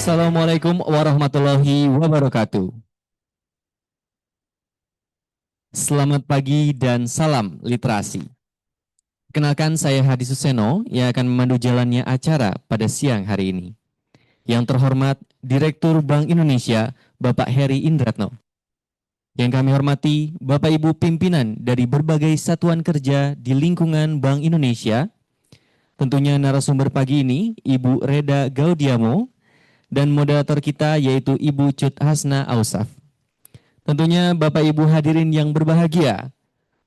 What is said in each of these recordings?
Assalamualaikum warahmatullahi wabarakatuh. Selamat pagi dan salam literasi. Kenalkan, saya Hadi Suseno yang akan memandu jalannya acara pada siang hari ini. Yang terhormat Direktur Bank Indonesia, Bapak Heri Indratno. Yang kami hormati Bapak Ibu pimpinan dari berbagai satuan kerja di lingkungan Bank Indonesia. Tentunya narasumber pagi ini Ibu Reda Gaudiamo, dan moderator kita yaitu Ibu Cut Hasna Ausaf. Tentunya Bapak Ibu hadirin yang berbahagia,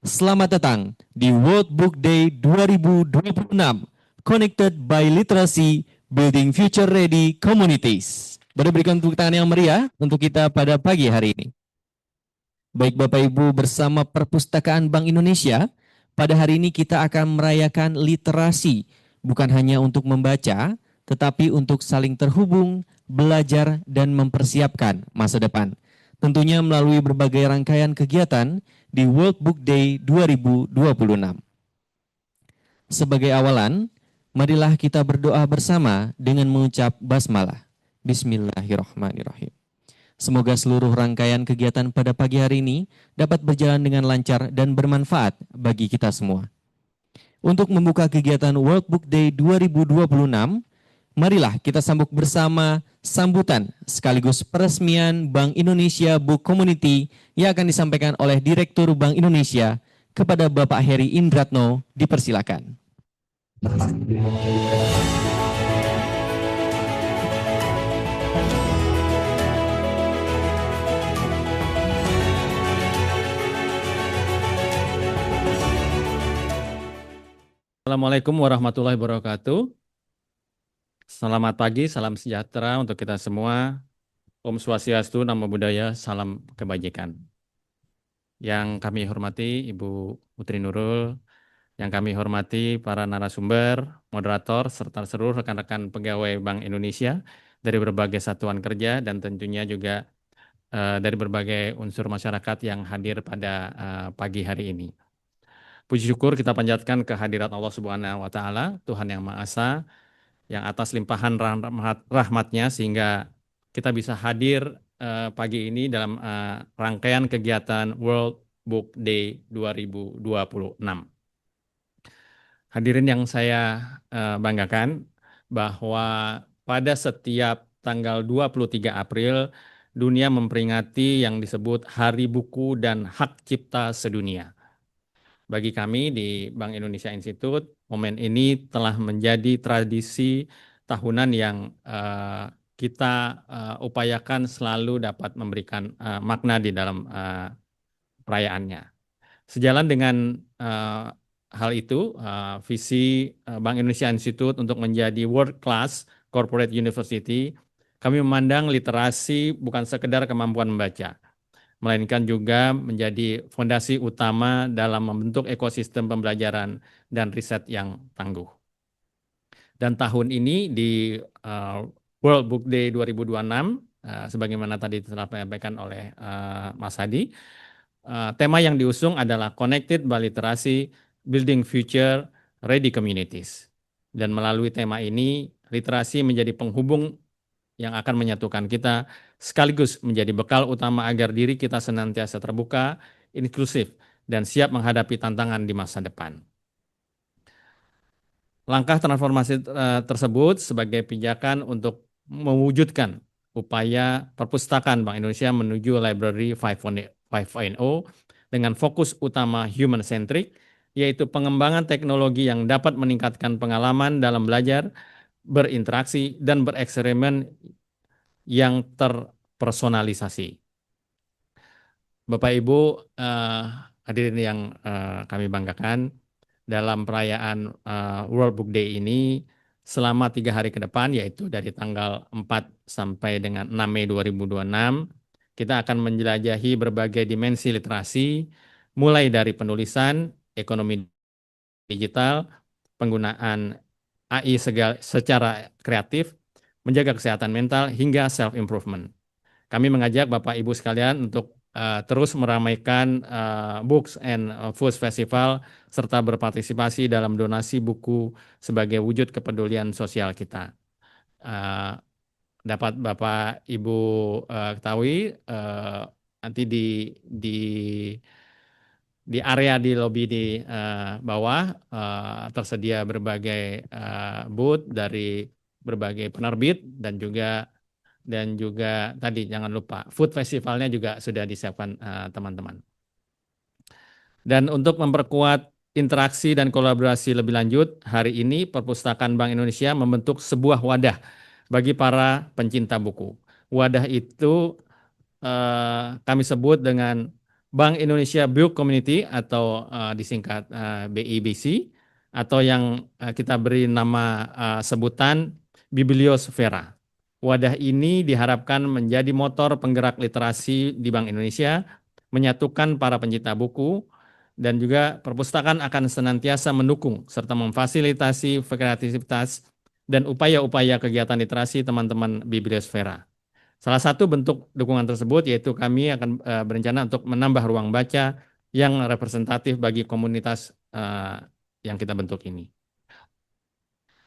selamat datang di World Book Day 2026, Connected by Literacy, Building Future Ready Communities. Boleh berikan tepuk tangan yang meriah untuk kita pada pagi hari ini. Baik Bapak Ibu, bersama Perpustakaan Bank Indonesia, pada hari ini kita akan merayakan literasi, bukan hanya untuk membaca, tetapi untuk saling terhubung, belajar, dan mempersiapkan masa depan. Tentunya melalui berbagai rangkaian kegiatan di World Book Day 2026. Sebagai awalan, marilah kita berdoa bersama dengan mengucap basmalah. Bismillahirrahmanirrahim. Semoga seluruh rangkaian kegiatan pada pagi hari ini dapat berjalan dengan lancar dan bermanfaat bagi kita semua. Untuk membuka kegiatan World Book Day 2026, marilah kita sambut bersama sambutan sekaligus peresmian Bank Indonesia Book Community yang akan disampaikan oleh Direktur Bank Indonesia kepada Bapak Heri Indratno. Dipersilakan. Assalamualaikum warahmatullahi wabarakatuh. Selamat pagi, salam sejahtera untuk kita semua. Om Swastiastu, Namo Buddhaya, salam kebajikan. Yang kami hormati Ibu Putri Nurul, yang kami hormati para narasumber, moderator, serta seluruh rekan-rekan pegawai Bank Indonesia dari berbagai satuan kerja dan tentunya juga dari berbagai unsur masyarakat yang hadir pada pagi hari ini. Puji syukur kita panjatkan kehadirat Allah Subhanahu wa Ta'ala, Tuhan Yang Maha Esa, yang atas limpahan rahmatnya sehingga kita bisa hadir pagi ini dalam rangkaian kegiatan World Book Day 2026. Hadirin yang saya banggakan bahwa pada setiap tanggal 23 April dunia memperingati yang disebut Hari Buku dan Hak Cipta Sedunia. Bagi kami di Bank Indonesia Institute, momen ini telah menjadi tradisi tahunan yang kita upayakan selalu dapat memberikan makna di dalam perayaannya. Sejalan dengan hal itu, visi Bank Indonesia Institute untuk menjadi World Class Corporate University, kami memandang literasi bukan sekedar kemampuan membaca, melainkan juga menjadi fondasi utama dalam membentuk ekosistem pembelajaran dan riset yang tangguh. Dan tahun ini di World Book Day 2026, sebagaimana tadi telah disampaikan oleh Mas Hadi, tema yang diusung adalah Connected by Literacy, Building Future Ready Communities. Dan melalui tema ini, literasi menjadi penghubung yang akan menyatukan kita, sekaligus menjadi bekal utama agar diri kita senantiasa terbuka, inklusif, dan siap menghadapi tantangan di masa depan. Langkah transformasi tersebut sebagai pijakan untuk mewujudkan upaya perpustakaan Bank Indonesia menuju Library 5.0 dengan fokus utama human-centric, yaitu pengembangan teknologi yang dapat meningkatkan pengalaman dalam belajar, berinteraksi, dan bereksperimen yang terpersonalisasi. Bapak Ibu hadirin yang kami banggakan, dalam perayaan World Book Day ini selama 3 hari ke depan, yaitu dari tanggal 4 sampai dengan 6 Mei 2026, kita akan menjelajahi berbagai dimensi literasi, mulai dari penulisan, ekonomi digital, penggunaan AI secara kreatif, menjaga kesehatan mental, hingga self-improvement. Kami mengajak Bapak Ibu sekalian untuk terus meramaikan Books and Food Festival serta berpartisipasi dalam donasi buku sebagai wujud kepedulian sosial kita. Eh, Dapat Bapak Ibu ketahui nanti di area di lobi di bawah tersedia berbagai booth dari berbagai penerbit dan juga tadi jangan lupa food festivalnya juga sudah disiapkan teman-teman. Dan untuk memperkuat interaksi dan kolaborasi lebih lanjut, hari ini Perpustakaan Bank Indonesia membentuk sebuah wadah bagi para pencinta buku. Wadah itu kami sebut dengan Bank Indonesia Book Community atau disingkat BIBC, atau yang kita beri nama sebutan Bibliosfera. Wadah ini diharapkan menjadi motor penggerak literasi di Bank Indonesia, menyatukan para pencinta buku, dan juga perpustakaan akan senantiasa mendukung serta memfasilitasi kreativitas dan upaya-upaya kegiatan literasi teman-teman Bibliosfera. Salah satu bentuk dukungan tersebut yaitu kami akan berencana untuk menambah ruang baca yang representatif bagi komunitas yang kita bentuk ini.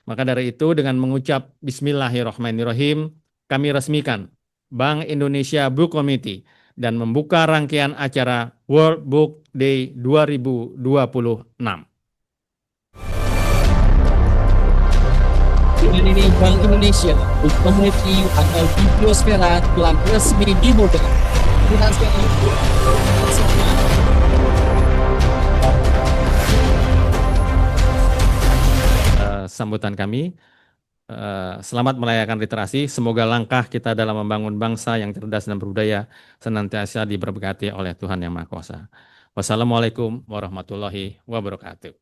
Maka dari itu dengan mengucap Bismillahirrahmanirrahim, kami resmikan Bank Indonesia Book Committee dan membuka rangkaian acara World Book Day 2026. Dengan ini Bank Indonesia Book Community atau Bibliosfera telah resmi dibuka. Kita sekali sambutan kami. Selamat merayakan literasi. Semoga langkah kita dalam membangun bangsa yang cerdas dan berbudaya senantiasa diberkati oleh Tuhan Yang Maha Kuasa. Wassalamualaikum warahmatullahi wabarakatuh.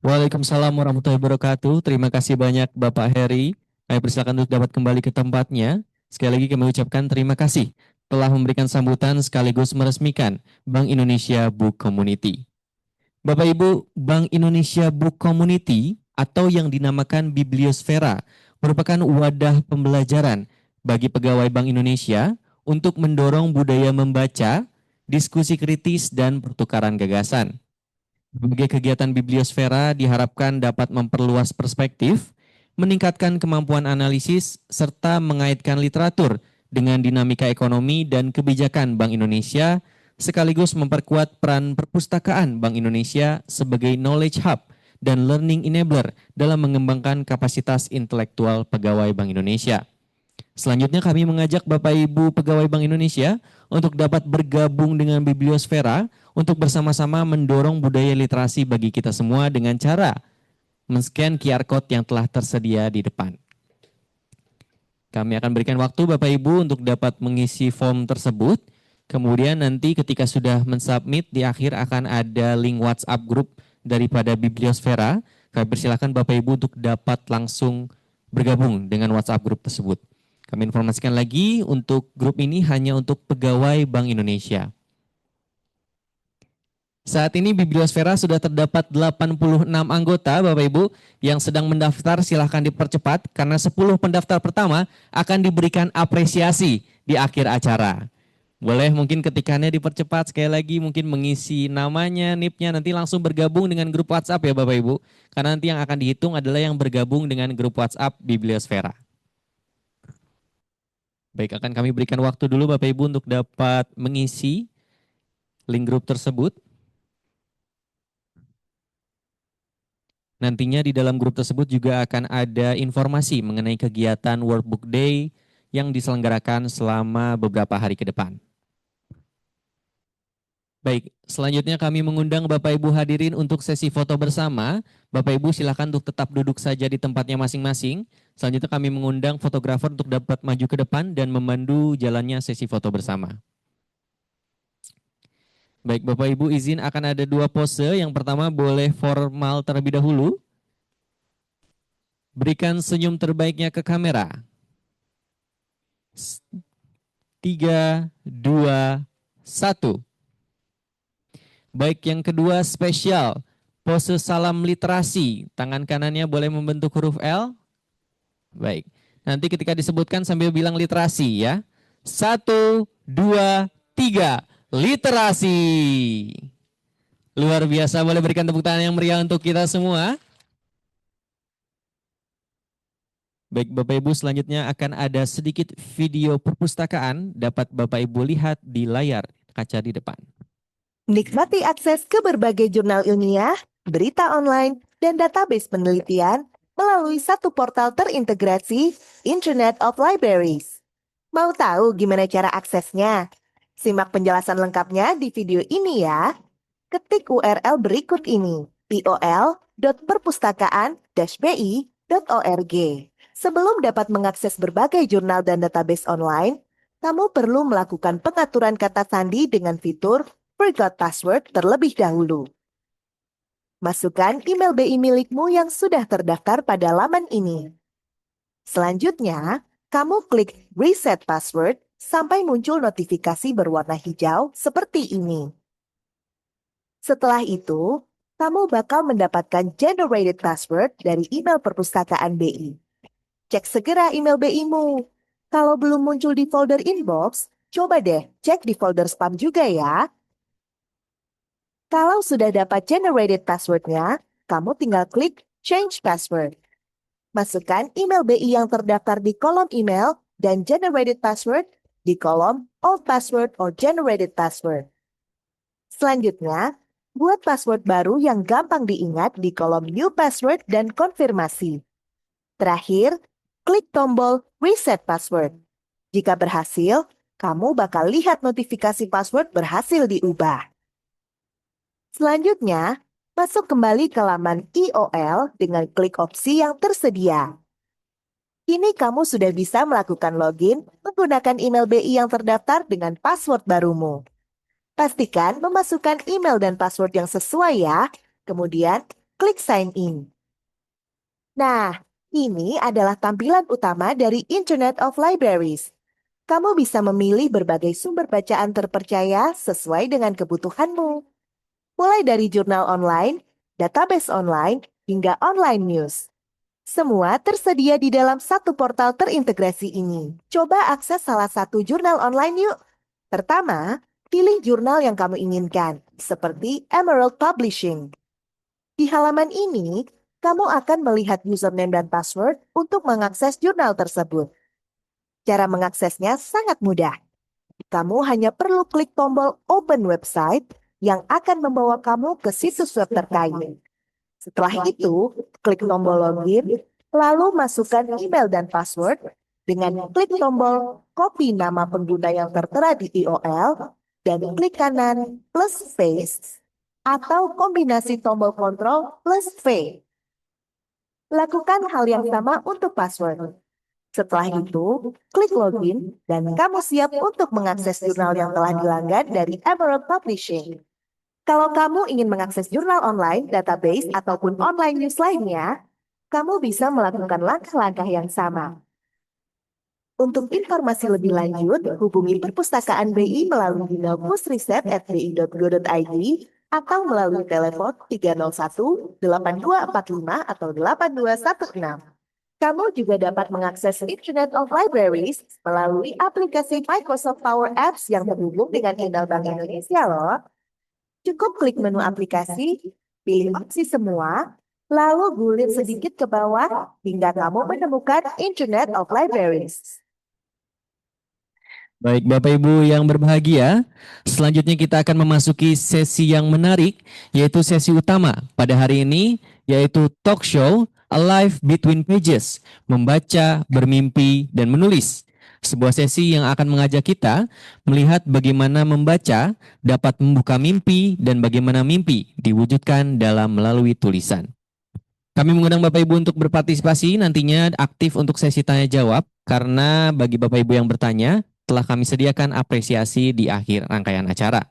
Waalaikumsalam warahmatullahi wabarakatuh. Terima kasih banyak Bapak Heri. Kami persilakan untuk dapat kembali ke tempatnya. Sekali lagi kami ucapkan terima kasih telah memberikan sambutan sekaligus meresmikan Bank Indonesia Book Community. Bapak Ibu, Bank Indonesia Book Community atau yang dinamakan Bibliosfera merupakan wadah pembelajaran bagi pegawai Bank Indonesia untuk mendorong budaya membaca, diskusi kritis, dan pertukaran gagasan. Berbagai kegiatan Bibliosfera diharapkan dapat memperluas perspektif, meningkatkan kemampuan analisis, serta mengaitkan literatur dengan dinamika ekonomi dan kebijakan Bank Indonesia, sekaligus memperkuat peran perpustakaan Bank Indonesia sebagai knowledge hub dan learning enabler dalam mengembangkan kapasitas intelektual pegawai Bank Indonesia. Selanjutnya kami mengajak Bapak Ibu pegawai Bank Indonesia untuk dapat bergabung dengan Bibliosfera untuk bersama-sama mendorong budaya literasi bagi kita semua dengan cara men-scan QR Code yang telah tersedia di depan. Kami akan berikan waktu Bapak Ibu untuk dapat mengisi form tersebut. Kemudian nanti ketika sudah mensubmit, di akhir akan ada link WhatsApp grup daripada Bibliosfera. Kami persilakan Bapak Ibu untuk dapat langsung bergabung dengan WhatsApp grup tersebut. Kami informasikan lagi untuk grup ini hanya untuk pegawai Bank Indonesia. Saat ini Bibliosfera sudah terdapat 86 anggota Bapak Ibu yang sedang mendaftar, silahkan dipercepat karena 10 pendaftar pertama akan diberikan apresiasi di akhir acara. Boleh mungkin ketikannya dipercepat, sekali lagi mungkin mengisi namanya, NIP-nya, nanti langsung bergabung dengan grup WhatsApp ya Bapak Ibu. Karena nanti yang akan dihitung adalah yang bergabung dengan grup WhatsApp Bibliosfera. Baik, akan kami berikan waktu dulu Bapak Ibu untuk dapat mengisi link grup tersebut. Nantinya di dalam grup tersebut juga akan ada informasi mengenai kegiatan World Book Day yang diselenggarakan selama beberapa hari ke depan. Baik, selanjutnya kami mengundang Bapak Ibu hadirin untuk sesi foto bersama. Bapak Ibu silakan untuk tetap duduk saja di tempatnya masing-masing. Selanjutnya kami mengundang fotografer untuk dapat maju ke depan dan memandu jalannya sesi foto bersama. Baik, Bapak Ibu izin akan ada 2 pose. Yang pertama boleh formal terlebih dahulu. Berikan senyum terbaiknya ke kamera. 3, 2, 1. Baik, yang kedua spesial. Pose salam literasi. Tangan kanannya boleh membentuk huruf L. Baik. Nanti ketika disebutkan sambil bilang literasi ya. 1, 2, 3. Literasi. Luar biasa, boleh berikan tepuk tangan yang meriah untuk kita semua. Baik Bapak Ibu, selanjutnya akan ada sedikit video perpustakaan dapat Bapak Ibu lihat di layar kaca di depan. Nikmati akses ke berbagai jurnal ilmiah, berita online, dan database penelitian melalui satu portal terintegrasi Internet of Libraries. Mau tahu gimana cara aksesnya? Simak penjelasan lengkapnya di video ini ya. Ketik URL berikut ini, iol.perpustakaan-bi.org. Sebelum dapat mengakses berbagai jurnal dan database online, kamu perlu melakukan pengaturan kata sandi dengan fitur Forgot Password terlebih dahulu. Masukkan email BI milikmu yang sudah terdaftar pada laman ini. Selanjutnya, kamu klik Reset Password sampai muncul notifikasi berwarna hijau seperti ini. Setelah itu, kamu bakal mendapatkan generated password dari email perpustakaan BI. Cek segera email BI-mu. Kalau belum muncul di folder inbox, coba deh cek di folder spam juga ya. Kalau sudah dapat generated password-nya, kamu tinggal klik Change Password. Masukkan email BI yang terdaftar di kolom email dan generated password di kolom Old Password or Generated Password. Selanjutnya, buat password baru yang gampang diingat di kolom New Password dan konfirmasi. Terakhir, klik tombol Reset Password. Jika berhasil, kamu bakal lihat notifikasi password berhasil diubah. Selanjutnya, masuk kembali ke laman IOL dengan klik opsi yang tersedia. Kini kamu sudah bisa melakukan login menggunakan email BI yang terdaftar dengan password barumu. Pastikan memasukkan email dan password yang sesuai ya, kemudian klik sign in. Nah, ini adalah tampilan utama dari Internet of Libraries. Kamu bisa memilih berbagai sumber bacaan terpercaya sesuai dengan kebutuhanmu. Mulai dari jurnal online, database online, hingga online news. Semua tersedia di dalam satu portal terintegrasi ini. Coba akses salah satu jurnal online yuk. Pertama, pilih jurnal yang kamu inginkan, seperti Emerald Publishing. Di halaman ini, kamu akan melihat username dan password untuk mengakses jurnal tersebut. Cara mengaksesnya sangat mudah. Kamu hanya perlu klik tombol Open Website yang akan membawa kamu ke situs web terkait. Setelah itu, klik tombol login, lalu masukkan email dan password dengan klik tombol copy nama pengguna yang tertera di IOL dan klik kanan plus paste atau kombinasi tombol kontrol plus V. Lakukan hal yang sama untuk password. Setelah itu, klik login dan kamu siap untuk mengakses jurnal yang telah dilanggan dari Emerald Publishing. Kalau kamu ingin mengakses jurnal online, database, ataupun online news lainnya, kamu bisa melakukan langkah-langkah yang sama. Untuk informasi lebih lanjut, hubungi Perpustakaan BI melalui email pusriset@bi.go.id atau melalui telepon 301-8245 atau 8216. Kamu juga dapat mengakses Internet of Libraries melalui aplikasi Microsoft Power Apps yang terhubung dengan email Bank Indonesia loh. Cukup klik menu aplikasi, pilih opsi semua, lalu gulir sedikit ke bawah hingga kamu menemukan Internet of Libraries. Baik Bapak Ibu yang berbahagia, selanjutnya kita akan memasuki sesi yang menarik, yaitu sesi utama pada hari ini, yaitu talk show Alive Between Pages, membaca, bermimpi, dan menulis. Sebuah sesi yang akan mengajak kita melihat bagaimana membaca dapat membuka mimpi dan bagaimana mimpi diwujudkan dalam melalui tulisan. Kami mengundang Bapak Ibu untuk berpartisipasi, nantinya aktif untuk sesi tanya jawab, karena bagi Bapak Ibu yang bertanya, telah kami sediakan apresiasi di akhir rangkaian acara.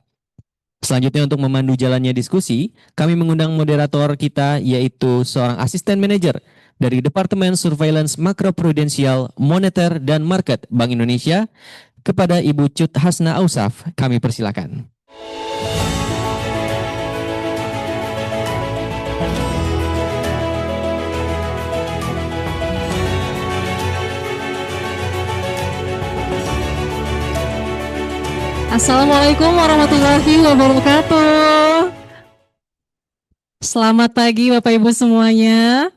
Selanjutnya untuk memandu jalannya diskusi, kami mengundang moderator kita yaitu seorang asisten manajer dari Departemen Surveillance Makroprudensial, Moneter, dan Market Bank Indonesia, kepada Ibu Cut Hasna Ausaf. Kami persilakan. Assalamualaikum warahmatullahi wabarakatuh. Selamat pagi Bapak Ibu semuanya.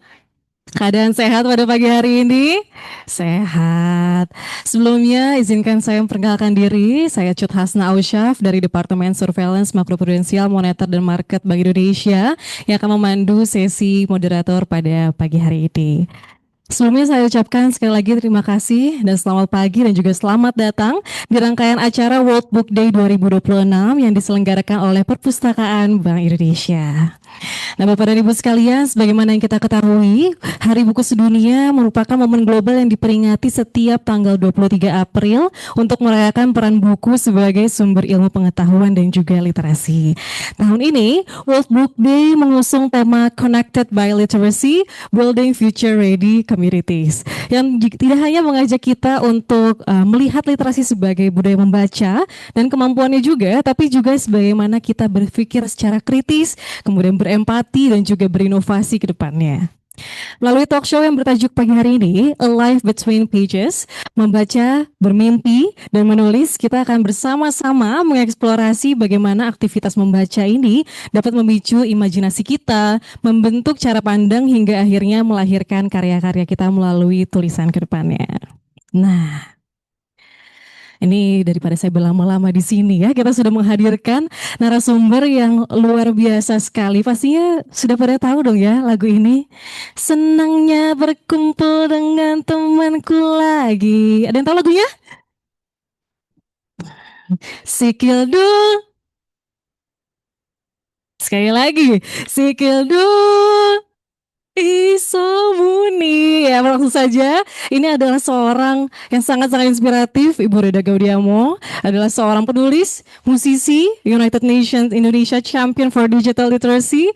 Keadaan sehat pada pagi hari ini? Sehat. Sebelumnya izinkan saya memperkenalkan diri. Saya Cut Hasna Ausaf dari Departemen Surveillance Makroprudensial, Moneter, dan Market Bank Indonesia yang akan memandu sesi moderator pada pagi hari ini. Sebelumnya saya ucapkan sekali lagi terima kasih dan selamat pagi dan juga selamat datang di rangkaian acara World Book Day 2026 yang diselenggarakan oleh Perpustakaan Bank Indonesia. Nah, Bapak dan Ibu sekalian, sebagaimana yang kita ketahui, Hari Buku Sedunia merupakan momen global yang diperingati setiap tanggal 23 April untuk merayakan peran buku sebagai sumber ilmu pengetahuan dan juga literasi. Tahun ini, World Book Day mengusung tema Connected by Literacy, Building Future Ready Communities, yang tidak hanya mengajak kita untuk melihat literasi sebagai budaya membaca dan kemampuannya juga, tapi juga sebagaimana kita berpikir secara kritis, kemudian berempati dan juga berinovasi ke depannya. Melalui talk show yang bertajuk pagi hari ini, A Life Between Pages, membaca, bermimpi, dan menulis, kita akan bersama-sama mengeksplorasi bagaimana aktivitas membaca ini dapat memicu imajinasi kita, membentuk cara pandang hingga akhirnya melahirkan karya-karya kita melalui tulisan ke depannya. Nah, ini daripada saya berlama-lama di sini ya, kita sudah menghadirkan narasumber yang luar biasa sekali. Pastinya sudah pada tahu dong ya lagu ini. Senangnya berkumpul dengan temanku lagi. Ada yang tahu lagunya? Sikildul. Sekali lagi. Sikildul. Isomuni. Ya, langsung saja. Ini adalah seorang yang sangat-sangat inspiratif. Ibu Reda Gaudiamo adalah seorang penulis, musisi, United Nations Indonesia Champion for Digital Literacy.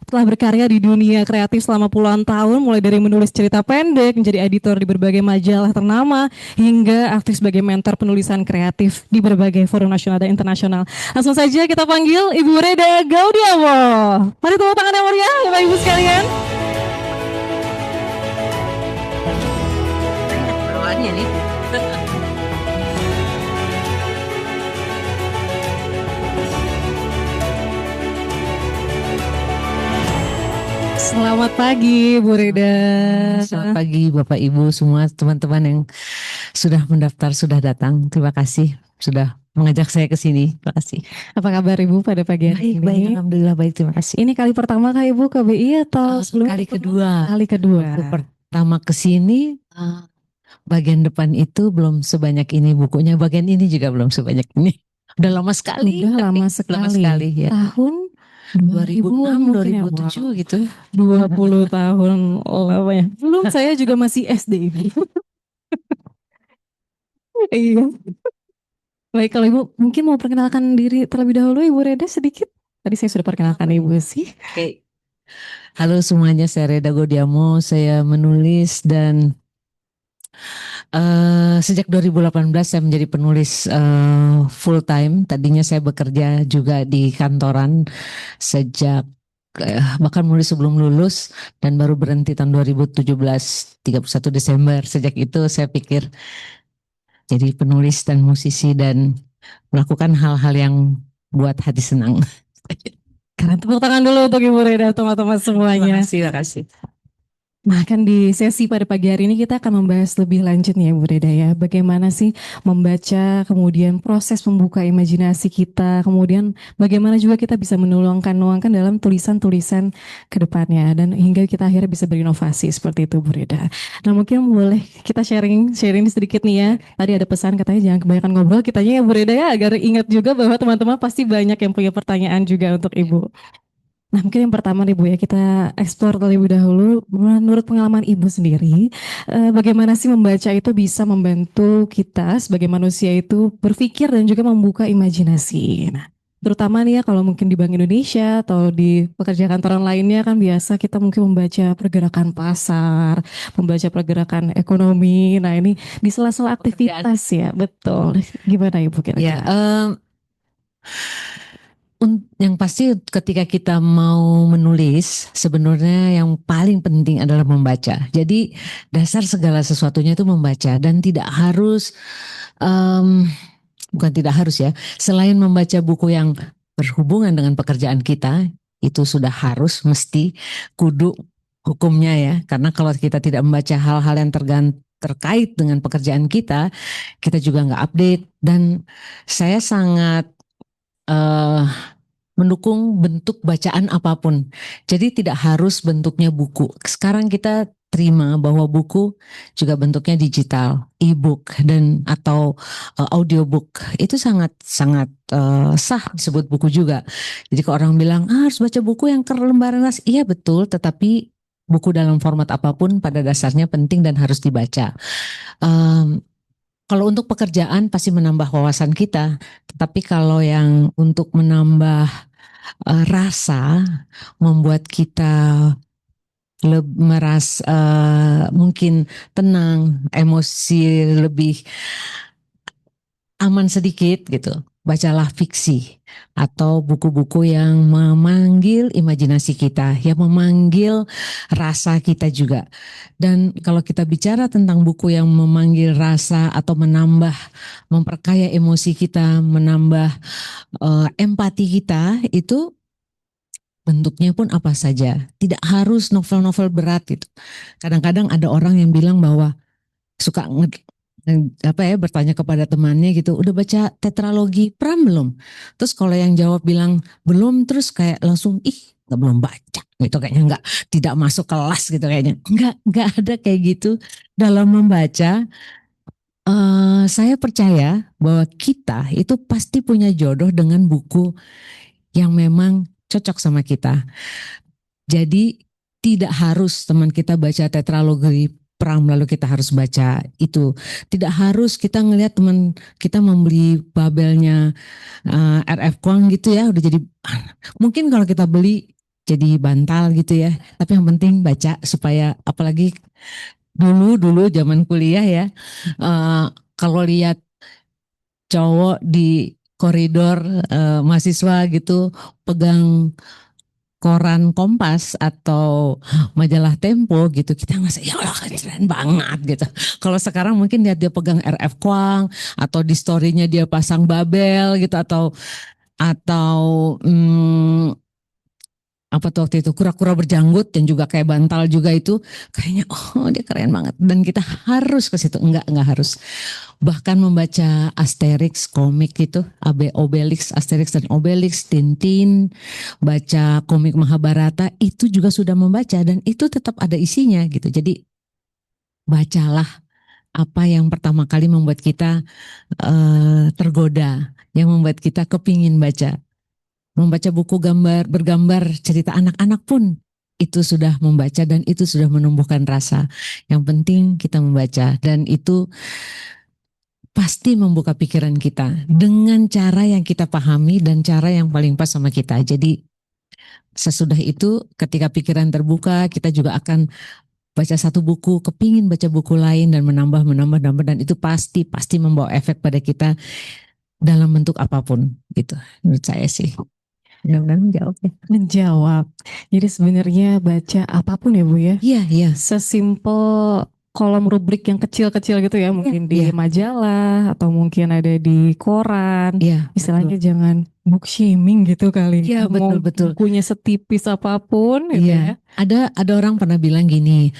Telah berkarya di dunia kreatif selama puluhan tahun, mulai dari menulis cerita pendek, menjadi editor di berbagai majalah ternama, hingga aktif sebagai mentor penulisan kreatif di berbagai forum nasional dan internasional. Langsung saja kita panggil Ibu Reda Gaudiamo. Mari tepuk tangan yang meriah, Bapak Ibu sekalian. Nih. Selamat pagi Bu Reda. Selamat pagi Bapak Ibu semua, teman-teman yang sudah mendaftar, sudah datang. Terima kasih sudah mengajak saya ke sini. Terima kasih. Apa kabar Ibu pada pagi hari ini? Baik, alhamdulillah baik, terima kasih. Ini kali pertama kah Ibu ke BI atau sebelumnya? Kali kedua. Kali kedua. Waktu pertama ke sini bagian depan itu belum sebanyak ini bukunya, bagian ini juga belum sebanyak ini. Udah lama sekali. Udah lama sekali Ya. Tahun 2006, 2007 gitu. 20 tahun lamanya. Belum, saya juga masih SD. Iya. Baik, kalau Ibu mungkin mau perkenalkan diri terlebih dahulu Ibu Reda sedikit. Tadi saya sudah perkenalkan Ibu sih. Oke. Halo semuanya, saya Reda Gaudiamo. Saya menulis dan sejak 2018 saya menjadi penulis full time. Tadinya saya bekerja juga di kantoran sejak bahkan mulai sebelum lulus, dan baru berhenti tahun 2017 31 Desember. Sejak itu saya pikir jadi penulis dan musisi dan melakukan hal-hal yang buat hati senang. Keren, tepuk tangan dulu untuk Ibu Reda, teman-teman semuanya. Terima kasih. Nah, kan di sesi pada pagi hari ini kita akan membahas lebih lanjut nih ya Bu Reda ya. Bagaimana sih membaca, kemudian proses membuka imajinasi kita, kemudian bagaimana juga kita bisa menuangkan dalam tulisan-tulisan ke depannya, dan hingga kita akhirnya bisa berinovasi seperti itu Bu Reda. Nah, mungkin boleh kita sharing sedikit nih ya. Tadi ada pesan katanya jangan kebanyakan ngobrol kitanya ya Bu Reda ya, agar ingat juga bahwa teman-teman pasti banyak yang punya pertanyaan juga untuk Ibu. Nah, mungkin yang pertama nih Bu ya, kita eksplor terlebih dahulu. Menurut pengalaman Ibu sendiri, bagaimana sih membaca itu bisa membantu kita sebagai manusia itu berpikir dan juga membuka imajinasi? Nah, terutama nih ya kalau mungkin di Bank Indonesia atau di pekerja kantoran lainnya kan biasa kita mungkin membaca pergerakan pasar, membaca pergerakan ekonomi. Nah ini di sela-sela aktivitas ya, betul. Gimana Ibu Ya, kira-kira? yang pasti ketika kita mau menulis, sebenarnya yang paling penting adalah membaca. Jadi dasar segala sesuatunya itu membaca dan tidak harus, bukan tidak harus ya, selain membaca buku yang berhubungan dengan pekerjaan kita, itu sudah harus, mesti, kudu hukumnya ya. Karena kalau kita tidak membaca hal-hal yang terkait dengan pekerjaan kita juga nggak update. Dan saya sangat mendukung bentuk bacaan apapun. Jadi tidak harus bentuknya buku. Sekarang kita terima bahwa buku juga bentuknya digital, e-book dan atau audiobook. Itu sangat sah disebut buku juga. Jadi kalau orang bilang harus baca buku yang lembaran ras, iya betul, tetapi buku dalam format apapun pada dasarnya penting dan harus dibaca. Kalau untuk pekerjaan pasti menambah wawasan kita, tetapi kalau yang untuk menambah rasa, membuat kita mungkin tenang, emosi lebih aman sedikit gitu. Bacalah fiksi atau buku-buku yang memanggil imajinasi kita, yang memanggil rasa kita juga. Dan kalau kita bicara tentang buku yang memanggil rasa atau memperkaya emosi kita, menambah empati kita, itu bentuknya pun apa saja. Tidak harus novel-novel berat gitu. Kadang-kadang ada orang yang bilang bahwa suka bertanya kepada temannya gitu, udah baca tetralogi Pram belum? Terus kalau yang jawab bilang belum, terus kayak langsung belum baca gitu, kayaknya tidak masuk kelas gitu kayaknya. Nggak ada kayak gitu dalam membaca. Saya percaya bahwa kita itu pasti punya jodoh dengan buku yang memang cocok sama kita. Jadi tidak harus teman kita baca tetralogi Pram lalu kita harus baca itu. Tidak harus kita ngelihat teman kita membeli Babelnya R.F. Kuang gitu ya, udah jadi, mungkin kalau kita beli jadi bantal gitu ya. Tapi yang penting baca, supaya apalagi dulu zaman kuliah ya, kalau lihat cowok di koridor mahasiswa gitu pegang koran Kompas atau majalah Tempo gitu, kita ngerasa ya Allah keren banget gitu. Kalau sekarang mungkin lihat dia pegang R.F. Kuang atau di story-nya dia pasang Babel gitu, atau apa tuh waktu itu kura-kura berjanggut dan juga kayak bantal juga, itu kayaknya oh dia keren banget dan kita harus ke situ. Enggak harus. Bahkan membaca Asterix komik itu, Obelix, Asterix dan Obelix, Tintin, baca komik Mahabharata, itu juga sudah membaca dan itu tetap ada isinya gitu. Jadi bacalah apa yang pertama kali membuat kita tergoda, yang membuat kita kepingin baca. Membaca buku bergambar cerita anak-anak pun itu sudah membaca dan itu sudah menumbuhkan rasa. Yang penting kita membaca dan itu pasti membuka pikiran kita dengan cara yang kita pahami dan cara yang paling pas sama kita. Jadi sesudah itu ketika pikiran terbuka, kita juga akan baca satu buku, kepingin baca buku lain dan menambah dan itu pasti membawa efek pada kita dalam bentuk apapun gitu. Menurut saya sih. Mudah-mudahan menjawab ya. Menjawab. Jadi sebenarnya baca apapun ya Bu ya. Iya. Sesimpel kolom rubrik yang kecil-kecil gitu ya, mungkin di majalah atau mungkin ada di koran. Iya. Istilahnya jangan book shaming gitu kali. Iya, betul. Bukunya setipis apapun gitu ya. Ada orang pernah bilang gini,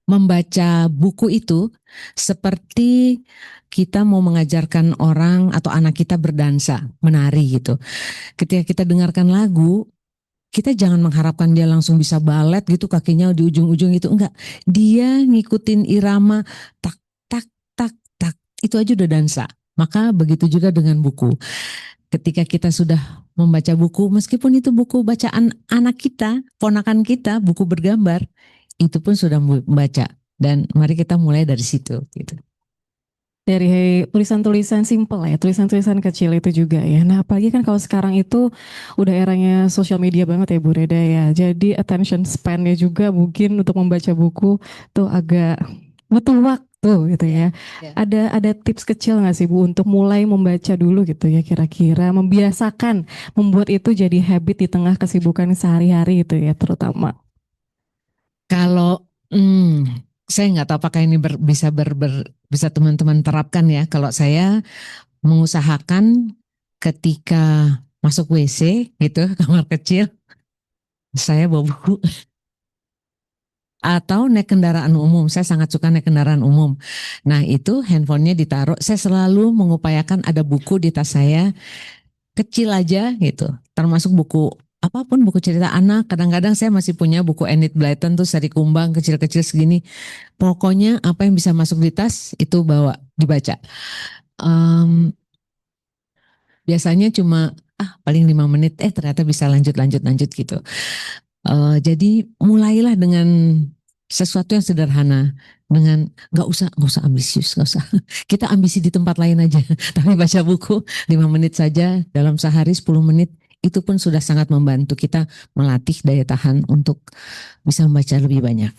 membaca buku itu seperti kita mau mengajarkan orang atau anak kita berdansa, menari gitu. Ketika kita dengarkan lagu, kita jangan mengharapkan dia langsung bisa balet gitu, kakinya di ujung-ujung itu. Enggak, dia ngikutin irama tak tak tak tak, itu aja udah dansa. Maka begitu juga dengan buku. Ketika kita sudah membaca buku, meskipun itu buku bacaan anak kita, ponakan kita, buku bergambar, itu pun sudah membaca. Dan mari kita mulai dari situ gitu. dari tulisan-tulisan simple ya, tulisan-tulisan kecil itu juga ya. Nah, apalagi kan kalau sekarang itu udah eranya sosial media banget ya Bu Reda ya. Jadi attention span-nya juga mungkin untuk membaca buku tuh agak butuh waktu gitu ya. Ya. Ada tips kecil nggak sih Bu untuk mulai membaca dulu gitu ya, kira-kira membiasakan membuat itu jadi habit di tengah kesibukan sehari-hari itu ya terutama. Kalau saya nggak tahu apakah ini bisa teman-teman terapkan ya. Kalau saya mengusahakan ketika masuk WC gitu, kamar kecil, saya bawa buku atau naik kendaraan umum. Saya sangat suka naik kendaraan umum. Nah, itu handphonenya ditaruh. Saya selalu mengupayakan ada buku di tas saya, kecil aja gitu. Termasuk buku apapun, buku cerita anak. Kadang-kadang saya masih punya buku Enid Blyton tuh seri kumbang kecil-kecil segini. Pokoknya apa yang bisa masuk di tas itu bawa dibaca. Em, Biasanya cuma paling 5 menit, ternyata bisa lanjut gitu. Jadi mulailah dengan sesuatu yang sederhana, dengan nggak usah ambisius, nggak usah. Kita ambisi di tempat lain aja. Tapi baca buku 5 menit saja dalam sehari, 10 menit itu pun sudah sangat membantu kita melatih daya tahan untuk bisa membaca lebih banyak.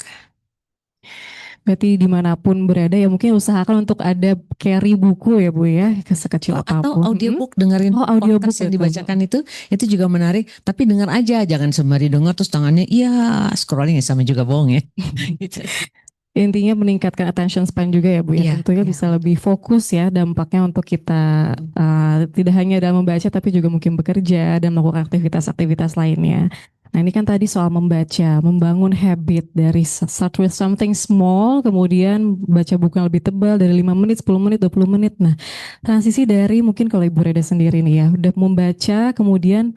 Berarti dimanapun berada ya mungkin usahakan untuk ada carry buku ya Bu ya, sekecil Atau apapun. audiobook, dengerin Audiobook podcast yang betul. dibacakan itu juga menarik. Tapi dengar aja, jangan sembari dengar terus tangannya scrolling ya, sama juga bohong ya. Gitu. Intinya meningkatkan attention span juga ya Bu ya. Iya, Tentunya iya. bisa lebih fokus ya dampaknya untuk kita tidak hanya dalam membaca tapi juga mungkin bekerja dan melakukan aktivitas-aktivitas lainnya. Nah ini kan tadi soal membaca, membangun habit dari start with something small, kemudian baca buku yang lebih tebal dari 5 menit, 10 menit, 20 menit. Nah transisi dari mungkin kalau Ibu Reda sendiri nih ya, udah membaca kemudian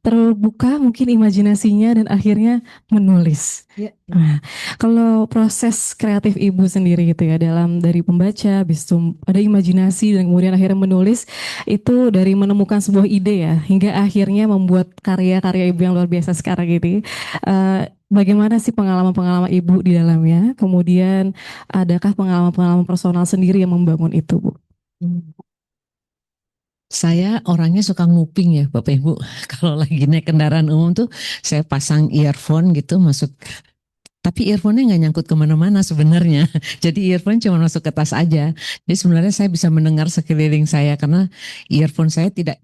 terbuka mungkin imajinasinya dan akhirnya menulis. Ya. Nah, kalau proses kreatif Ibu sendiri gitu ya dalam dari pembaca, habis itu ada imajinasi dan kemudian akhirnya menulis itu dari menemukan sebuah ide ya hingga akhirnya membuat karya-karya Ibu yang luar biasa sekarang ini. Bagaimana sih pengalaman-pengalaman Ibu di dalamnya? Kemudian adakah pengalaman-pengalaman personal sendiri yang membangun itu, Bu? Saya orangnya suka nguping ya Bapak Ibu. Kalau lagi naik kendaraan umum tuh saya pasang earphone gitu masuk. Tapi earphone-nya nggak nyangkut kemana-mana sebenarnya. Jadi earphone cuma masuk ke tas aja. Jadi sebenarnya saya bisa mendengar sekeliling saya karena earphone saya tidak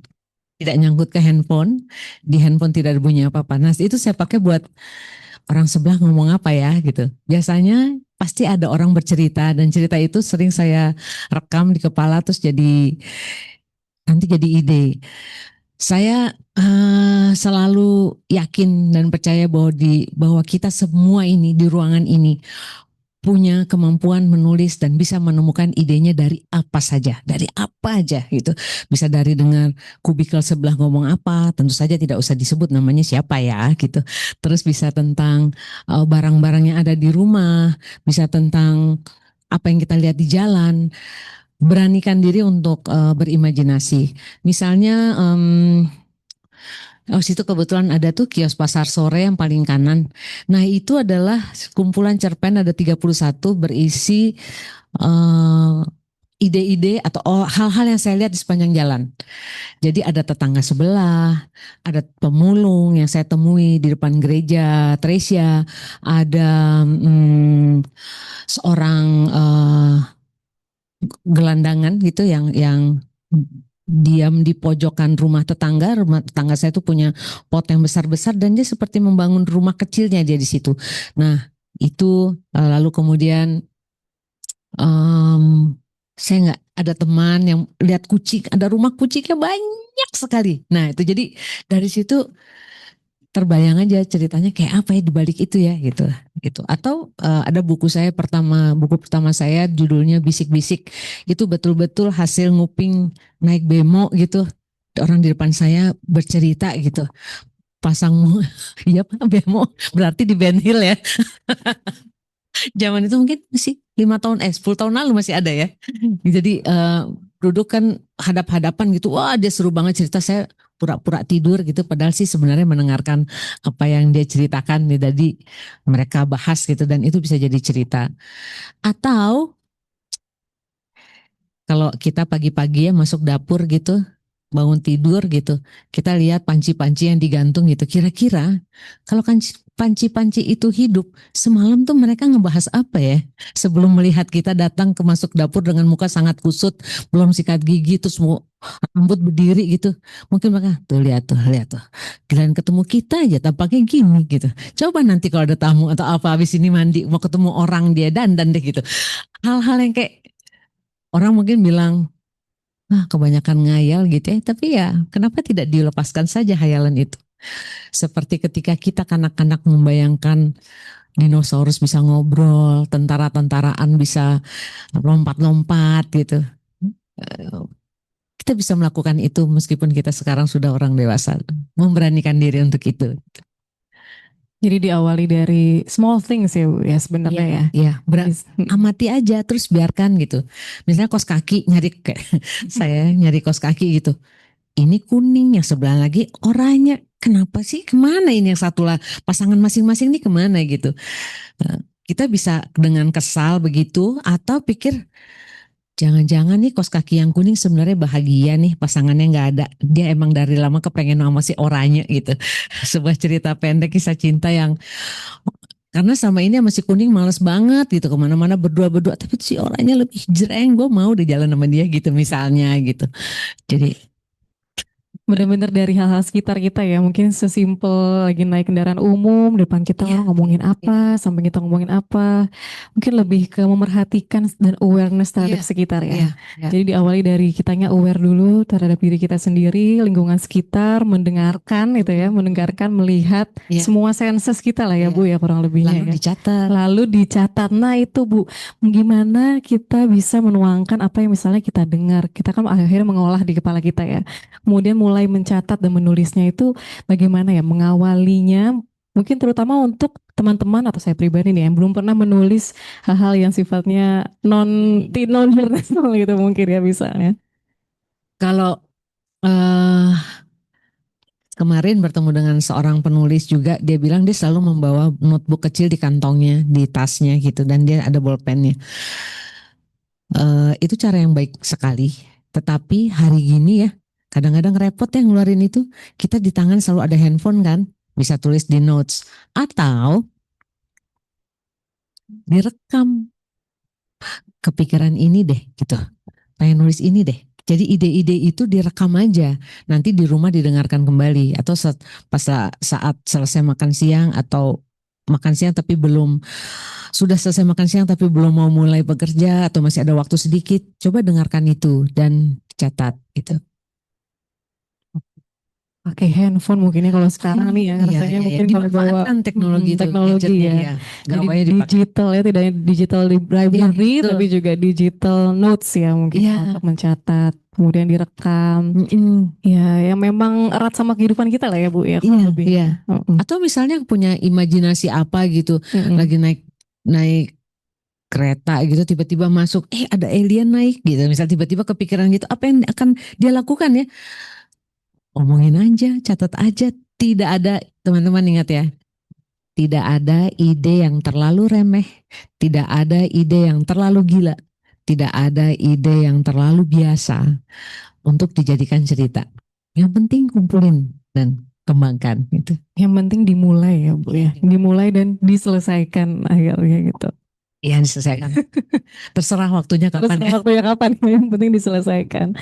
nyangkut ke handphone. Di handphone tidak ada bunyi apa-apa. Nah itu saya pakai buat orang sebelah ngomong apa ya gitu. Biasanya pasti ada orang bercerita dan cerita itu sering saya rekam di kepala terus nanti jadi ide. Saya selalu yakin dan percaya bahwa kita semua ini di ruangan ini punya kemampuan menulis dan bisa menemukan idenya dari apa saja, dari apa aja gitu. Bisa dari dengar kubikel sebelah ngomong apa, tentu saja tidak usah disebut namanya siapa ya gitu. Terus bisa tentang barang-barang yang ada di rumah, bisa tentang apa yang kita lihat di jalan. Beranikan diri untuk berimajinasi. Misalnya situ kebetulan ada tuh kios pasar sore yang paling kanan. Nah itu adalah kumpulan cerpen ada 31 berisi ide-ide atau hal-hal yang saya lihat di sepanjang jalan. Jadi ada tetangga sebelah, ada pemulung yang saya temui di depan gereja Tresia, ada seorang gelandangan gitu yang diam di pojokan rumah tetangga. Rumah tetangga saya tuh punya pot yang besar-besar dan dia seperti membangun rumah kecilnya dia di situ. Nah itu lalu kemudian saya nggak ada teman yang lihat kucing, ada rumah kucingnya banyak sekali. Nah itu jadi dari situ terbayang aja ceritanya kayak apa ya di balik itu ya gitu. Atau ada buku pertama saya judulnya Bisik-Bisik. Itu betul-betul hasil nguping naik bemo gitu. Orang di depan saya bercerita gitu. Pasang iya Pak bemo berarti di Ben Hill ya. Zaman itu mungkin masih 10 tahun lalu masih ada ya. Jadi duduk kan hadap-hadapan gitu. Wah dia seru banget cerita, saya pura-pura tidur gitu. Padahal sih sebenarnya mendengarkan apa yang dia ceritakan nih tadi mereka bahas gitu dan itu bisa jadi cerita. Atau Kalau kita pagi-pagi ya masuk dapur gitu, bangun tidur gitu, kita lihat panci-panci yang digantung gitu. Kira-kira kalau panci-panci itu hidup, semalam tuh mereka ngebahas apa ya? Sebelum melihat kita datang ke masuk dapur dengan muka sangat kusut, belum sikat gigi, terus mau rambut berdiri gitu. Mungkin mereka tuh lihat tuh. Giliran ketemu kita aja tampaknya gini gitu. Coba nanti kalau ada tamu atau apa habis ini mandi mau ketemu orang dia dandan deh gitu. Hal-hal yang kayak orang mungkin bilang, kebanyakan ngayal gitu ya. Tapi ya kenapa tidak dilepaskan saja hayalan itu. Seperti ketika kita kanak-kanak membayangkan dinosaurus bisa ngobrol, tentara-tentaraan bisa lompat-lompat gitu. Kita bisa melakukan itu meskipun kita sekarang sudah orang dewasa. Memberanikan diri untuk itu. Jadi diawali dari small things ya Bu ya sebenarnya ya. Iya, amati aja terus biarkan gitu. Misalnya kaos kaki nyari kayak saya nyari kaos kaki gitu. Ini kuning, yang sebelah lagi oranye. Kenapa sih? Kemana ini yang satu lah? Pasangan masing-masing ini kemana gitu? Kita bisa dengan kesal begitu atau pikir jangan-jangan nih kaos kaki yang kuning sebenarnya bahagia nih pasangannya nggak ada. Dia emang dari lama kepengen sama si oranye gitu. Sebuah cerita pendek kisah cinta yang karena sama ini sama si kuning males banget gitu kemana-mana berdua-berdua. Tapi si oranye lebih jreng, gue mau di jalan sama dia gitu misalnya gitu. Jadi benar-benar dari hal-hal sekitar kita ya, mungkin sesimpel lagi naik kendaraan umum depan kita orang ngomongin apa, sampai kita ngomongin apa, mungkin lebih ke memerhatikan dan awareness terhadap sekitar ya. Jadi diawali dari kitanya aware dulu terhadap diri kita sendiri, lingkungan sekitar, mendengarkan gitu ya, mendengarkan, melihat semua senses kita lah ya Bu ya kurang lebihnya. Lalu dicatat. Nah itu Bu, gimana kita bisa menuangkan apa yang misalnya kita dengar, kita kan akhirnya mengolah di kepala kita ya. Kemudian mulai mencatat dan menulisnya itu bagaimana ya mengawalinya, mungkin terutama untuk teman-teman atau saya pribadi nih yang belum pernah menulis hal-hal yang sifatnya non jurnal gitu mungkin ya misalnya. Kalau kemarin bertemu dengan seorang penulis juga, dia bilang dia selalu membawa notebook kecil di kantongnya, di tasnya gitu, dan dia ada bolpennya. Itu cara yang baik sekali. Tetapi hari gini ya, kadang-kadang repot ya ngeluarin itu. Kita di tangan selalu ada handphone kan, bisa tulis di notes atau direkam. Kepikiran ini deh gitu, pengen nulis ini deh. Jadi ide-ide itu direkam aja, nanti di rumah didengarkan kembali atau pas saat selesai makan siang atau makan siang tapi belum, sudah selesai makan siang tapi belum mau mulai bekerja atau masih ada waktu sedikit, coba dengarkan itu dan catat gitu. Pakai handphone mungkin ya kalau sekarang nih ya rasanya mungkin kalau bawa teknologi ya. Jadi digital ya, tidak hanya digital library tapi juga digital notes ya mungkin untuk mencatat, kemudian direkam. Ya yang memang erat sama kehidupan kita lah ya Bu ya. Atau misalnya punya imajinasi apa gitu, lagi naik kereta gitu tiba-tiba masuk ada alien naik gitu, misal tiba-tiba kepikiran gitu, apa yang akan dia lakukan ya? Omongin aja, catat aja. Tidak ada, teman-teman ingat ya, tidak ada ide yang terlalu remeh, tidak ada ide yang terlalu gila, tidak ada ide yang terlalu biasa untuk dijadikan cerita. Yang penting kumpulin dan kembangkan gitu. Yang penting dimulai ya Bu ya, dimulai dan diselesaikan akhirnya gitu. Iya diselesaikan. Terserah waktunya kapan. Terserah waktunya kapan, yang penting diselesaikan.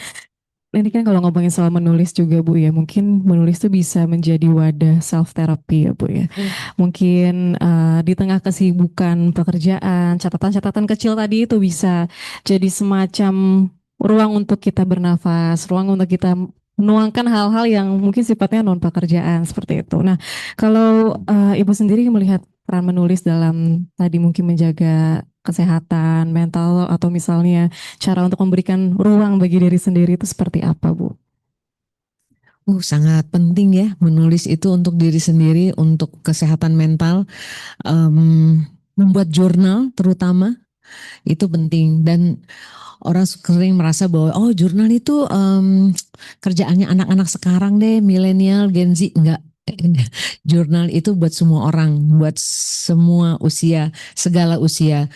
Ini kan kalau ngomongin soal menulis juga Bu ya, mungkin menulis tuh bisa menjadi wadah self therapy ya Bu ya. Mungkin di tengah kesibukan pekerjaan, catatan-catatan kecil tadi itu bisa jadi semacam ruang untuk kita bernafas, ruang untuk kita menuangkan hal-hal yang mungkin sifatnya non pekerjaan seperti itu. Nah, kalau Ibu sendiri melihat peran menulis dalam tadi mungkin menjaga kesehatan mental atau misalnya cara untuk memberikan ruang bagi diri sendiri itu seperti apa Bu? Sangat penting ya menulis itu untuk diri sendiri, untuk kesehatan mental, membuat jurnal terutama itu penting. Dan orang sering merasa bahwa jurnal itu kerjaannya anak-anak sekarang deh, milenial, Gen Z. Enggak. Jurnal itu buat semua orang, buat semua usia, segala usia.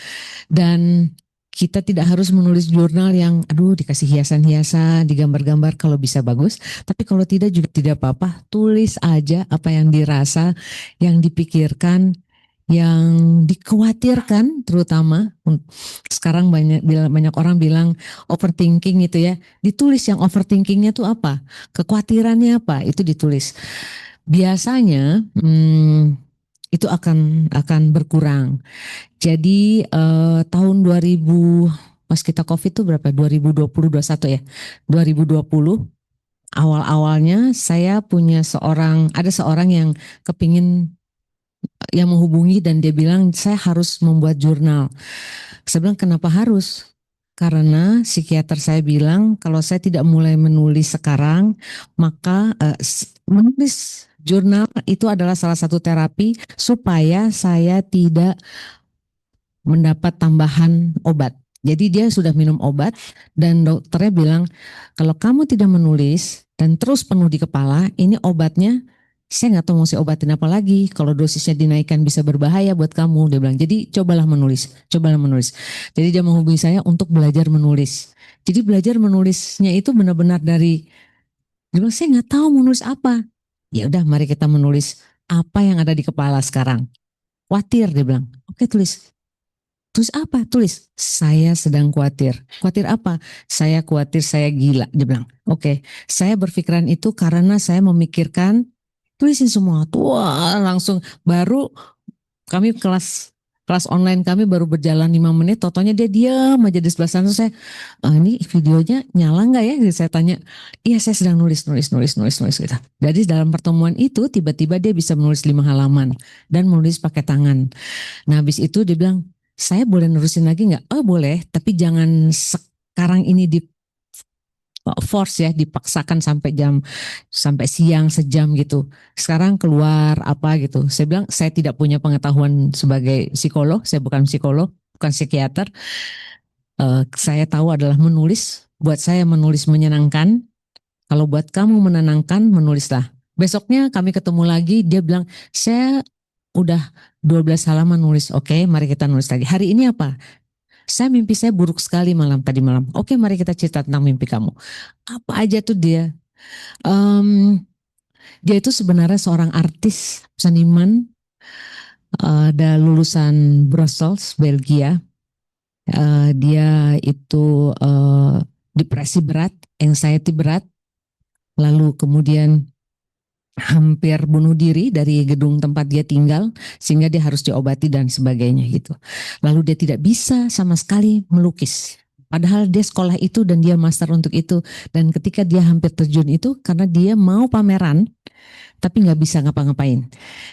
Dan Kita tidak harus menulis jurnal yang aduh dikasih hiasan-hiasan, digambar-gambar kalau bisa bagus. Tapi kalau tidak juga tidak apa-apa. Tulis aja apa yang dirasa, yang dipikirkan, yang dikhawatirkan terutama. Sekarang banyak orang bilang overthinking itu ya. Ditulis yang overthinkingnya itu apa? Kekhawatirannya apa? Itu ditulis. Biasanya itu akan berkurang. Jadi tahun 2000 pas kita COVID itu berapa? 2020 21 ya. 2020 awal-awalnya saya ada seorang yang kepingin yang menghubungi dan dia bilang saya harus membuat jurnal. Saya bilang kenapa harus? Karena psikiater saya bilang kalau saya tidak mulai menulis sekarang maka menulis jurnal itu adalah salah satu terapi supaya saya tidak mendapat tambahan obat. Jadi dia sudah minum obat dan dokternya bilang kalau kamu tidak menulis dan terus penuh di kepala, ini obatnya saya nggak tahu mau obatin apa lagi. Kalau dosisnya dinaikkan bisa berbahaya buat kamu. Dia bilang jadi cobalah menulis, cobalah menulis. Jadi dia menghubungi saya untuk belajar menulis. Jadi belajar menulisnya itu benar-benar dari dia bilang saya nggak tahu menulis apa. Ya udah mari kita menulis apa yang ada di kepala sekarang. Khawatir dia bilang. Oke tulis. Tulis apa? Tulis, saya sedang khawatir. Khawatir apa? Saya khawatir saya gila. Dia bilang, oke, saya berpikiran itu karena saya memikirkan, tulisin semua. Wah, langsung baru kami kelas online kami baru berjalan 5 menit, totonya dia diam aja di sebelah sana. Saya, ini videonya nyala nggak ya? Jadi saya tanya, iya saya sedang nulis gitu. Jadi dalam pertemuan itu tiba-tiba dia bisa menulis 5 halaman dan menulis pakai tangan. Nah habis itu dia bilang, saya boleh nerusin lagi nggak? Oh boleh, tapi jangan sekarang ini di force ya, dipaksakan sampai siang sejam gitu. Sekarang keluar apa gitu. Saya bilang saya tidak punya pengetahuan sebagai psikolog, saya bukan psikolog, bukan psikiater. Saya tahu adalah menulis. Buat saya menulis menyenangkan. Kalau buat kamu menenangkan, menulislah. Besoknya kami ketemu lagi, dia bilang saya udah 12 halaman nulis. Oke, mari kita nulis lagi. Hari ini apa? Mimpi saya buruk sekali tadi malam. Oke, mari kita cerita tentang mimpi kamu. Apa aja tuh dia? Dia itu sebenarnya seorang artis, seniman, ada lulusan Brussels, Belgia. Dia itu depresi berat, anxiety berat, lalu kemudian hampir bunuh diri dari gedung tempat dia tinggal sehingga dia harus diobati dan sebagainya gitu. Lalu dia tidak bisa sama sekali melukis. Padahal dia sekolah itu dan dia master untuk itu. Dan ketika dia hampir terjun itu karena dia mau pameran tapi nggak bisa ngapa-ngapain.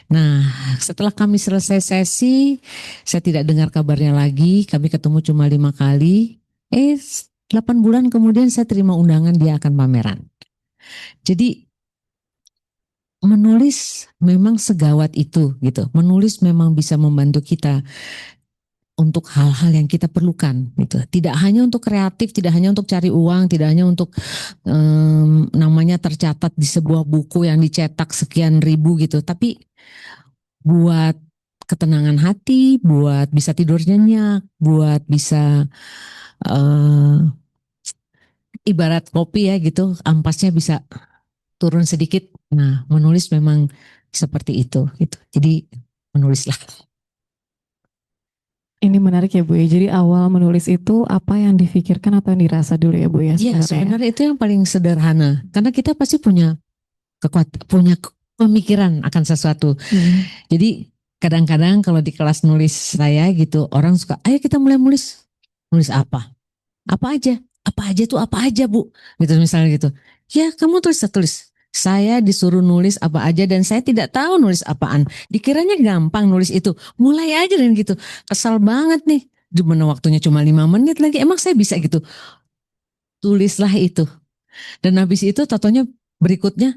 Nah setelah kami selesai sesi saya tidak dengar kabarnya lagi. Kami ketemu cuma 5 kali. 8 bulan kemudian saya terima undangan dia akan pameran. Jadi menulis memang segawat itu gitu. Menulis memang bisa membantu kita untuk hal-hal yang kita perlukan gitu. Tidak hanya untuk kreatif, tidak hanya untuk cari uang, tidak hanya untuk namanya tercatat di sebuah buku yang dicetak sekian ribu gitu. Tapi buat ketenangan hati, buat bisa tidur nyenyak, buat bisa ibarat kopi ya gitu, ampasnya bisa turun sedikit. Nah, menulis memang seperti itu gitu. Jadi menulislah. Ini menarik ya Bu ya. Jadi awal menulis itu apa yang difikirkan atau yang dirasa dulu ya Bu ya? Iya, sebenarnya itu yang paling sederhana. Karena kita pasti punya pemikiran akan sesuatu. Jadi kadang-kadang kalau di kelas nulis saya gitu, orang suka, ayo kita mulai nulis. Nulis apa? Apa aja? Apa aja tuh apa aja Bu? Gitu misalnya gitu. Ya kamu tulis. Saya disuruh nulis apa aja dan saya tidak tahu nulis apaan. Dikiranya gampang nulis itu. Mulai aja dan gitu. Kesal banget nih. Dimana waktunya cuma 5 menit lagi. Emang saya bisa gitu. Tulislah itu. Dan habis itu totonya berikutnya.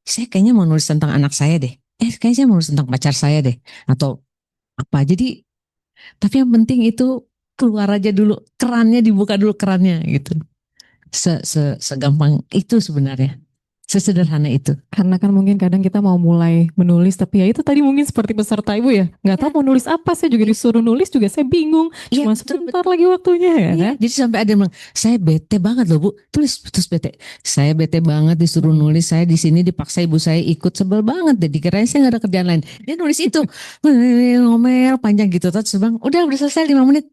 Saya kayaknya mau nulis tentang anak saya deh. Kayaknya saya mau nulis tentang pacar saya deh. Atau apa. Jadi tapi yang penting itu keluar aja dulu. Kerannya dibuka dulu kerannya gitu. Segampang itu sebenarnya. Sesederhana itu. Karena kan mungkin kadang kita mau mulai menulis, tapi ya itu tadi mungkin seperti peserta ibu ya, nggak tahu mau nulis apa, saya juga disuruh nulis juga saya bingung, Iya, cuma betul, sebentar lagi waktunya ya Iya, kan? jadi sampai ada yang bilang, saya bete banget loh Bu, tulis terus bete. Saya bete banget disuruh nulis, saya di sini dipaksa ibu saya ikut, sebel banget deh, dikirain saya nggak ada kerjaan lain. Dia nulis itu, ngomel panjang gitu, terus bang, udah selesai 5 menit.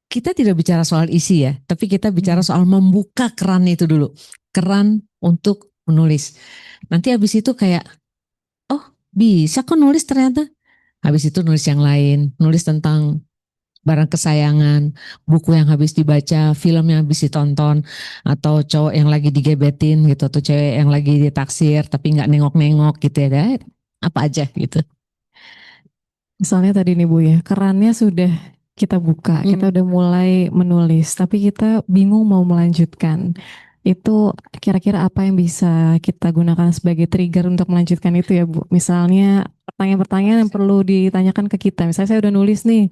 Kita tidak bicara soal isi ya, tapi kita bicara soal membuka keran itu dulu, keran untuk menulis. Nanti habis itu kayak, oh bisa kok nulis ternyata. Habis itu nulis yang lain, nulis tentang barang kesayangan, buku yang habis dibaca, film yang habis ditonton, atau cowok yang lagi digebetin gitu, atau cewek yang lagi ditaksir tapi nggak nengok-nengok gitu ya, kan? Apa aja gitu. Misalnya tadi nih Bu ya, kerannya sudah kita buka, kita udah mulai menulis, tapi kita bingung mau melanjutkan. Itu kira-kira apa yang bisa kita gunakan sebagai trigger untuk melanjutkan itu ya Bu? Misalnya pertanyaan-pertanyaan yang perlu ditanyakan ke kita. Misalnya saya udah nulis nih,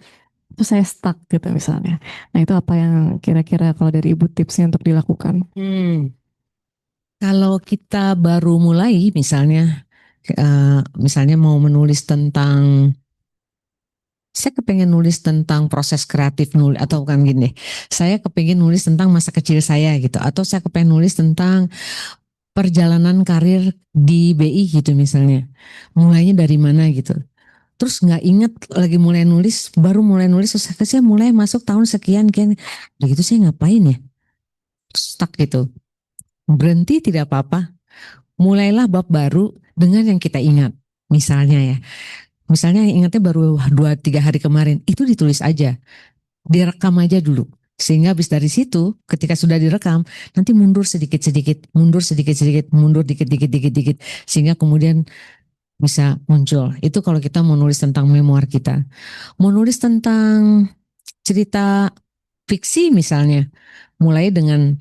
terus saya stuck gitu misalnya. Nah itu apa yang kira-kira kalau dari Ibu tipsnya untuk dilakukan? Kalau kita baru mulai misalnya mau menulis tentang, saya kepengen nulis tentang proses kreatif nulis, atau bukan gini, saya kepengen nulis tentang masa kecil saya gitu, atau saya kepengen nulis tentang perjalanan karir di BI gitu misalnya, mulainya dari mana gitu. Terus nggak inget lagi baru mulai nulis, terus saya mulai masuk tahun sekian, udah gitu saya ngapain ya, stuck gitu. Berhenti tidak apa-apa, mulailah bab baru dengan yang kita ingat, misalnya ingatnya baru 2-3 hari kemarin, itu ditulis aja, direkam aja dulu. Sehingga habis dari situ, ketika sudah direkam, nanti mundur sedikit-sedikit, mundur dikit-dikit, sehingga kemudian bisa muncul. Itu kalau kita mau nulis tentang memoir kita. Mau nulis tentang cerita fiksi misalnya, mulai dengan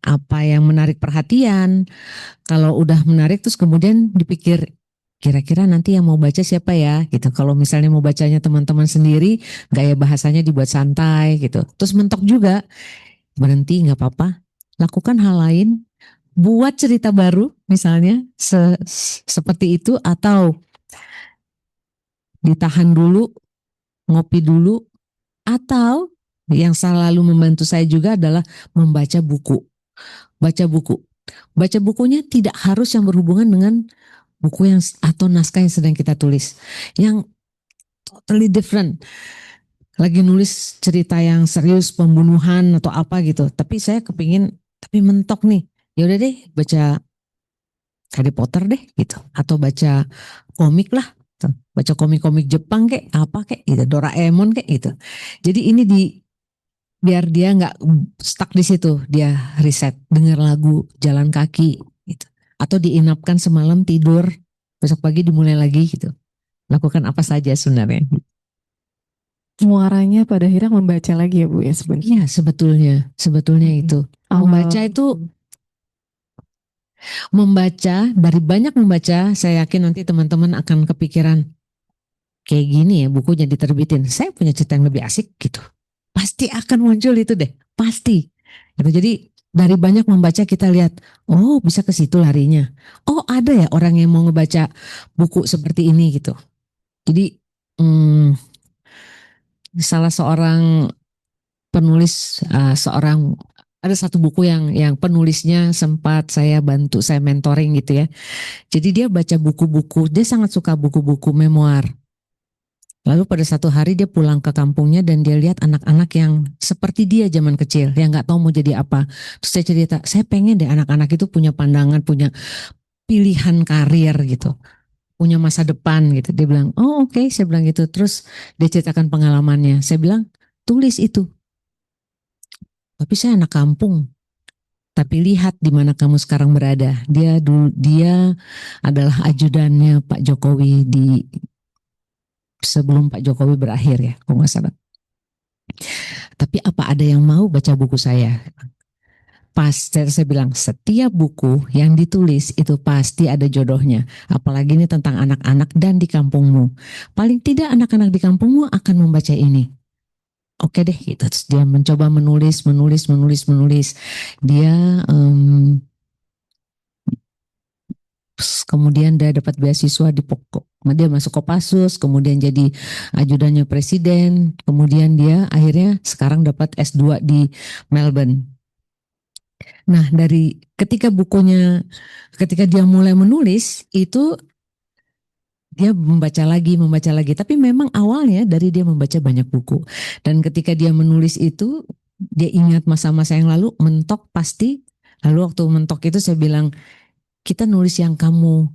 apa yang menarik perhatian. Kalau udah menarik terus kemudian dipikir, kira-kira nanti yang mau baca siapa ya gitu. Kalau misalnya mau bacanya teman-teman sendiri, gaya bahasanya dibuat santai gitu. Terus mentok juga, berhenti nggak apa-apa, lakukan hal lain, buat cerita baru misalnya seperti itu, atau ditahan dulu, ngopi dulu, atau yang selalu membantu saya juga adalah membaca buku. Baca buku. Baca bukunya tidak harus yang berhubungan dengan buku yang atau naskah yang sedang kita tulis, yang totally different. Lagi nulis cerita yang serius, pembunuhan atau apa gitu, tapi saya kepingin, tapi mentok nih, ya udah deh baca Harry Potter deh gitu, atau baca komik lah, baca komik-komik Jepang kayak apa kayak gitu, Doraemon kayak gitu. Jadi ini biar dia nggak stuck di situ, dia riset, dengar lagu, jalan kaki gitu. Atau diinapkan semalam, tidur, besok pagi dimulai lagi gitu. Lakukan apa saja sebenarnya. Muaranya pada akhirnya membaca lagi ya Bu ya sebenarnya. Iya, sebetulnya itu. Membaca, dari banyak membaca, saya yakin nanti teman-teman akan kepikiran, kayak gini ya bukunya diterbitin, saya punya cerita yang lebih asik gitu. Pasti akan muncul itu deh, pasti. Gitu. Jadi dari banyak membaca kita lihat, oh bisa ke situ larinya. Oh ada ya orang yang mau ngebaca buku seperti ini gitu. Jadi salah seorang penulis, ada satu buku yang penulisnya sempat saya bantu, saya mentoring gitu ya. Jadi dia baca buku-buku, dia sangat suka buku-buku memoir. Lalu pada satu hari dia pulang ke kampungnya dan dia lihat anak-anak yang seperti dia zaman kecil, yang nggak tahu mau jadi apa. Terus saya cerita, saya pengen deh anak-anak itu punya pandangan, punya pilihan karir gitu, punya masa depan gitu. Dia bilang, oh oke, saya bilang gitu. Terus dia ceritakan pengalamannya. Saya bilang, tulis itu. Tapi saya anak kampung. Tapi lihat di mana kamu sekarang berada. Dia adalah ajudannya Pak Jokowi sebelum Pak Jokowi berakhir ya, kalau nggak salah. Tapi apa ada yang mau baca buku saya? Saya bilang setiap buku yang ditulis itu pasti ada jodohnya. Apalagi ini tentang anak-anak dan di kampungmu. Paling tidak anak-anak di kampungmu akan membaca ini. Oke deh gitu. Terus dia mencoba menulis. Dia kemudian dia dapat beasiswa di Pokok, dia masuk Kopassus, kemudian jadi ajudannya presiden, kemudian dia akhirnya sekarang dapat S2 di Melbourne. Nah, dari ketika dia mulai menulis itu dia membaca lagi, tapi memang awalnya dari dia membaca banyak buku. Dan ketika dia menulis itu, dia ingat masa-masa yang lalu, mentok pasti. Lalu waktu mentok itu saya bilang, kita nulis yang kamu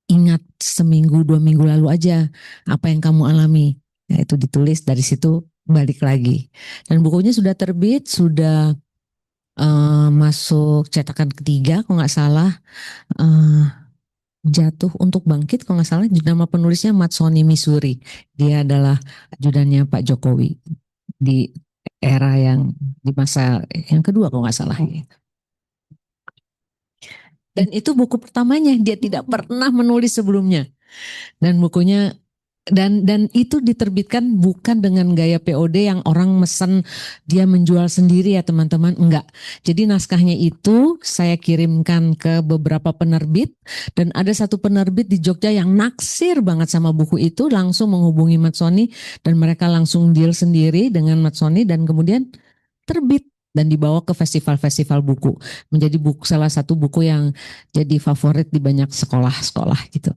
ingat seminggu, 2 minggu lalu aja, apa yang kamu alami. Ya, itu ditulis, dari situ balik lagi. Dan bukunya sudah terbit, sudah masuk cetakan ketiga, kalau nggak salah. Jatuh untuk Bangkit, kalau nggak salah nama penulisnya Matsoni Missouri. Dia adalah ajudannya Pak Jokowi di era yang di masa yang kedua kalau nggak salah. Dan itu buku pertamanya, dia tidak pernah menulis sebelumnya. Dan bukunya dan itu diterbitkan bukan dengan gaya POD yang orang mesen dia menjual sendiri ya teman-teman, enggak. Jadi naskahnya itu saya kirimkan ke beberapa penerbit dan ada satu penerbit di Jogja yang naksir banget sama buku itu, langsung menghubungi Matsoni dan mereka langsung deal sendiri dengan Matsoni dan kemudian terbit dan dibawa ke festival-festival buku, menjadi salah satu buku yang jadi favorit di banyak sekolah-sekolah gitu.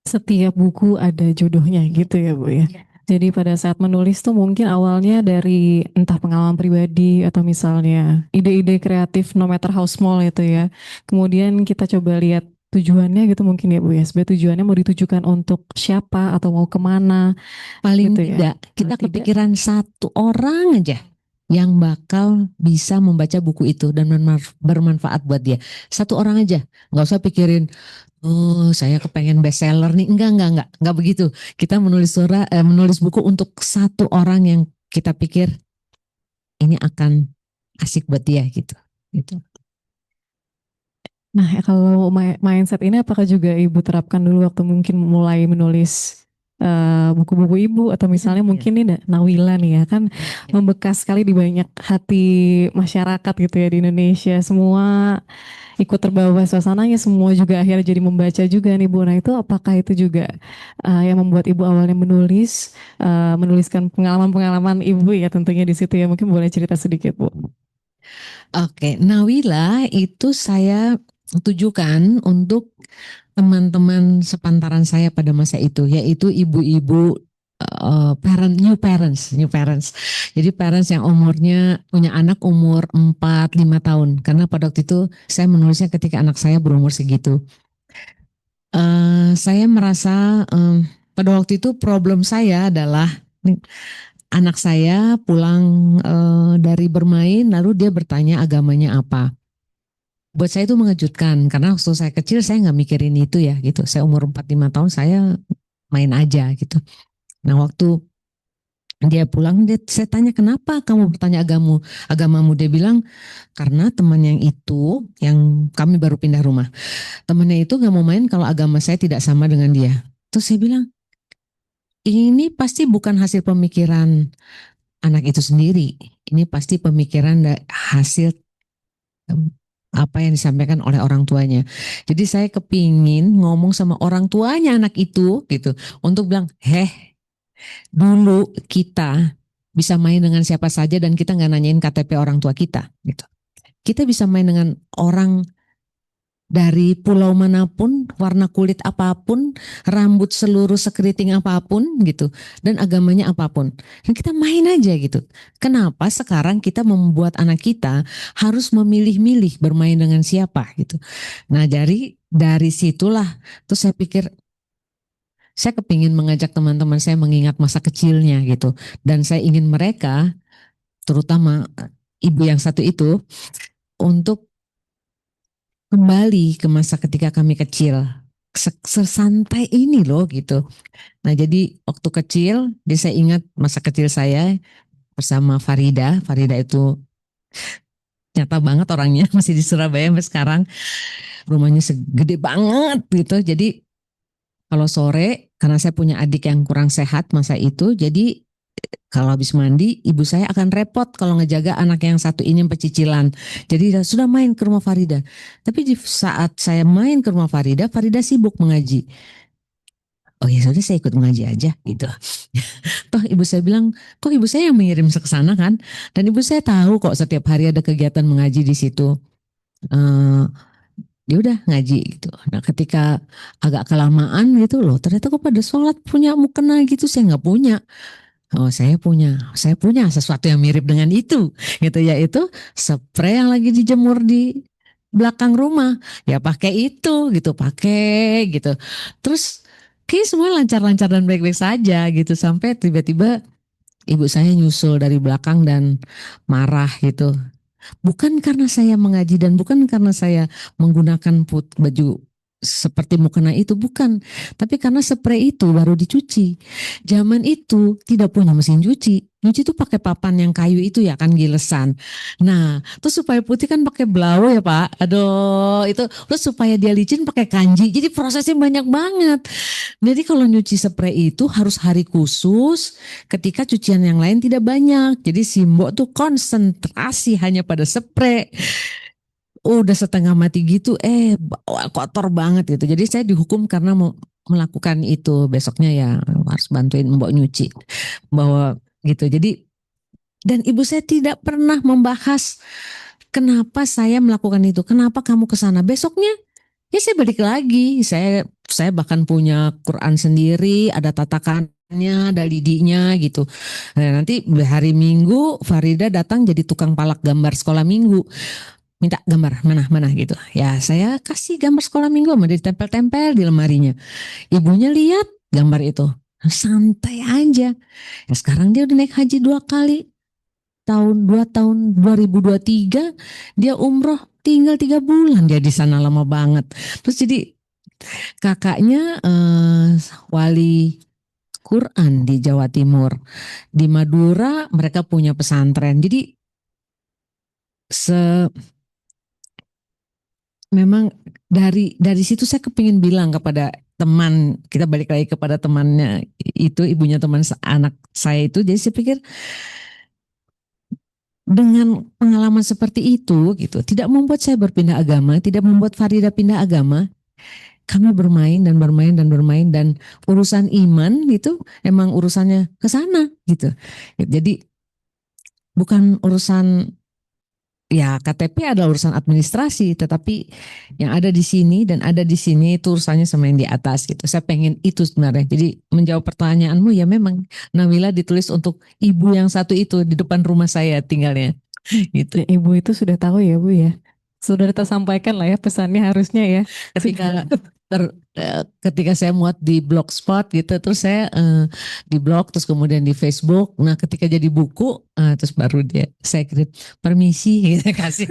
Setiap buku ada jodohnya gitu ya Bu ya. Jadi pada saat menulis tuh mungkin awalnya dari entah pengalaman pribadi atau misalnya ide-ide kreatif no matter how small itu ya. Kemudian kita coba lihat tujuannya gitu mungkin ya Bu ya. Sebenarnya tujuannya mau ditujukan untuk siapa atau mau kemana. Paling gitu ya. tidak kita kepikiran satu orang aja yang bakal bisa membaca buku itu dan bermanfaat buat dia. Satu orang aja, nggak usah pikirin oh saya kepengen bestseller nih, enggak begitu. Kita menulis buku untuk satu orang yang kita pikir ini akan asik buat dia gitu. Nah kalau mindset ini apakah juga Ibu terapkan dulu waktu mungkin mulai menulis buku-buku Ibu atau misalnya mungkin ini Nawila nih ya kan membekas sekali di banyak hati masyarakat gitu ya di Indonesia, semua ikut terbawa suasananya, semua juga akhirnya jadi membaca juga nih Bu. Nah itu apakah itu juga yang membuat Ibu awalnya menuliskan pengalaman-pengalaman Ibu ya tentunya di situ ya, mungkin boleh cerita sedikit Bu. Oke, Nawila itu saya tujukan untuk teman-teman sepantaran saya pada masa itu, yaitu ibu-ibu new parents. Jadi parents yang umurnya punya anak umur 4-5 tahun. Karena pada waktu itu saya menulisnya ketika anak saya berumur segitu. Saya merasa pada waktu itu problem saya adalah anak saya pulang dari bermain lalu dia bertanya agamanya apa. Buat saya itu mengejutkan karena waktu saya kecil saya nggak mikirin itu ya gitu. Saya umur 4-5 tahun saya main aja gitu. Nah waktu dia pulang saya tanya kenapa kamu bertanya agamamu, dia bilang karena teman yang itu yang kami baru pindah rumah, temannya itu nggak mau main kalau agama saya tidak sama dengan dia. Terus saya bilang ini pasti bukan hasil pemikiran anak itu sendiri, ini pasti pemikiran hasil apa yang disampaikan oleh orang tuanya. Jadi saya kepingin ngomong sama orang tuanya anak itu gitu untuk bilang dulu kita bisa main dengan siapa saja dan kita nggak nanyain KTP orang tua kita gitu. Kita bisa main dengan orang dari pulau manapun, warna kulit apapun, rambut seluruh sekeriting apapun gitu, dan agamanya apapun. Dan kita main aja gitu. Kenapa sekarang kita membuat anak kita harus memilih-milih bermain dengan siapa gitu. Nah dari situlah terus saya pikir saya kepingin mengajak teman-teman saya mengingat masa kecilnya gitu. Dan saya ingin mereka, terutama ibu yang satu itu, untuk kembali ke masa ketika kami kecil. Sesantai ini loh gitu. Nah jadi waktu kecil, saya ingat masa kecil saya bersama Farida. Farida itu nyata banget orangnya, masih di Surabaya sampai sekarang. Rumahnya segede banget gitu. Jadi kalau sore, karena saya punya adik yang kurang sehat masa itu, jadi Kalau habis mandi, ibu saya akan repot kalau ngejaga anak yang satu ini yang pecicilan. Jadi sudah main ke rumah Farida. Tapi di saat saya main ke rumah Farida, Farida sibuk mengaji. Oh ya sudah saya ikut mengaji aja gitu. Toh ibu saya bilang, kok ibu saya yang mengirim ke sana kan? Dan ibu saya tahu kok setiap hari ada kegiatan mengaji di situ. Ya udah ngaji gitu. Nah ketika agak kelamaan gitu loh, ternyata kok pada sholat punya mukena gitu, saya nggak punya. Oh saya punya sesuatu yang mirip dengan itu, gitu yaitu spray yang lagi dijemur di belakang rumah, ya pakai itu gitu, pakai gitu. Terus kayak semua lancar-lancar dan baik-baik saja gitu sampai tiba-tiba ibu saya nyusul dari belakang dan marah gitu. Bukan karena saya mengaji dan bukan karena saya menggunakan baju seperti mukena itu, bukan. Tapi karena spray itu baru dicuci. Zaman itu tidak punya mesin cuci. Nyuci itu pakai papan yang kayu itu ya kan, gilesan. Nah, terus supaya putih kan pakai blau ya Pak. Aduh, itu terus supaya dia licin pakai kanji. Jadi prosesnya banyak banget. Jadi kalau nyuci spray itu harus hari khusus ketika cucian yang lain tidak banyak. Jadi si Mbok tuh konsentrasi hanya pada spray. Udah setengah mati gitu, bawa kotor banget gitu. Jadi saya dihukum karena mau melakukan itu. Besoknya ya harus bantuin Mbok nyuci. Bawa gitu. Jadi dan ibu saya tidak pernah membahas kenapa saya melakukan itu. Kenapa kamu ke sana? Besoknya ya saya balik lagi. Saya bahkan punya Quran sendiri, ada tatakannya, ada lidinya gitu. Nah, nanti hari Minggu Farida datang jadi tukang palak gambar sekolah minggu. Minta gambar mana gitu. Ya saya kasih gambar sekolah minggu sama dia ditempel-tempel di lemarinya. Ibunya lihat gambar itu. Santai aja. Ya, sekarang dia udah naik haji 2 kali. 2 tahun 2023 dia umroh tinggal 3 bulan dia di sana, lama banget. Terus jadi kakaknya wali Quran di Jawa Timur. Di Madura mereka punya pesantren. Jadi memang dari situ saya kepingin bilang kepada teman, kita balik lagi kepada temannya itu, ibunya teman anak saya itu. Jadi saya pikir dengan pengalaman seperti itu gitu, tidak membuat saya berpindah agama, tidak membuat Farida pindah agama. Kami bermain dan urusan iman itu emang urusannya ke sana gitu. Jadi bukan urusan, ya KTP adalah urusan administrasi, tetapi yang ada di sini dan ada di sini itu urusannya sama yang di atas gitu. Saya pengen itu sebenarnya. Jadi menjawab pertanyaanmu, ya memang Nawila ditulis untuk ibu yang satu itu di depan rumah saya tinggalnya. Gitu. Ibu itu sudah tahu ya Bu ya. Sudah tersampaikan lah ya pesannya harusnya ya. Ketika saya muat di Blogspot gitu, terus saya di blog, terus kemudian di Facebook. Nah ketika jadi buku, terus baru saya kirim permisi gitu kasih.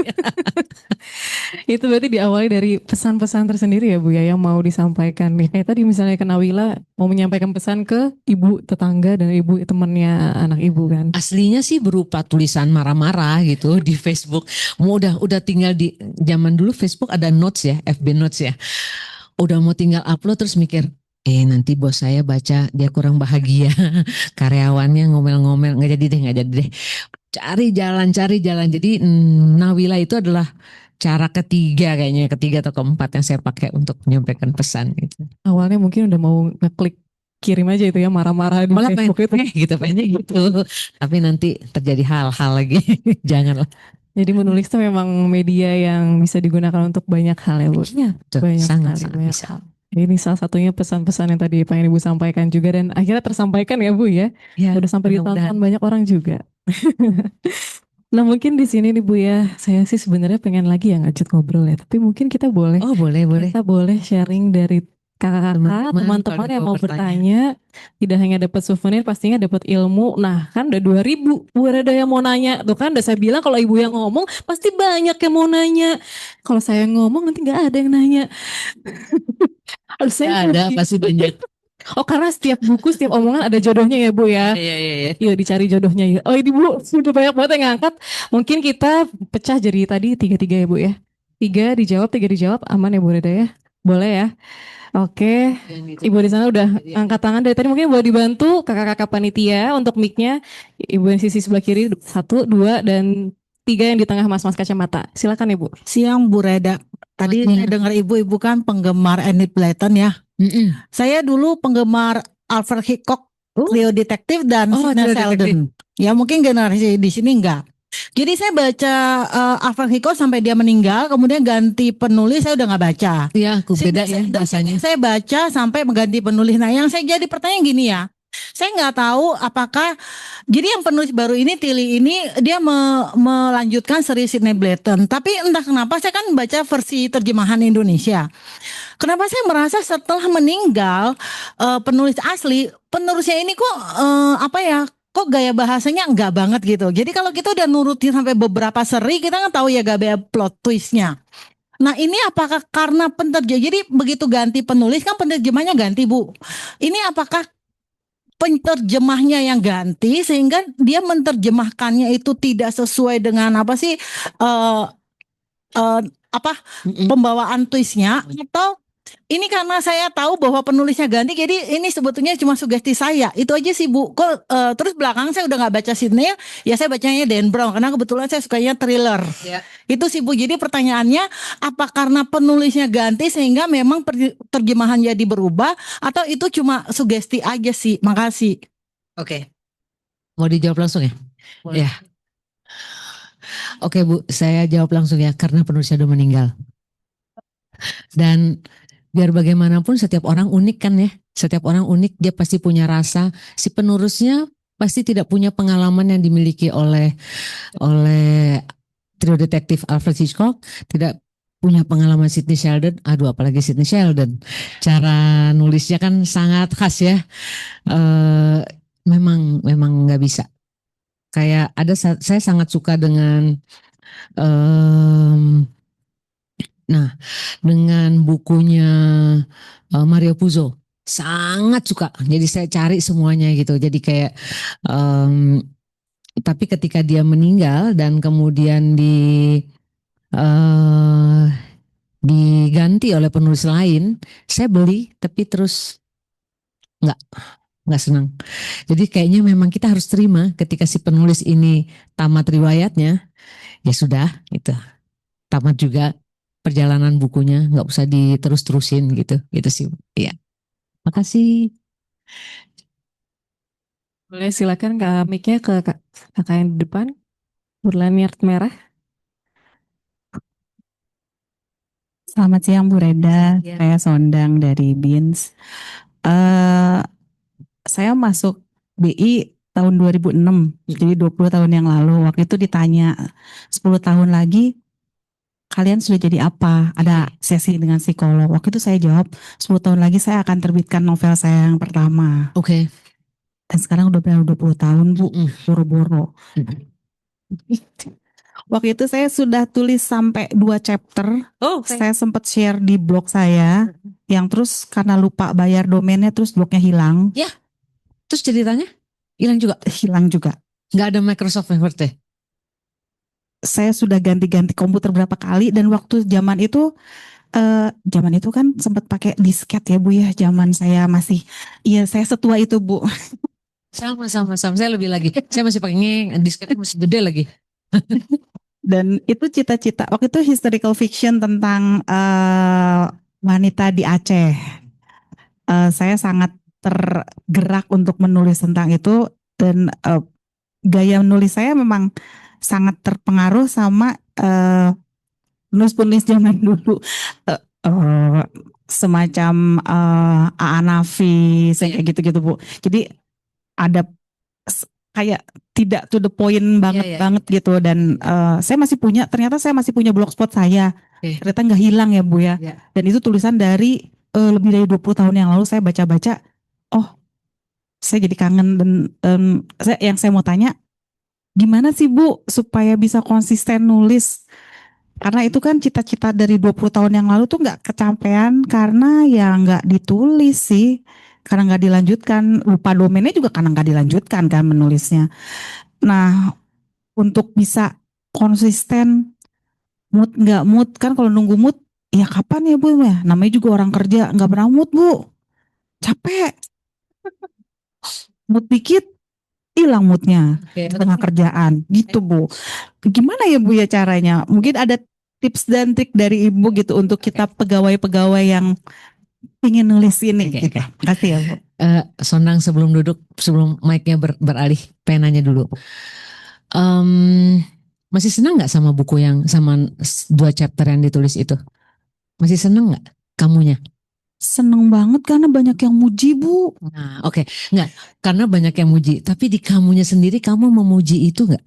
Itu berarti diawali dari pesan-pesan tersendiri ya Bu ya yang mau disampaikan. Kayak tadi misalnya ke Nawila mau menyampaikan pesan ke ibu tetangga dan ibu temannya anak ibu kan. Aslinya sih berupa tulisan marah-marah gitu di Facebook. Udah tinggal di zaman dulu Facebook ada notes ya, FB notes ya. Udah mau tinggal upload terus mikir, nanti bos saya baca dia kurang bahagia, karyawannya ngomel-ngomel, nggak jadi deh. Cari jalan. Jadi Nawila itu adalah cara ketiga atau keempat yang saya pakai untuk menyampaikan pesan gitu. Awalnya mungkin udah mau ngeklik kirim aja itu ya, marah-marah di Malah Facebook itu. pengennya gitu. Tapi nanti terjadi hal-hal lagi, janganlah. Jadi menulis itu memang media yang bisa digunakan untuk banyak hal ya Bu. Iya, Banyak sangat sekali, banyak bisa. hal. Ini salah satunya pesan-pesan yang tadi pengen Ibu sampaikan juga dan akhirnya tersampaikan ya Bu ya. Ya, Udah sampai ditonton banyak orang juga. Nah mungkin di sini nih Bu ya, saya sih sebenarnya pengen lagi ya ngajak ngobrol ya. Tapi mungkin kita boleh, Oh boleh. kita boleh sharing dari kakak-kakak, teman-teman kalau yang mau mau bertanya. Tidak hanya dapat souvenir, pastinya dapat ilmu. Nah kan udah 2000, Bu ada yang mau nanya. Tuh kan udah saya bilang kalau Ibu yang ngomong pasti banyak yang mau nanya. Kalau saya ngomong nanti nggak ada yang nanya. Harus saya ada pasti banyak. Oh karena setiap buku, setiap omongan ada jodohnya ya Bu ya. Iya. Yuk dicari jodohnya ya. Oh ini Bu sudah banyak banget yang ngangkat. Mungkin kita pecah jadi tadi 3-3 ya Bu ya. 3 dijawab, aman ya Bu Reda ya. Boleh ya? Oke, Ibu di sana udah angkat tangan dari tadi, mungkin boleh dibantu kakak-kakak panitia untuk mic-nya. Ibu yang sisi sebelah kiri, 1, 2, dan 3 yang di tengah mas-mas kacamata. Silakan Ibu. Siang Bu Reda. Tadi saya dengar ibu-ibu kan penggemar Enid Blyton ya. Mm-mm. Saya dulu penggemar Alfred Hitchcock, Trio Detektif dan Oh, Sidney Trio Sheldon. Ya mungkin generasi di sini enggak. Jadi saya baca Alfred Hitchcock sampai dia meninggal, kemudian ganti penulis saya udah nggak baca. Iya, beda ya rasanya. Saya baca sampai mengganti penulis. Nah, yang saya jadi pertanyaan gini ya. Saya nggak tahu apakah jadi yang penulis baru ini Tilly ini dia melanjutkan seri Sidney Blayton. Tapi entah kenapa saya kan baca versi terjemahan Indonesia. Kenapa saya merasa setelah meninggal penulis asli, penulisnya ini kok apa ya? Kok gaya bahasanya enggak banget gitu. Jadi kalau kita udah nurutin sampai beberapa seri, kita kan tahu ya gaya plot twistnya. Nah ini apakah karena penterjemah, jadi begitu ganti penulis kan penerjemahnya ganti Bu. Ini apakah penterjemahnya yang ganti sehingga dia menerjemahkannya itu tidak sesuai dengan apa sih apa pembawaan twistnya, atau ini karena saya tahu bahwa penulisnya ganti jadi ini sebetulnya cuma sugesti saya itu aja sih Bu. Kok terus belakang saya udah nggak baca Sidney ya, saya bacanya Dan Brown karena kebetulan saya sukanya thriller. Itu sih Bu. Jadi pertanyaannya apa karena penulisnya ganti sehingga memang terjemahan jadi berubah atau itu cuma sugesti aja sih? Makasih. Oke. Mau dijawab langsung ya? Boleh. Ya. Oke Bu, saya jawab langsung ya karena penulisnya udah meninggal. Dan biar bagaimanapun setiap orang unik kan ya. Setiap orang unik, dia pasti punya rasa. Si penulisnya pasti tidak punya pengalaman yang dimiliki oleh trio detektif Alfred Hitchcock, tidak punya pengalaman Sidney Sheldon. Aduh, apalagi Sidney Sheldon. Cara nulisnya kan sangat khas ya. Memang nggak bisa. Kayak saya sangat suka dengan dengan bukunya Mario Puzo, sangat suka. Jadi saya cari semuanya gitu. Jadi kayak tapi ketika dia meninggal dan kemudian diganti oleh penulis lain, saya beli tapi terus nggak senang. Jadi kayaknya memang kita harus terima ketika si penulis ini tamat riwayatnya, ya sudah gitu. Tamat juga perjalanan bukunya, nggak usah diterus-terusin gitu sih. Iya. Makasih. Boleh silakan Kak mic-nya ke kakak yang di depan. Berlanyar merah. Selamat siang Bu Reda, saya Sondang dari BINS. Saya masuk BI tahun 2006, jadi 20 tahun yang lalu. Waktu itu ditanya 10 tahun lagi kalian sudah jadi apa? Ada sesi dengan psikolog. Waktu itu saya jawab 10 tahun lagi saya akan terbitkan novel saya yang pertama. Oke. Dan sekarang udah berapa 20 tahun Bu, boro-boro. Waktu itu saya sudah tulis sampai 2 chapter. Saya sempat share di blog saya, yang terus karena lupa bayar domainnya terus blognya hilang. Ya, terus ceritanya hilang juga? Hilang juga. Nggak ada Microsoft Word ya? Saya sudah ganti-ganti komputer berapa kali dan waktu zaman itu kan sempat pakai disket ya Bu ya, zaman saya masih, iya saya setua itu Bu. Sama, saya lebih lagi. Saya masih pakai disketnya masih gede lagi. Dan itu cita-cita waktu itu historical fiction tentang wanita di Aceh. Saya sangat tergerak untuk menulis tentang itu dan gaya menulis saya memang sangat terpengaruh sama penulis-penulis zaman dulu, semacam A.A. Nafi, kayak gitu-gitu Bu. Jadi ada kayak tidak to the point banget gitu dan ternyata saya masih punya blogspot saya. Ternyata nggak hilang ya Bu ya. Dan itu tulisan dari lebih dari 20 tahun yang lalu. Saya baca-baca, oh saya jadi kangen. Dan yang saya mau tanya, gimana sih Bu supaya bisa konsisten nulis? Karena itu kan cita-cita dari 20 tahun yang lalu tuh nggak kecapean karena ya nggak ditulis sih. Karena nggak dilanjutkan, lupa domainnya juga karena nggak dilanjutkan kan menulisnya. Nah, untuk bisa konsisten mood nggak mood kan, kalau nunggu mood ya kapan ya Bu ya? Namanya juga orang kerja, nggak pernah mood Bu. Capek. Mood dikit, hilang moodnya. Oke. Tengah kerjaan. Gitu Bu. Gimana ya Bu ya caranya? Mungkin ada tips dan trik dari Ibu gitu untuk kita pegawai-pegawai yang ingin nulis ini. Oke, Gitu. oke. Kasih ya Bu. Sondang sebelum duduk, sebelum mic-nya beralih, pengen nanya dulu. Masih senang nggak sama buku yang sama 2 chapter yang ditulis itu? Masih senang nggak kamunya? Seneng banget karena banyak yang muji Bu. Nah, oke. Nggak, karena banyak yang muji. Tapi di kamunya sendiri kamu memuji itu nggak?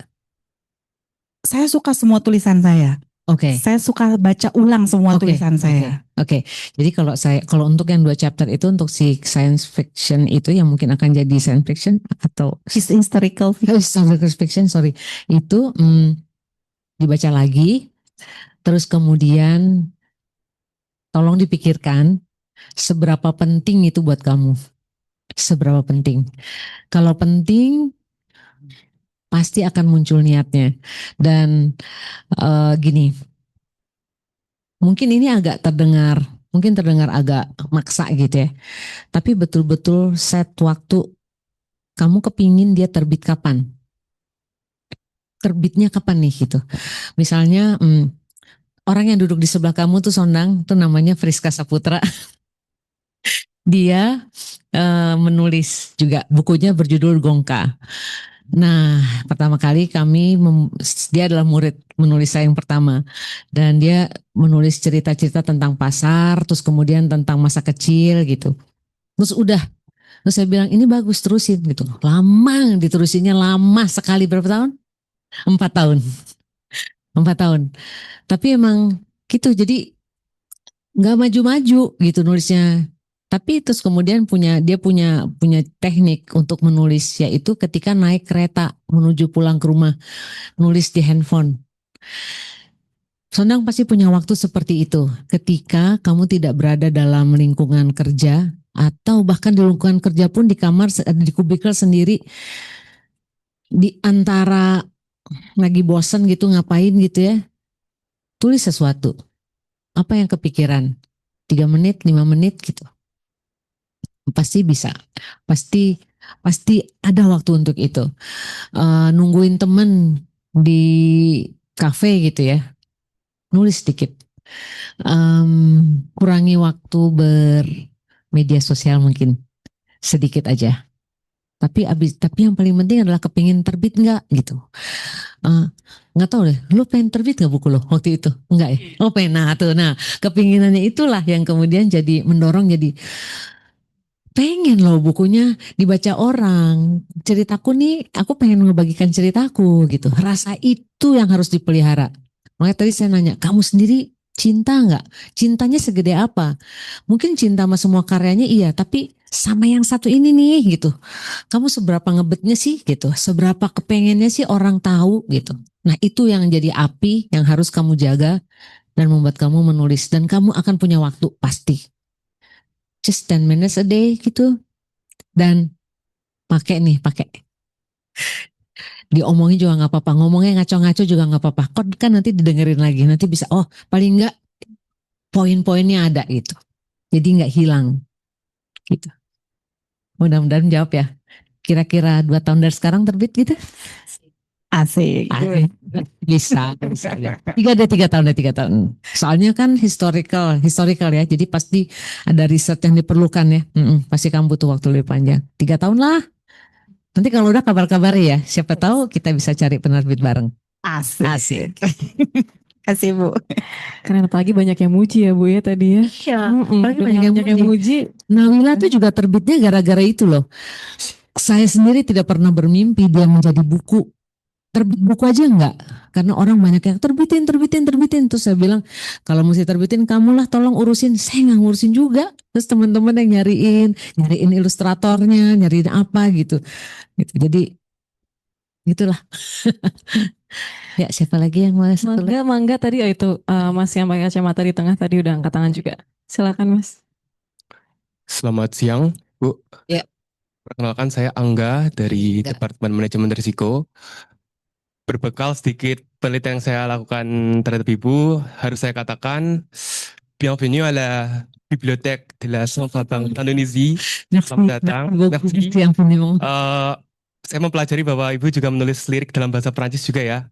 Saya suka semua tulisan saya. Oke. Saya suka baca ulang semua Oke, tulisan saya. Oke. Jadi kalau untuk yang 2 chapter itu untuk si science fiction itu yang mungkin akan jadi science fiction atau Historical historical fiction, sorry. Itu dibaca lagi. Terus kemudian tolong dipikirkan seberapa penting itu buat kamu. Seberapa penting. Kalau penting pasti akan muncul niatnya. Dan gini, mungkin ini mungkin terdengar agak maksa gitu ya. Tapi betul-betul set waktu, kamu kepingin dia terbit kapan? Terbitnya kapan nih gitu. Misalnya orang yang duduk di sebelah kamu tuh Sondang, tuh namanya Friska Saputra. Dia menulis juga, bukunya berjudul Gongka. Nah, pertama kali dia adalah murid menulis saya yang pertama. Dan dia menulis cerita-cerita tentang pasar, terus kemudian tentang masa kecil gitu. Terus saya bilang, ini bagus, terusin gitu. Lama, diterusinnya lama sekali, berapa tahun? 4 tahun. 4 tahun. Tapi emang gitu, jadi nggak maju-maju gitu nulisnya. Tapi terus kemudian dia punya teknik untuk menulis, yaitu ketika naik kereta menuju pulang ke rumah, nulis di handphone. Sondang pasti punya waktu seperti itu ketika kamu tidak berada dalam lingkungan kerja atau bahkan di lingkungan kerja pun di kamar, di kubikel sendiri, di antara lagi bosan gitu ngapain gitu ya, tulis sesuatu. Apa yang kepikiran? 3 menit, 5 menit gitu. Pasti bisa. Pasti ada waktu untuk itu. Nungguin temen di kafe gitu ya. Nulis sedikit. Kurangi waktu bermedia sosial mungkin. Sedikit aja. Tapi yang paling penting adalah kepingin terbit nggak gitu. Nggak tahu deh, lo pengen terbit nggak buku lo waktu itu? Enggak ya? Oh pengen, nah kepinginannya itulah yang kemudian jadi mendorong, jadi pengen loh bukunya dibaca orang. Ceritaku nih, aku pengen ngebagikan ceritaku gitu. Rasa itu yang harus dipelihara. Makanya tadi saya nanya, kamu sendiri cinta nggak? Cintanya segede apa? Mungkin cinta sama semua karyanya iya, tapi sama yang satu ini nih gitu. Kamu seberapa ngebetnya sih gitu? Seberapa kepengennya sih orang tahu gitu? Nah itu yang jadi api yang harus kamu jaga dan membuat kamu menulis. Dan kamu akan punya waktu pasti. Just 10 minutes a day gitu. Dan pakai. Diomongin juga nggak apa-apa. Ngomongnya ngaco-ngaco juga nggak apa-apa. Kan nanti didengerin lagi. Nanti bisa, oh paling nggak poin-poinnya ada gitu. Jadi nggak hilang gitu. Mudah-mudahan jawab ya. Kira-kira 2 tahun dari sekarang terbit gitu? Asik. Bisa. 3 tahun. Soalnya kan historical ya. Jadi pasti ada riset yang diperlukan ya. Pasti kamu butuh waktu lebih panjang. 3 tahun lah. Nanti kalau udah kabar-kabari ya. Siapa tahu kita bisa cari penerbit bareng. Asik. Kasih Bu. Karena apalagi banyak yang muji ya Bu ya tadi ya. Iya. Apalagi banyak yang muji. Nawila tuh juga terbitnya gara-gara itu loh. Saya sendiri tidak pernah bermimpi dia menjadi buku. Terbit buku aja enggak. Karena orang banyak yang terbitin. Terus saya bilang, kalau mesti terbitin kamulah tolong urusin. Saya nggak ngurusin juga. Terus teman-teman yang nyariin ilustratornya, nyariin apa gitu. Jadi gitulah. Ya siapa lagi yang mau satu lagi? Mangga tadi itu Mas yang pakai kacamata di tengah tadi udah angkat tangan juga. Silakan Mas. Selamat siang, Bu. Ya. Perkenalkan saya Angga dari Ya. Departemen Manajemen Risiko. Berbekal sedikit penelitian yang saya lakukan terhadap Ibu, harus saya katakan bienvenue à la bibliothèque de la Santa Indonesia. Merci, Selamat datang. merci Merci. infiniment. Saya mempelajari bahwa Ibu juga menulis lirik dalam bahasa Prancis juga ya.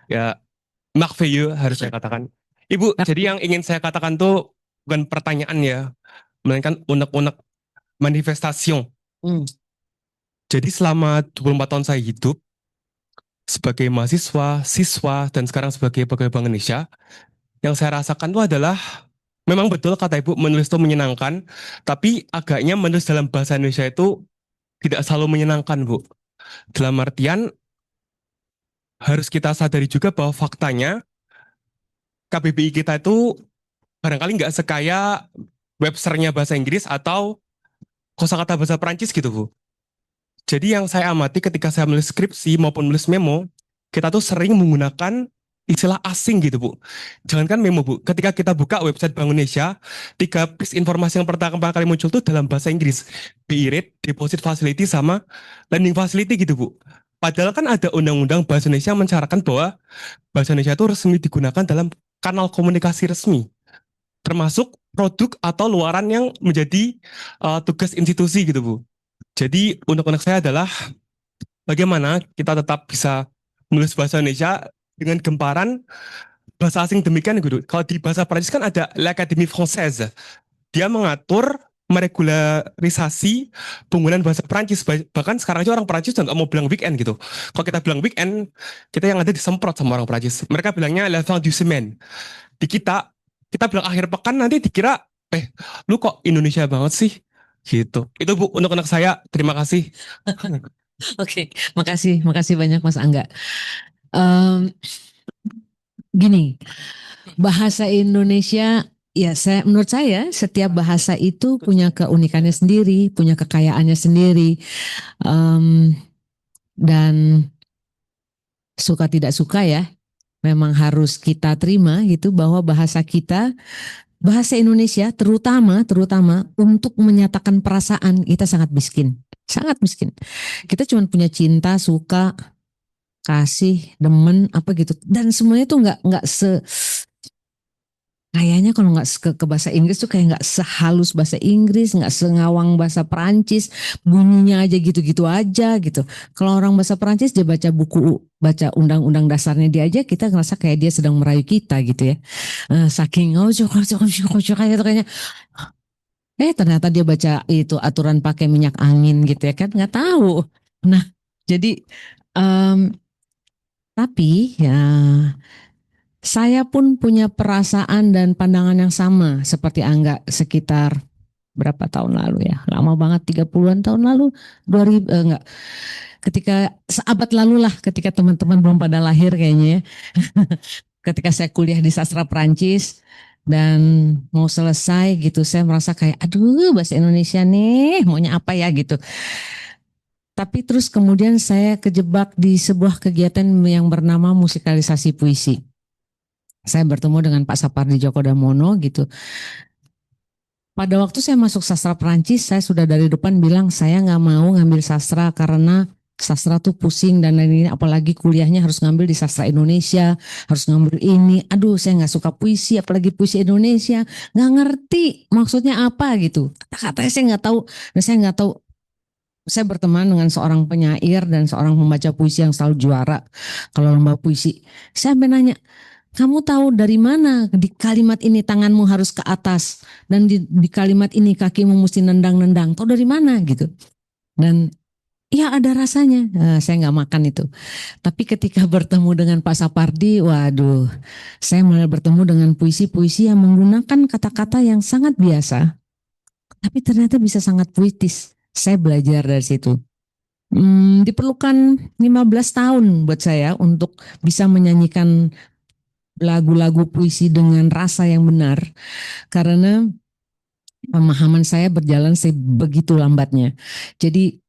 Ya, merveilleux harus saya katakan. Ibu, jadi yang ingin saya katakan tuh bukan pertanyaan ya, melainkan unek-unek manifestation. Jadi selama 24 tahun saya hidup sebagai mahasiswa, siswa, dan sekarang sebagai pegawai Bank Indonesia, yang saya rasakan itu adalah memang betul kata Ibu, menulis itu menyenangkan, tapi agaknya menulis dalam bahasa Indonesia itu tidak selalu menyenangkan, Bu. Dalam artian harus kita sadari juga bahwa faktanya KBBI kita itu barangkali nggak sekaya Websternya bahasa Inggris atau kosakata bahasa Perancis gitu, Bu. Jadi yang saya amati ketika saya menulis skripsi maupun menulis memo, kita tuh sering menggunakan istilah asing gitu, Bu. Jangankan memo, Bu. Ketika kita buka website Bank Indonesia, 3 piece informasi yang pertama kali muncul tuh dalam bahasa Inggris. BI rate, deposit facility, sama lending facility gitu, Bu. Padahal kan ada undang-undang bahasa Indonesia yang mencaratkan bahwa bahasa Indonesia itu resmi digunakan dalam kanal komunikasi resmi. Termasuk produk atau luaran yang menjadi tugas institusi gitu, Bu. Jadi unek-unek saya adalah bagaimana kita tetap bisa menulis bahasa Indonesia dengan gemparan bahasa asing demikian gitu. Kalau di bahasa Prancis kan ada l'Académie Française. Dia mengatur meregularisasi penggunaan bahasa Prancis. Bahkan sekarang aja orang Prancis udah nggak mau bilang weekend gitu. Kalau kita bilang weekend, kita yang ada disemprot sama orang Prancis. Mereka bilangnya la fin du semaine. Di kita bilang akhir pekan nanti dikira, lu kok Indonesia banget sih? Gitu. Itu Bu, untuk anak saya. Terima kasih. Oke, makasih banyak Mas Angga. Gini, bahasa Indonesia, ya menurut saya setiap bahasa itu punya keunikannya sendiri, punya kekayaannya sendiri, dan suka tidak suka ya, memang harus kita terima gitu bahwa bahasa kita, bahasa Indonesia terutama untuk menyatakan perasaan kita sangat miskin. Kita cuma punya cinta, suka, kasih, demen, apa gitu. Dan semuanya tuh nggak kayaknya kalau nggak ke bahasa Inggris tuh kayak nggak sehalus bahasa Inggris, nggak sengawang bahasa Perancis, bunyinya aja gitu-gitu aja gitu. Kalau orang bahasa Perancis dia baca buku, baca undang-undang dasarnya dia aja, kita ngerasa kayak dia sedang merayu kita gitu ya. Saking kayaknya. Ternyata dia baca itu aturan pakai minyak angin gitu ya kan, nggak tahu. Nah, jadi tapi ya saya pun punya perasaan dan pandangan yang sama seperti Angga sekitar berapa tahun lalu ya, lama banget 30-an tahun lalu, 2000 ketika seabad lalu lah, ketika teman-teman belum pada lahir kayaknya ya. Ketika saya kuliah di sastra Prancis dan mau selesai gitu, saya merasa kayak aduh bahasa Indonesia nih maunya apa ya gitu. Tapi terus kemudian saya kejebak di sebuah kegiatan yang bernama musikalisasi puisi. Saya bertemu dengan Pak Sapardi Djoko Damono gitu. Pada waktu saya masuk sastra Prancis, saya sudah dari depan bilang saya nggak mau ngambil sastra karena sastra tuh pusing dan lain-lain, apalagi kuliahnya harus ngambil di sastra Indonesia, harus ngambil ini. Aduh, saya nggak suka puisi, apalagi puisi Indonesia, nggak ngerti maksudnya apa gitu. Kata-katanya saya nggak tahu, dan saya nggak tahu. Saya berteman dengan seorang penyair dan seorang pembaca puisi yang selalu juara kalau lomba puisi. Saya nanya, kamu tahu dari mana di kalimat ini tanganmu harus ke atas dan di kalimat ini kakimu mesti nendang-nendang? Tahu dari mana gitu? Dan ya ada rasanya. Saya nggak makan itu. Tapi ketika bertemu dengan Pak Sapardi, waduh, saya mulai bertemu dengan puisi-puisi yang menggunakan kata-kata yang sangat biasa, tapi ternyata bisa sangat puitis. Saya belajar dari situ. Diperlukan 15 tahun buat saya untuk bisa menyanyikan lagu-lagu puisi dengan rasa yang benar, karena pemahaman saya berjalan sebegitu lambatnya. Jadi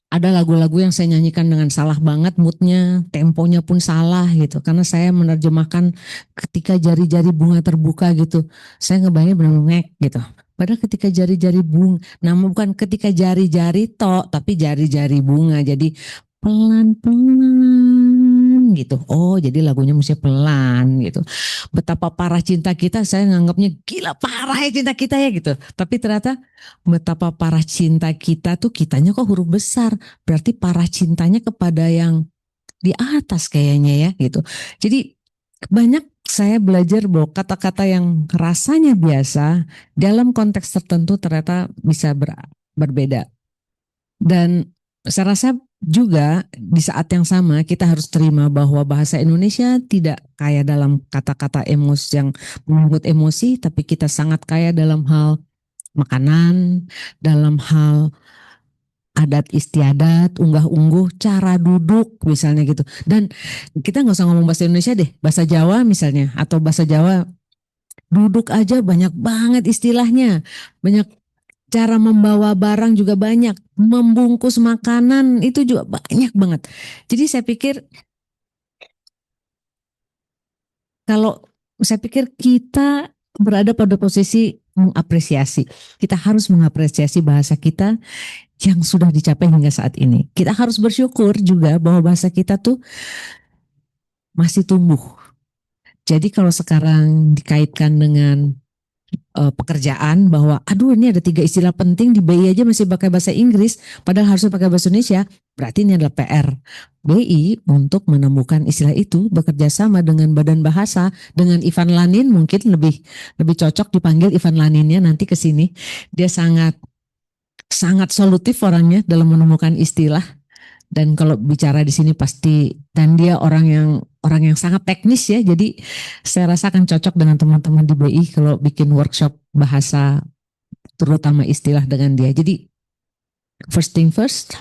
ada lagu-lagu yang saya nyanyikan dengan salah banget moodnya, temponya pun salah gitu. Karena saya menerjemahkan ketika jari-jari bunga terbuka gitu. Saya ngebayangin benar-benar ngek gitu. Padahal ketika jari-jari bunga, nama bukan ketika jari-jari tok, tapi jari-jari bunga. Jadi pelan-pelan gitu. Oh, jadi lagunya mesti pelan gitu. betapa parah cinta kita, saya nganggapnya gila parah ya cinta kita ya gitu. Tapi ternyata betapa parah cinta kita tuh kitanya kok huruf besar. Berarti parah cintanya kepada yang di atas kayaknya ya gitu. Jadi banyak saya belajar bahwa kata-kata yang rasanya biasa dalam konteks tertentu ternyata bisa berbeda. Dan saya rasa juga di saat yang sama kita harus terima bahwa bahasa Indonesia tidak kaya dalam kata-kata emosi yang menyebut emosi, tapi kita sangat kaya dalam hal makanan, dalam hal adat istiadat, unggah-ungguh, cara duduk misalnya gitu. Dan kita nggak usah ngomong bahasa Indonesia deh, bahasa Jawa misalnya, atau bahasa Jawa duduk aja banyak banget istilahnya, banyak cara membawa barang juga banyak, membungkus makanan itu juga banyak banget. Jadi saya pikir kita berada pada posisi mengapresiasi. Kita harus mengapresiasi bahasa kita yang sudah dicapai hingga saat ini. Kita harus bersyukur juga bahwa bahasa kita tuh masih tumbuh. Jadi kalau sekarang dikaitkan dengan pekerjaan bahwa aduh ini ada 3 istilah penting di BI aja masih pakai bahasa Inggris padahal harusnya pakai bahasa Indonesia, berarti ini adalah PR BI untuk menemukan istilah itu, bekerja sama dengan Badan Bahasa, dengan Ivan Lanin, mungkin lebih cocok dipanggil Ivan Laninnya nanti ke sini. Dia sangat solutif orangnya dalam menemukan istilah. Dan kalau bicara di sini pasti, dan dia orang yang sangat teknis ya, jadi saya rasa akan cocok dengan teman-teman di BI kalau bikin workshop bahasa terutama istilah dengan dia. Jadi first thing first,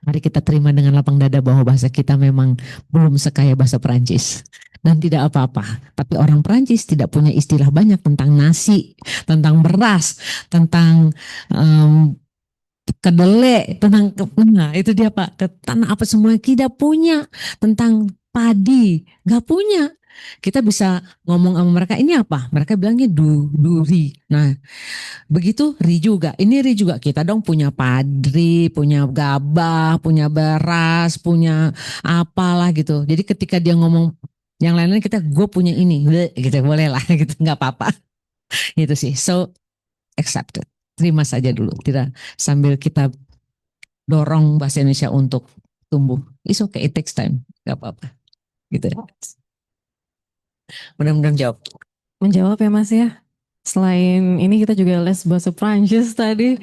mari kita terima dengan lapang dada bahwa bahasa kita memang belum sekaya bahasa Perancis. Dan tidak apa-apa, tapi orang Perancis tidak punya istilah banyak tentang nasi, tentang beras, tentang kedelai, tentang nah itu dia Pak, tanah apa semua tidak punya, tentang padi nggak punya. Kita bisa ngomong sama mereka ini apa, mereka bilangnya duri. Nah begitu ri juga, ini ri juga, kita dong punya padri, punya gabah, punya beras, punya apalah gitu. Jadi ketika dia ngomong yang lain-lain kita gue punya ini gitu, boleh lah gitu, nggak apa-apa gitu sih. So accepted, terima saja dulu, tidak sambil kita dorong bahasa Indonesia untuk tumbuh. It's okay, it takes time, nggak apa-apa gitu ya. Mudah-mudahan jawab. Menjawab ya Mas ya. Selain ini kita juga les bahasa Prancis tadi.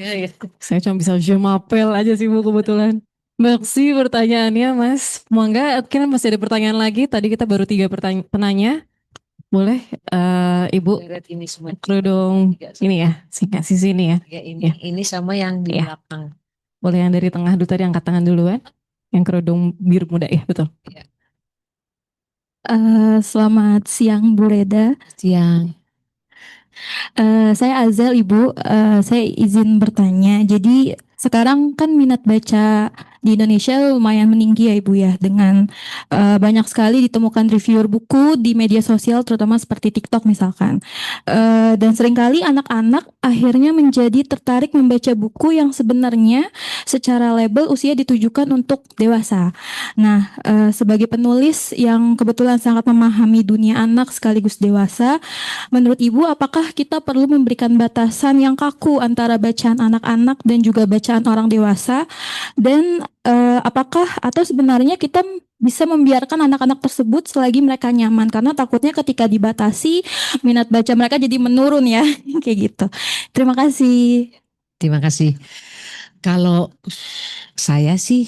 Saya cuma bisa je m'appelle aja sih Bu kebetulan. Merci pertanyaannya Mas. Mangga, kira masih ada pertanyaan lagi. Tadi kita baru 3 penanya. Boleh Ibu Ini semua kerudung ini ya, sisi ini ya. Ini sama yang di Ya. belakang. Boleh yang dari tengah dulu tadi, angkat tangan duluan. Yang kerudung biru muda ya, betul. Ya. Selamat siang Bu Reda. Siang. Saya Azel Ibu, saya izin bertanya. Jadi sekarang kan minat baca di Indonesia lumayan meninggi ya Ibu ya, dengan banyak sekali ditemukan reviewer buku di media sosial terutama seperti TikTok misalkan. Dan seringkali anak-anak akhirnya menjadi tertarik membaca buku yang sebenarnya secara label usia ditujukan untuk dewasa. Nah, sebagai penulis yang kebetulan sangat memahami dunia anak sekaligus dewasa, menurut Ibu apakah kita perlu memberikan batasan yang kaku antara bacaan anak-anak dan juga bacaan orang dewasa, dan apakah atau sebenarnya kita bisa membiarkan anak-anak tersebut selagi mereka nyaman, karena takutnya ketika dibatasi minat baca mereka jadi menurun ya kayak gitu. Terima kasih. Terima kasih. Kalau saya sih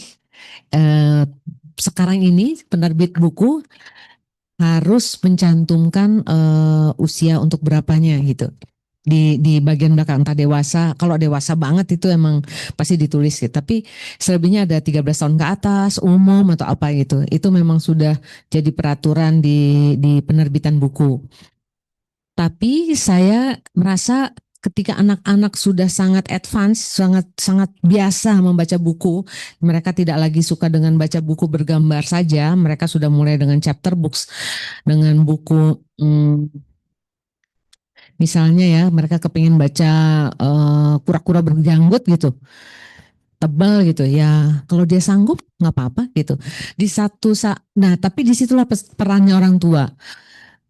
sekarang ini penerbit buku harus mencantumkan usia untuk berapanya gitu. Di bagian belakang, entah dewasa, kalau dewasa banget itu emang pasti ditulis gitu. Tapi selebihnya ada 13 tahun ke atas, umum atau apa gitu. Itu memang sudah jadi peraturan di penerbitan buku. Tapi saya merasa ketika anak-anak sudah sangat advance, sangat biasa membaca buku, mereka tidak lagi suka dengan baca buku bergambar saja, mereka sudah mulai dengan chapter books, dengan buku misalnya ya, mereka kepingin baca kura-kura berjanggut gitu, tebal gitu ya. Kalau dia sanggup nggak apa-apa gitu. Nah tapi disitulah perannya orang tua.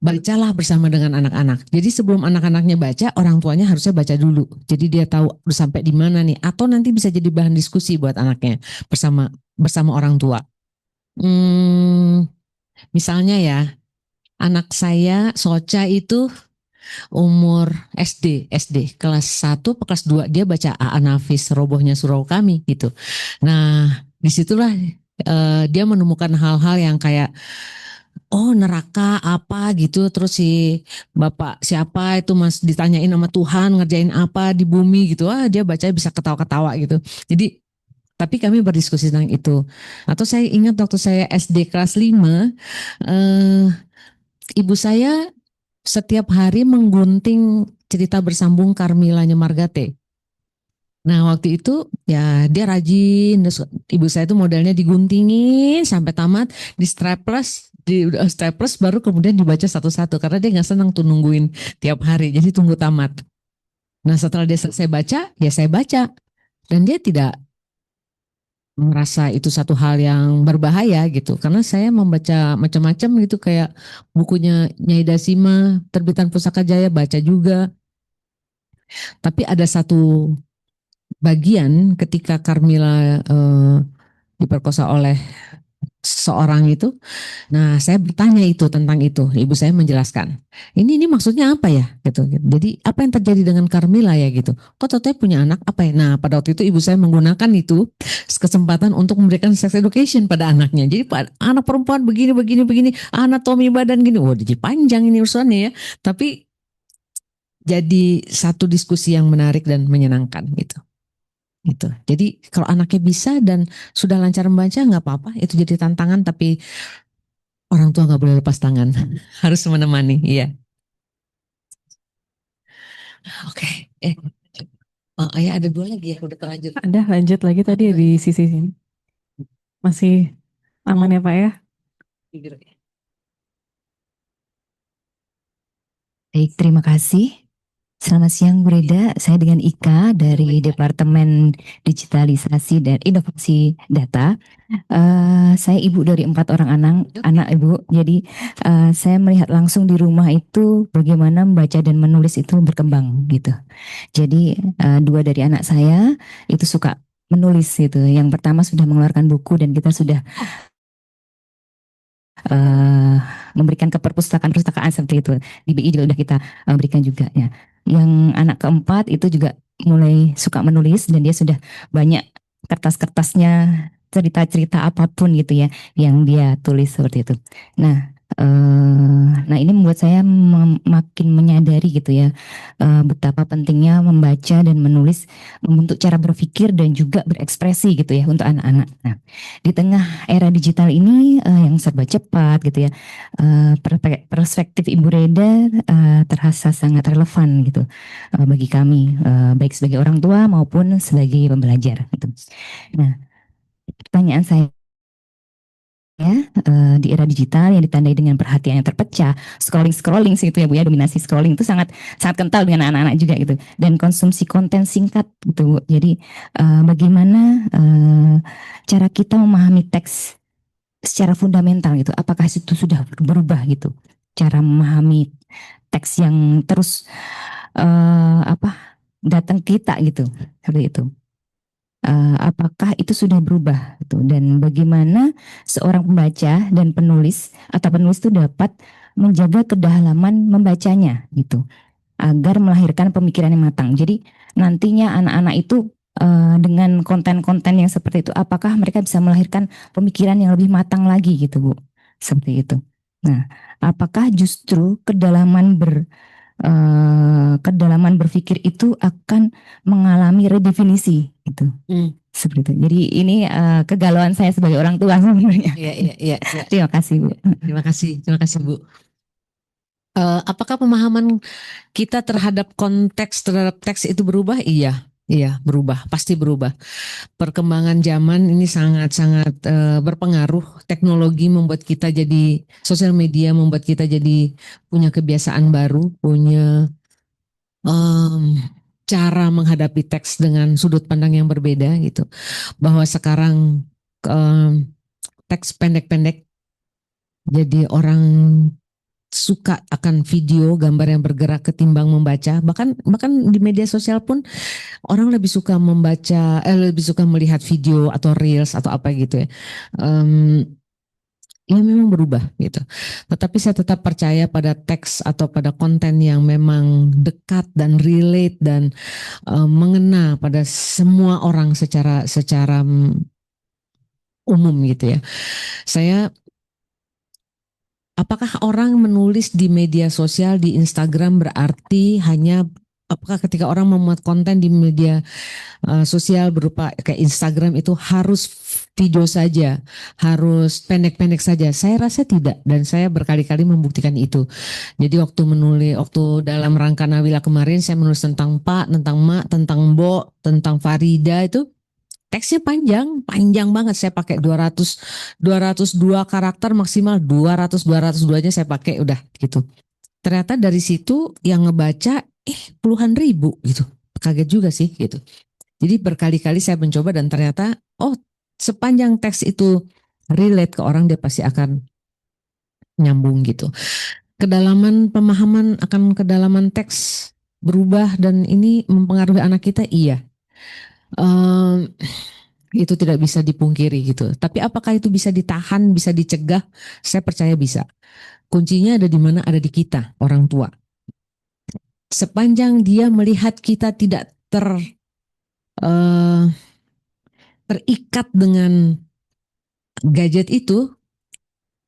bacalah bersama dengan anak-anak. Jadi sebelum anak-anaknya baca, orang tuanya harusnya baca dulu. Jadi dia tahu udah sampai di mana nih. Atau nanti bisa jadi bahan diskusi buat anaknya bersama orang tua. Misalnya ya, anak saya Soca itu umur SD kelas 1 atau kelas 2 dia baca A.A. Nafis Robohnya Surau Kami gitu. Nah, disitulah dia menemukan hal-hal yang kayak oh neraka apa gitu, terus si bapak siapa itu mas ditanyain sama Tuhan ngerjain apa di bumi gitu, dia baca bisa ketawa-ketawa gitu. Jadi tapi kami berdiskusi tentang itu. Atau saya ingat waktu saya SD kelas 5 ibu saya setiap hari menggunting cerita bersambung Carmilanya Margate. Nah waktu itu ya dia rajin, ibu saya itu modelnya diguntingin sampai tamat, di staples baru kemudian dibaca satu-satu karena dia nggak senang tuh nungguin tiap hari, jadi tunggu tamat. Nah setelah dia selesai baca, ya saya baca dan dia tidak merasa itu satu hal yang berbahaya gitu, karena saya membaca macam-macam gitu kayak bukunya Nyai Dasima, terbitan Pusaka Jaya baca juga. Tapi ada satu bagian ketika Carmila diperkosa oleh seorang itu. Nah, saya bertanya itu tentang itu. Ibu saya menjelaskan. Ini maksudnya apa ya? Gitu. Jadi apa yang terjadi dengan Carmila ya gitu? Kok Tete punya anak apa ya? Nah, pada waktu itu ibu saya menggunakan itu kesempatan untuk memberikan sex education pada anaknya. Jadi anak perempuan begini, anatomi badan gini. Wah, jadi panjang ini urusannya ya. Tapi jadi satu diskusi yang menarik dan menyenangkan gitu. Gitu. Jadi kalau anaknya bisa dan sudah lancar membaca nggak apa-apa, itu jadi tantangan, tapi orang tua nggak boleh lepas tangan, harus menemani. Iya. Oke. Ayah ada 2 lagi ya, udah terlanjur. Ada lanjut lagi tadi di sisi sini. Masih aman ya Pak ya? Baik, terima kasih. Selamat siang Bu Reda, saya dengan Ika dari Departemen Digitalisasi dan Inovasi Data. Saya ibu dari 4 orang anak Ibu, jadi saya melihat langsung di rumah itu bagaimana membaca dan menulis itu berkembang gitu. Jadi 2 dari anak saya itu suka menulis gitu. Yang pertama sudah mengeluarkan buku dan kita sudah memberikan ke perpustakaan seperti itu. Di BI juga udah kita berikan juga ya. Yang anak keempat itu juga mulai suka menulis dan dia sudah banyak kertas-kertasnya, cerita-cerita apapun gitu ya yang dia tulis seperti itu. Nah ini membuat saya makin menyadari gitu ya betapa pentingnya membaca dan menulis membentuk cara berpikir dan juga berekspresi gitu ya untuk anak-anak. Nah, di tengah era digital ini yang serba cepat gitu ya, perspektif Ibu Reda terasa sangat relevan gitu bagi kami, baik sebagai orang tua maupun sebagai pembelajar gitu. Nah, pertanyaan saya di era digital yang ditandai dengan perhatian yang terpecah, scrolling situ ya Bu ya, dominasi scrolling itu sangat kental dengan anak-anak juga gitu, dan konsumsi konten singkat gitu Bu. Jadi bagaimana cara kita memahami teks secara fundamental gitu, apakah itu sudah berubah gitu, cara memahami teks yang terus datang kita gitu, seperti itu. Apakah itu sudah berubah gitu, dan bagaimana seorang pembaca dan penulis atau penulis itu dapat menjaga kedalaman membacanya gitu agar melahirkan pemikiran yang matang. Jadi nantinya anak-anak itu dengan konten-konten yang seperti itu, apakah mereka bisa melahirkan pemikiran yang lebih matang lagi gitu Bu, seperti itu. Nah, apakah justru kedalaman berpikir itu akan mengalami redefinisi gitu. Seperti itu. Jadi ini kegalauan saya sebagai orang tua sebenarnya. Iya. Terima kasih Bu. Terima kasih Bu. Apakah pemahaman kita terhadap konteks, terhadap teks itu berubah? Iya, berubah, pasti berubah. Perkembangan zaman ini sangat-sangat berpengaruh. Teknologi membuat kita jadi, sosial media membuat kita jadi punya kebiasaan baru, punya cara menghadapi teks dengan sudut pandang yang berbeda gitu. Bahwa sekarang teks pendek-pendek jadi orang suka akan video, gambar yang bergerak ketimbang membaca. Bahkan di media sosial pun orang lebih suka membaca, lebih suka melihat video atau reels atau apa gitu ya. Ya memang berubah gitu. Tetapi saya tetap percaya pada teks atau pada konten yang memang dekat dan relate dan mengena pada semua orang secara umum gitu ya. Apakah orang menulis di media sosial, di Instagram berarti apakah ketika orang memuat konten di media sosial berupa kayak Instagram itu harus video saja, harus pendek-pendek saja? Saya rasa tidak, dan saya berkali-kali membuktikan itu. Jadi waktu dalam rangka Nawila kemarin saya menulis tentang Pak, tentang Mak, tentang Bo, tentang Farida itu teksnya panjang banget. Saya pakai 202 karakter maksimal, 202-nya saya pakai udah gitu. Ternyata dari situ yang ngebaca puluhan ribu gitu. Kaget juga sih gitu. Jadi berkali-kali saya mencoba dan ternyata sepanjang teks itu relate ke orang, dia pasti akan nyambung gitu. Kedalaman pemahaman akan kedalaman teks berubah dan ini mempengaruhi anak kita, iya. Itu tidak bisa dipungkiri gitu. Tapi apakah itu bisa ditahan, bisa dicegah? Saya percaya bisa. Kuncinya ada di mana? Ada di kita, orang tua. Sepanjang dia melihat kita tidak terikat dengan gadget itu,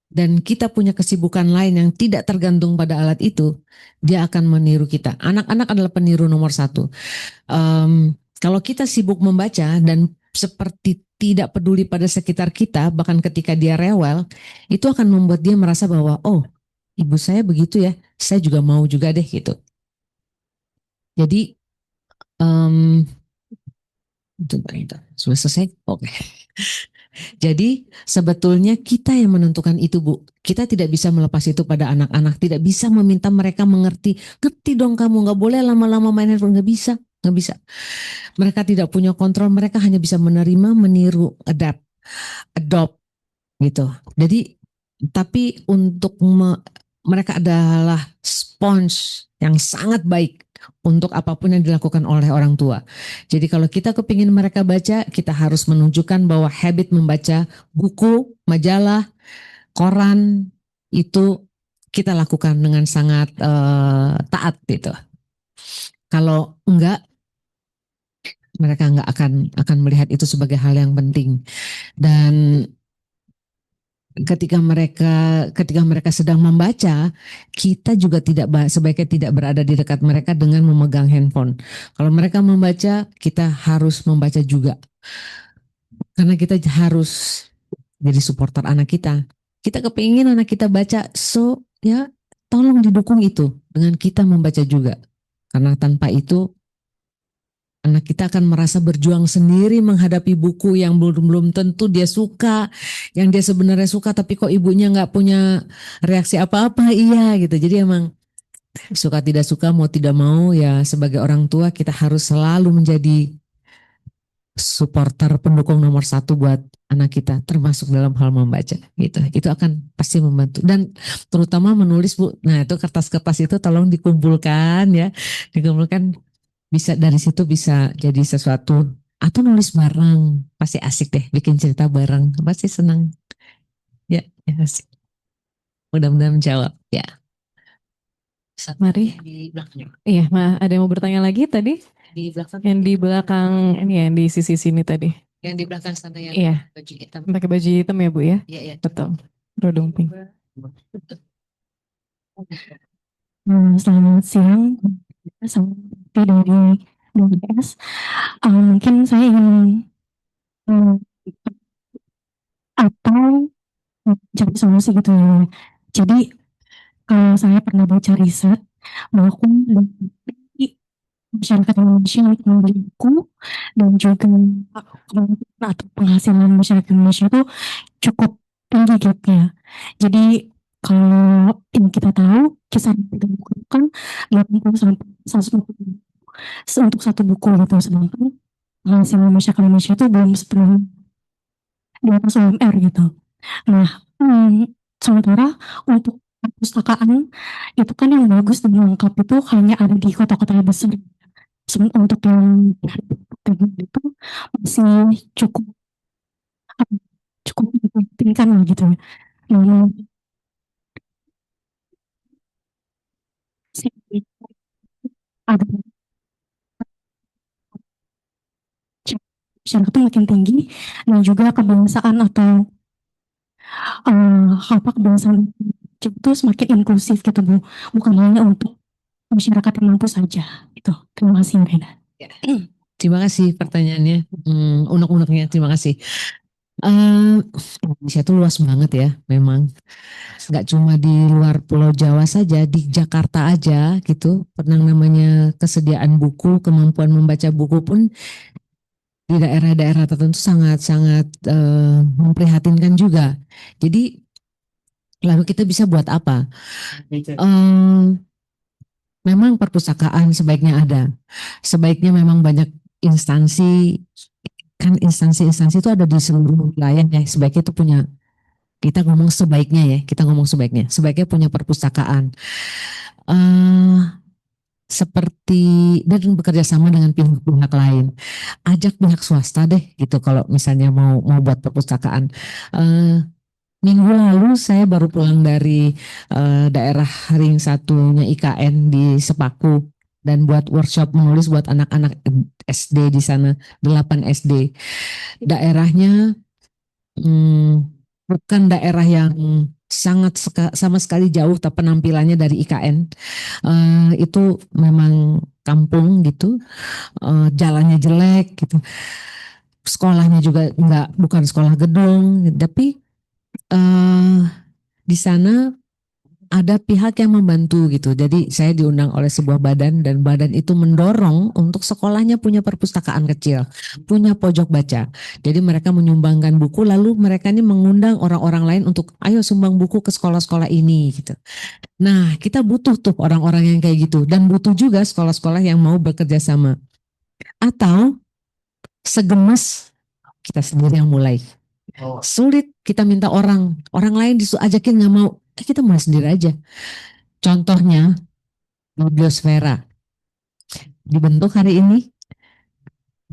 dan kita punya kesibukan lain yang tidak tergantung pada alat itu, dia akan meniru kita. Anak-anak adalah peniru nomor 1. Kalau kita sibuk membaca dan seperti tidak peduli pada sekitar kita, bahkan ketika dia rewel, itu akan membuat dia merasa bahwa, oh, ibu saya begitu ya, saya juga mau juga deh gitu. Jadi, sudah selesai? Oke. Jadi sebetulnya kita yang menentukan itu, Bu. Kita tidak bisa melepas itu pada anak-anak, tidak bisa meminta mereka mengerti. Ngerti dong kamu, nggak boleh lama-lama main handphone, nggak bisa. Mereka tidak punya kontrol, mereka hanya bisa menerima, meniru, adopt gitu. Jadi tapi untuk mereka adalah sponge yang sangat baik untuk apapun yang dilakukan oleh orang tua. Jadi kalau kita kepingin mereka baca, kita harus menunjukkan bahwa habit membaca buku, majalah, koran itu kita lakukan dengan sangat taat gitu. Kalau enggak, mereka enggak akan melihat itu sebagai hal yang penting. Dan ketika mereka sedang membaca, kita juga sebaiknya tidak berada di dekat mereka dengan memegang handphone. Kalau mereka membaca, kita harus membaca juga. Karena kita harus jadi supporter anak kita. Kita kepingin anak kita baca, so ya tolong didukung itu dengan kita membaca juga. Karena tanpa itu anak kita akan merasa berjuang sendiri menghadapi buku yang belum tentu dia suka, yang dia sebenarnya suka tapi kok ibunya nggak punya reaksi apa-apa, iya gitu. Jadi emang suka tidak suka, mau tidak mau ya sebagai orang tua kita harus selalu menjadi supporter pendukung nomor 1 buat anak kita, termasuk dalam hal membaca gitu. Itu akan pasti membantu dan terutama menulis, Bu. Nah itu kertas-kertas itu tolong dikumpulkan ya, bisa dari situ bisa jadi sesuatu, atau nulis bareng, pasti asik deh, bikin cerita bareng, pasti senang ya asik. Mudah-mudahan menjawab ya. Mari. Iya, ada yang mau bertanya lagi tadi? Di belakang. Yang di belakang ini ya, di sisi sini tadi. Yang di belakang sana yang iya. Baju hitam. Pakai baju hitam ya, Bu ya? Iya. Betul. Rodong pink. Selamat siang. Dari DBS, mungkin saya ingin atau cari solusi gitu ya. Jadi kalau saya pernah baca riset bahwa masyarakat Indonesia untuk membeli buku dan juga atau penghasilan masyarakat Indonesia itu cukup tinggi gapnya. Jadi kalau yang kita tahu kisaran kita buku kan 80 sampai 150 untuk satu buku gitu, sedangkan penghasilan masyarakat Indonesia itu belum sepenuhnya di atas UMR gitu. Nah, sementara untuk perpustakaan itu kan yang bagus dan lengkap itu hanya ada di kota-kota besar. Untuk yang itu masih cukup cukup mempentingkan lah gitu ya. Ada masyarakat itu makin tinggi dan juga kebangsaan atau kebangsaan itu semakin inklusif gitu Bu, bukan hanya untuk masyarakat yang mampu saja gitu. Terima kasih Rena. Terima kasih pertanyaannya, unek-uneknya. Terima kasih. Indonesia itu luas banget ya, memang. Nggak cuma di luar Pulau Jawa saja, di Jakarta aja gitu. Pernah namanya kesediaan buku, kemampuan membaca buku pun di daerah-daerah tertentu sangat-sangat memprihatinkan juga. Jadi lalu kita bisa buat apa? Memang perpustakaan sebaiknya ada. Sebaiknya memang banyak instansi, kan instansi-instansi itu ada di seluruh wilayah ya. Sebaiknya itu punya, kita ngomong sebaiknya ya, sebaiknya punya perpustakaan. Seperti dan bekerja sama dengan pihak-pihak lain. Ajak pihak swasta deh gitu kalau misalnya mau buat perpustakaan. Minggu lalu saya baru pulang dari daerah ring satunya IKN di Sepaku dan buat workshop menulis buat anak-anak SD di sana, 8 SD. Daerahnya bukan daerah yang sama sekali jauh tapi penampilannya dari IKN. Itu memang kampung gitu, jalannya jelek gitu. Sekolahnya juga bukan sekolah gedung, tapi di sana ada pihak yang membantu gitu. Jadi saya diundang oleh sebuah badan dan badan itu mendorong untuk sekolahnya punya perpustakaan kecil, punya pojok baca. Jadi mereka menyumbangkan buku lalu mereka ini mengundang orang-orang lain untuk ayo sumbang buku ke sekolah-sekolah ini gitu. Nah, kita butuh tuh orang-orang yang kayak gitu dan butuh juga sekolah-sekolah yang mau bekerja sama. Atau segemas kita sendiri yang mulai. Sulit kita minta orang lain ajakin nggak mau, kita mulai sendiri aja. Contohnya Bibliosfera dibentuk hari ini,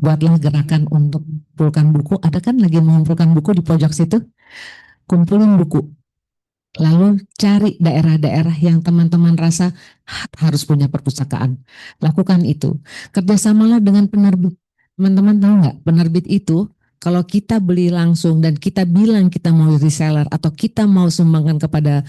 buatlah gerakan untuk kumpulkan buku. Ada kan lagi mengumpulkan buku di pojok situ, kumpulin buku. Lalu cari daerah-daerah yang teman-teman rasa harus punya perpustakaan, lakukan itu. Kerjasamalah dengan penerbit. Teman-teman tahu nggak, penerbit itu kalau kita beli langsung dan kita bilang kita mau reseller atau kita mau sumbangkan kepada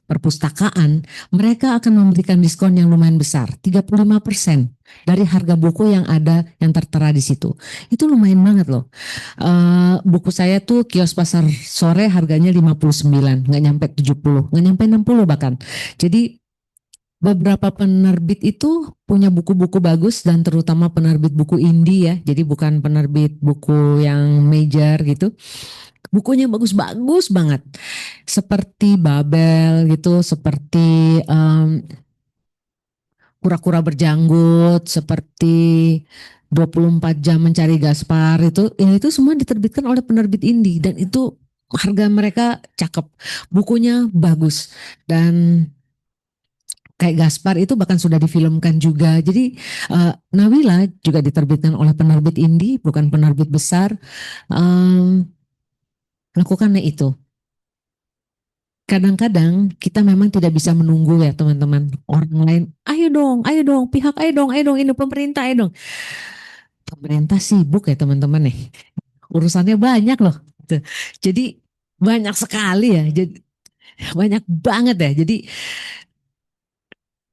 perpustakaan, mereka akan memberikan diskon yang lumayan besar, 35% dari harga buku yang ada yang tertera di situ. Itu lumayan banget loh. Buku saya tuh kios pasar sore harganya 59, nggak nyampe 70, nggak nyampe 60 bahkan. Jadi beberapa penerbit itu punya buku-buku bagus dan terutama penerbit buku indie ya. Jadi bukan penerbit buku yang major gitu. Bukunya bagus-bagus banget. Seperti Babel gitu, seperti Kura-kura berjanggut, seperti 24 jam mencari Gaspar itu semua diterbitkan oleh penerbit indie dan itu harga mereka cakep. Bukunya bagus dan kayak Gaspar itu bahkan sudah difilmkan juga. Jadi Nawila juga diterbitkan oleh penerbit indie, bukan penerbit besar. Lakukanlah itu. Kadang-kadang kita memang tidak bisa menunggu ya teman-teman. Orang lain, ayo dong, pihak ayo dong, ini pemerintah ayo dong. Pemerintah sibuk ya teman-teman nih. Urusannya banyak loh. Jadi banyak sekali ya. Jadi banyak banget ya. Jadi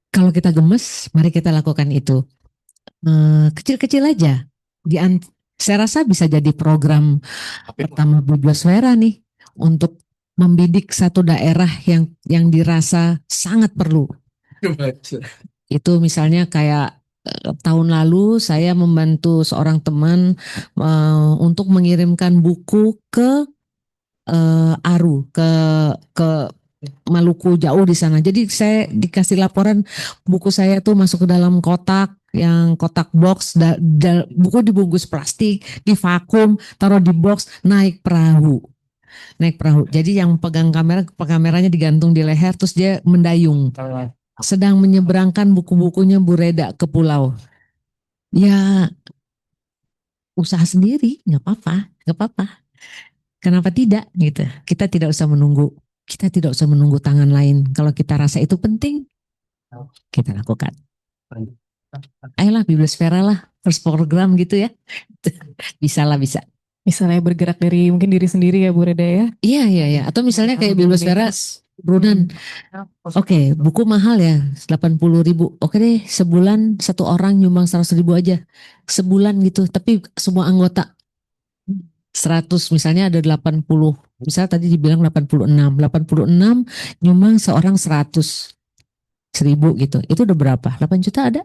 kalau kita gemes, mari kita lakukan itu. Kecil-kecil aja. Saya rasa bisa jadi program pertama Bibliosfera nih untuk membidik satu daerah yang dirasa sangat perlu. Itu misalnya kayak tahun lalu saya membantu seorang teman untuk mengirimkan buku ke Aru, ke Maluku jauh di sana. Jadi saya dikasih laporan buku saya tuh masuk ke dalam kotak, yang kotak box, buku dibungkus plastik, divakum, taruh di box, naik perahu. naik perahu. Jadi yang pegang kamera, kameranya digantung di leher, terus dia mendayung. Sedang menyeberangkan buku-bukunya Bu Reda ke pulau. Ya usaha sendiri, nggak apa-apa. Kenapa tidak gitu? Kita tidak usah menunggu tangan lain. Kalau kita rasa itu penting, kita lakukan. Ayolah Bibliosfera lah, first program gitu ya. Bisa. Misalnya bergerak dari mungkin diri sendiri ya Bu Reda ya. Iya. Atau misalnya kayak Bibliosfera, Brunan. Oke, buku mahal ya, 80.000. Oke deh, sebulan satu orang nyumbang 100.000 aja. Sebulan gitu, tapi semua anggota 100, misalnya ada 80. Misalnya tadi dibilang 86 nyumbang seorang 100.000 gitu. Itu udah berapa? 8 juta ada?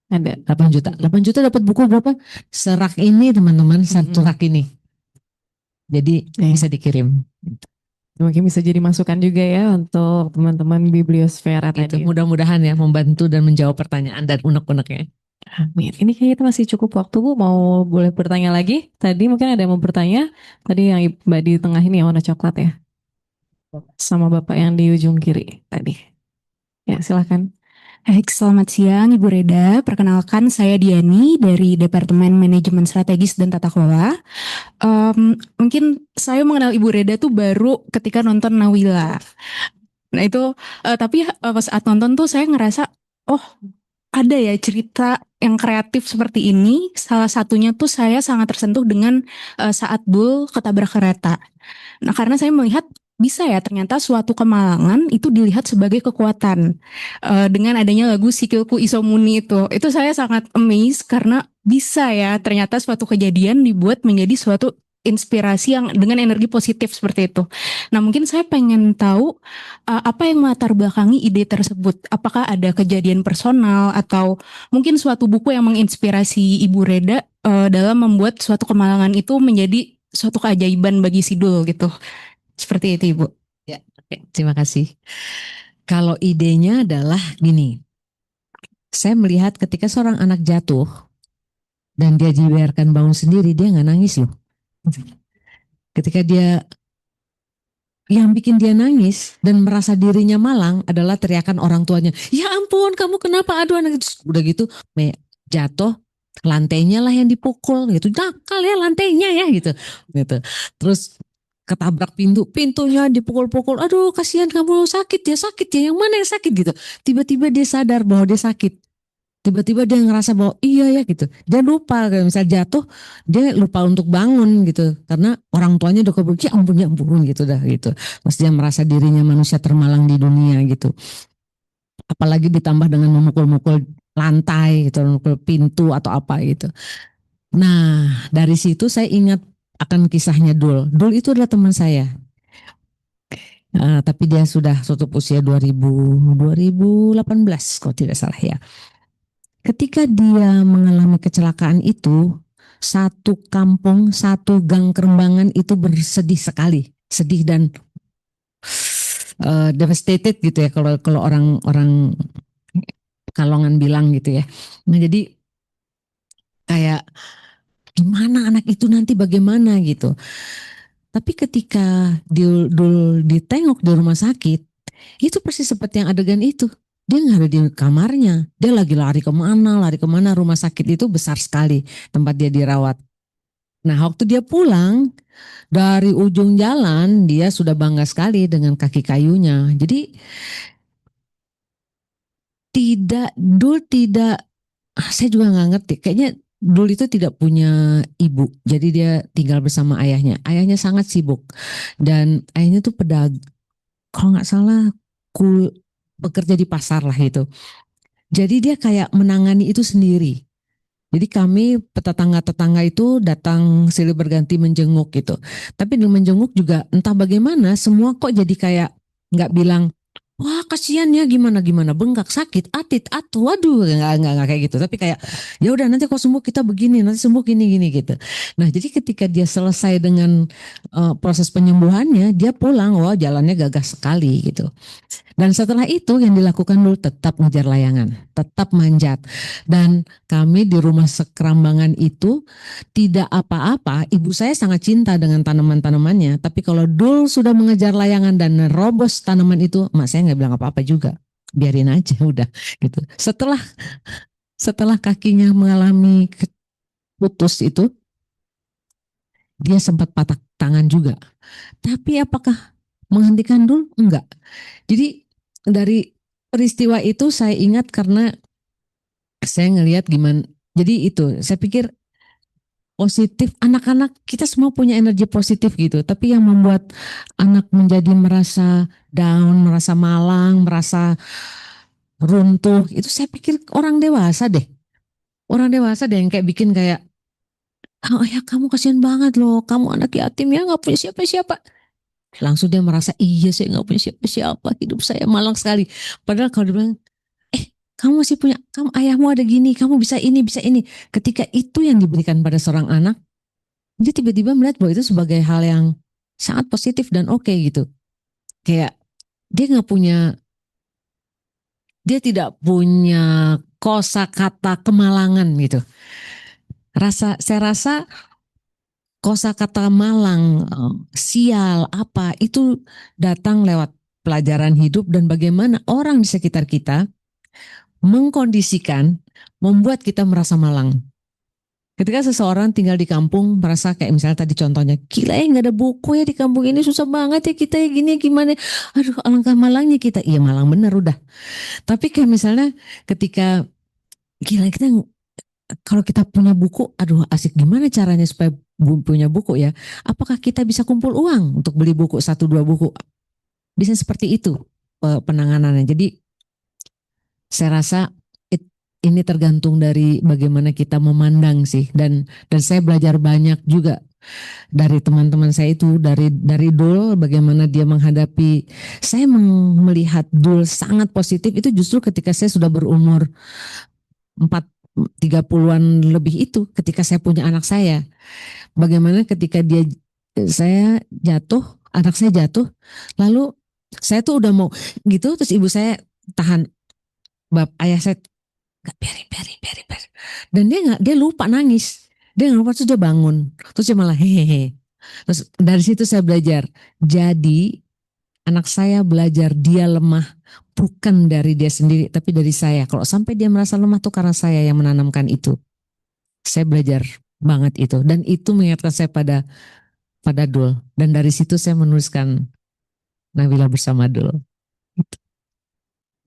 Ada 8 juta. 8 juta dapat buku berapa? Serak ini teman-teman, satu rak ini. Jadi bisa dikirim. Mungkin bisa jadi masukan juga ya untuk teman-teman Bibliosfera Itu tadi. mudah-mudahan ya membantu dan menjawab pertanyaan dan unek-uneknya. Amin. Ini kayaknya kita masih cukup waktu Bu. Mau boleh bertanya lagi? Tadi mungkin ada yang mau bertanya. Tadi yang Mbak di tengah ini yang warna coklat ya. Sama Bapak yang di ujung kiri tadi. Ya silakan. Baik, selamat siang Ibu Reda. Perkenalkan saya Diani dari Departemen Manajemen Strategis dan Tata Kelola. Mungkin saya mengenal Ibu Reda tuh baru ketika nonton Nawila. Nah itu, tapi pas saat nonton tuh saya ngerasa, oh ada ya cerita yang kreatif seperti ini. Salah satunya tuh saya sangat tersentuh dengan saat Dul ketabrak kereta. Nah karena saya melihat bisa ya ternyata suatu kemalangan itu dilihat sebagai kekuatan. Dengan adanya lagu Sikilku Isomuni itu saya sangat amazed karena bisa ya ternyata suatu kejadian dibuat menjadi suatu inspirasi yang dengan energi positif seperti itu. Nah mungkin saya pengen tahu apa yang melatar belakangi ide tersebut. Apakah ada kejadian personal atau mungkin suatu buku yang menginspirasi Ibu Reda dalam membuat suatu kemalangan itu menjadi suatu keajaiban bagi Sidul gitu. Seperti itu Ibu. Ya, oke, terima kasih. Kalau idenya adalah gini, saya melihat ketika seorang anak jatuh dan dia dibiarkan bangun sendiri, dia nggak nangis loh. Ketika dia, yang bikin dia nangis dan merasa dirinya malang adalah teriakan orang tuanya. Ya ampun, kamu kenapa? Aduh anak itu udah gitu jatuh, lantainya lah yang dipukul gitu. Nakal ya lantainya ya gitu. Terus ketabrak pintunya dipukul-pukul. Aduh kasihan kamu sakit ya. Yang mana yang sakit gitu. Tiba-tiba dia sadar bahwa dia sakit. Tiba-tiba dia ngerasa bahwa iya ya gitu. Dia lupa kalau misalnya jatuh, dia lupa untuk bangun gitu. Karena orang tuanya udah keburu, ya ampun gitu dah gitu. Terus dia merasa dirinya manusia termalang di dunia gitu. Apalagi ditambah dengan memukul-mukul lantai gitu, memukul pintu atau apa gitu. Nah dari situ saya ingat akan kisahnya Dul. Dul itu adalah teman saya. Tapi dia sudah tutup usia 2018 kalau tidak salah ya. Ketika dia mengalami kecelakaan itu, satu kampung, satu gang Kerembangan itu bersedih sekali. Sedih dan devastated gitu ya kalau orang Kalongan bilang gitu ya. Nah jadi kayak gimana anak itu nanti bagaimana gitu. Tapi ketika Dul ditengok di rumah sakit, itu persis seperti yang adegan itu. Dia nggak ada di kamarnya, dia lagi lari kemana, rumah sakit itu besar sekali tempat dia dirawat. Nah waktu dia pulang, dari ujung jalan dia sudah bangga sekali dengan kaki kayunya. Jadi Dul tidak, saya juga nggak ngerti, kayaknya Dul itu tidak punya ibu, jadi dia tinggal bersama ayahnya. Ayahnya sangat sibuk dan ayahnya tuh pedagang, kalau nggak salah bekerja di pasar lah itu. Jadi dia kayak menangani itu sendiri. Jadi kami tetangga-tetangga itu datang silih berganti menjenguk gitu. Tapi di menjenguk juga entah bagaimana semua kok jadi kayak nggak bilang wah kasihan ya, gimana bengkak, sakit, atit, atu, waduh, nggak kayak gitu. Tapi kayak ya udah nanti kok sembuh kita begini, nanti sembuh gini gitu. Nah jadi ketika dia selesai dengan proses penyembuhannya, dia pulang, wah jalannya gagah sekali gitu. Dan setelah itu yang dilakukan dulu tetap ngejar layangan, tetap manjat. Dan kami di rumah Sekerambangan itu tidak apa-apa, ibu saya sangat cinta dengan tanaman-tanamannya. Tapi kalau Dul sudah mengejar layangan dan nerobos tanaman itu, mak saya nggak bilang apa-apa juga. Biarin aja udah gitu. Setelah kakinya mengalami putus itu, dia sempat patah tangan juga. Tapi apakah menghentikan Dul? Enggak. Jadi dari peristiwa itu saya ingat karena saya ngelihat gimana. Jadi itu saya pikir positif, anak-anak kita semua punya energi positif gitu. Tapi yang membuat anak menjadi merasa down, merasa malang, merasa runtuh, itu saya pikir orang dewasa deh. Orang dewasa deh yang kayak bikin kayak, oh ya kamu kasihan banget loh, kamu anak yatim ya nggak punya siapa-siapa. Langsung dia merasa iya saya nggak punya siapa-siapa, hidup saya malang sekali. Padahal kalau dia bilang, kamu masih punya, kamu ayahmu ada gini, kamu bisa ini, bisa ini. Ketika itu yang diberikan pada seorang anak, dia tiba-tiba melihat bahwa itu sebagai hal yang sangat positif dan oke gitu. Kayak dia nggak punya, dia tidak punya kosakata kemalangan gitu. Saya rasa kosakata malang, sial, apa itu datang lewat pelajaran hidup dan bagaimana orang di sekitar kita mengkondisikan, membuat kita merasa malang. Ketika seseorang tinggal di kampung merasa kayak misalnya tadi contohnya, gila ya nggak ada buku ya di kampung ini, susah banget ya kita ya gini gimana, aduh alangkah malangnya kita. Iya malang bener udah. Tapi kayak misalnya ketika gila kita kalau kita punya buku, aduh asik gimana caranya supaya punya buku ya. Apakah kita bisa kumpul uang untuk beli buku 1-2 buku? Bisa seperti itu penanganannya. Jadi saya rasa ini tergantung dari bagaimana kita memandang sih. Dan saya belajar banyak juga dari teman-teman saya itu, dari Dul, bagaimana dia menghadapi. Saya melihat Dul sangat positif itu justru ketika saya sudah berumur 30-an lebih itu, ketika saya punya anak saya. Bagaimana ketika saya jatuh, anak saya jatuh, lalu saya tuh udah mau gitu, terus ibu saya tahan, ayah saya nggak biarin. Dan dia lupa nangis, dia nggak lupa, terus dia bangun, terus dia malah hehehe. Terus dari situ saya belajar, jadi anak saya belajar dia lemah bukan dari dia sendiri tapi dari saya. Kalau sampai dia merasa lemah tuh karena saya yang menanamkan itu. Saya belajar banget itu dan itu mengingatkan saya pada Dul, dan dari situ saya menuliskan Nabila bersama Dul.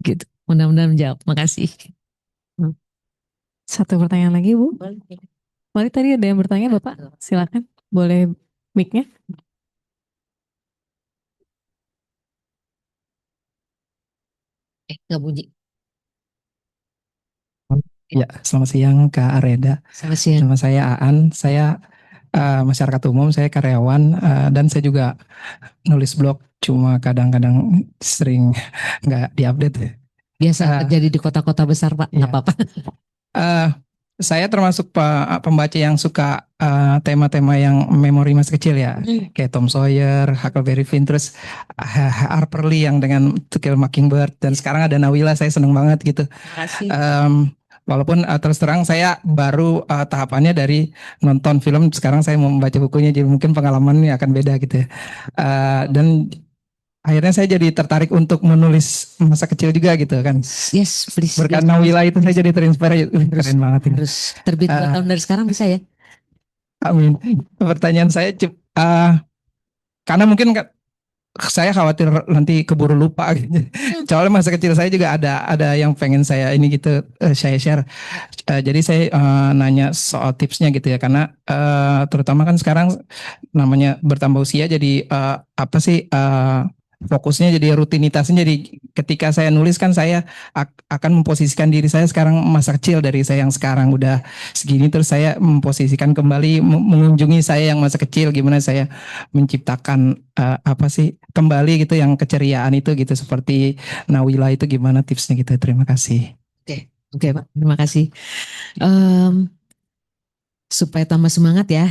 Gitu. Mudah-mudahan menjawab. Makasih. Satu pertanyaan lagi Bu. Boleh, tadi ada yang bertanya Bapak. Silakan. Boleh mic-nya. Nggak bunyi. Ya, selamat siang Kak Areda. Selamat siang. Nama saya Aan. Saya masyarakat umum, saya karyawan dan saya juga nulis blog. Cuma kadang-kadang sering nggak diupdate. Biasa terjadi di kota-kota besar Pak. Nggak apa-apa. Saya termasuk pembaca yang suka tema-tema yang memori masa kecil ya, kayak Tom Sawyer, Huckleberry Finn, terus Harper Lee yang dengan To Kill a Mockingbird, dan sekarang ada Nawila, saya seneng banget gitu. Walaupun terus terang saya baru tahapannya dari nonton film, sekarang saya mau membaca bukunya, jadi mungkin pengalamannya akan beda gitu ya. Dan akhirnya saya jadi tertarik untuk menulis masa kecil juga gitu kan. Yes, please. Berkat Nawila itu saya jadi terinspirasi. Keren banget ini. Harus terbit 2 tahun dari sekarang bisa ya? Amin. Pertanyaan saya, karena mungkin saya khawatir nanti keburu lupa gitu. Soalnya masa kecil saya juga ada yang pengen saya ini gitu saya share. Jadi saya nanya soal tipsnya gitu ya, karena terutama kan sekarang namanya bertambah usia, jadi apa sih fokusnya jadi rutinitasnya, jadi ketika saya nulis kan saya akan memposisikan diri saya sekarang masa kecil dari saya yang sekarang udah segini, terus saya memposisikan kembali mengunjungi saya yang masa kecil, gimana saya menciptakan apa sih kembali gitu yang keceriaan itu gitu, seperti Nawila itu gimana tipsnya gitu. Terima kasih. Oke Pak, terima kasih. Supaya tambah semangat ya,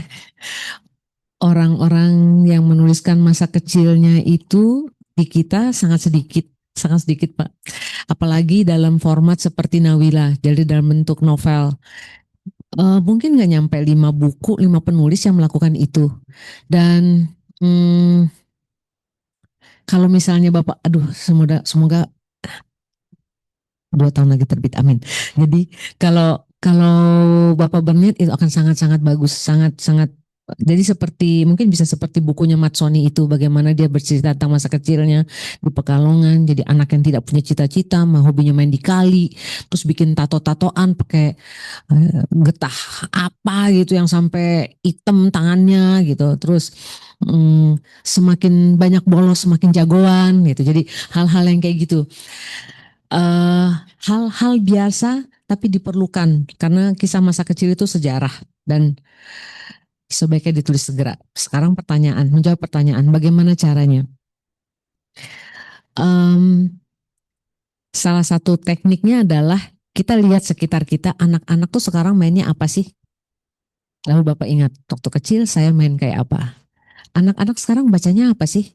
orang-orang yang menuliskan masa kecilnya itu di kita sangat sedikit Pak. Apalagi dalam format seperti Nawila, jadi dalam bentuk novel. Mungkin nggak nyampe 5 buku, 5 penulis yang melakukan itu. Dan kalau misalnya Bapak, semoga 2 tahun lagi terbit, amin. Jadi kalau Bapak berniat itu akan sangat-sangat bagus, sangat-sangat. Jadi mungkin bisa seperti bukunya Matsoni itu, bagaimana dia bercerita tentang masa kecilnya di Pekalongan, jadi anak yang tidak punya cita-cita, hobinya main di kali, terus bikin tato-tatoan pakai getah apa gitu yang sampai hitam tangannya gitu, terus semakin banyak bolos semakin jagoan gitu. Jadi hal-hal yang kayak gitu. Hal-hal biasa tapi diperlukan karena kisah masa kecil itu sejarah dan sebaiknya ditulis segera. Sekarang menjawab pertanyaan, bagaimana caranya? Salah satu tekniknya adalah kita lihat sekitar kita, anak-anak tuh sekarang mainnya apa sih? Lalu Bapak ingat, waktu kecil saya main kayak apa? Anak-anak sekarang bacanya apa sih?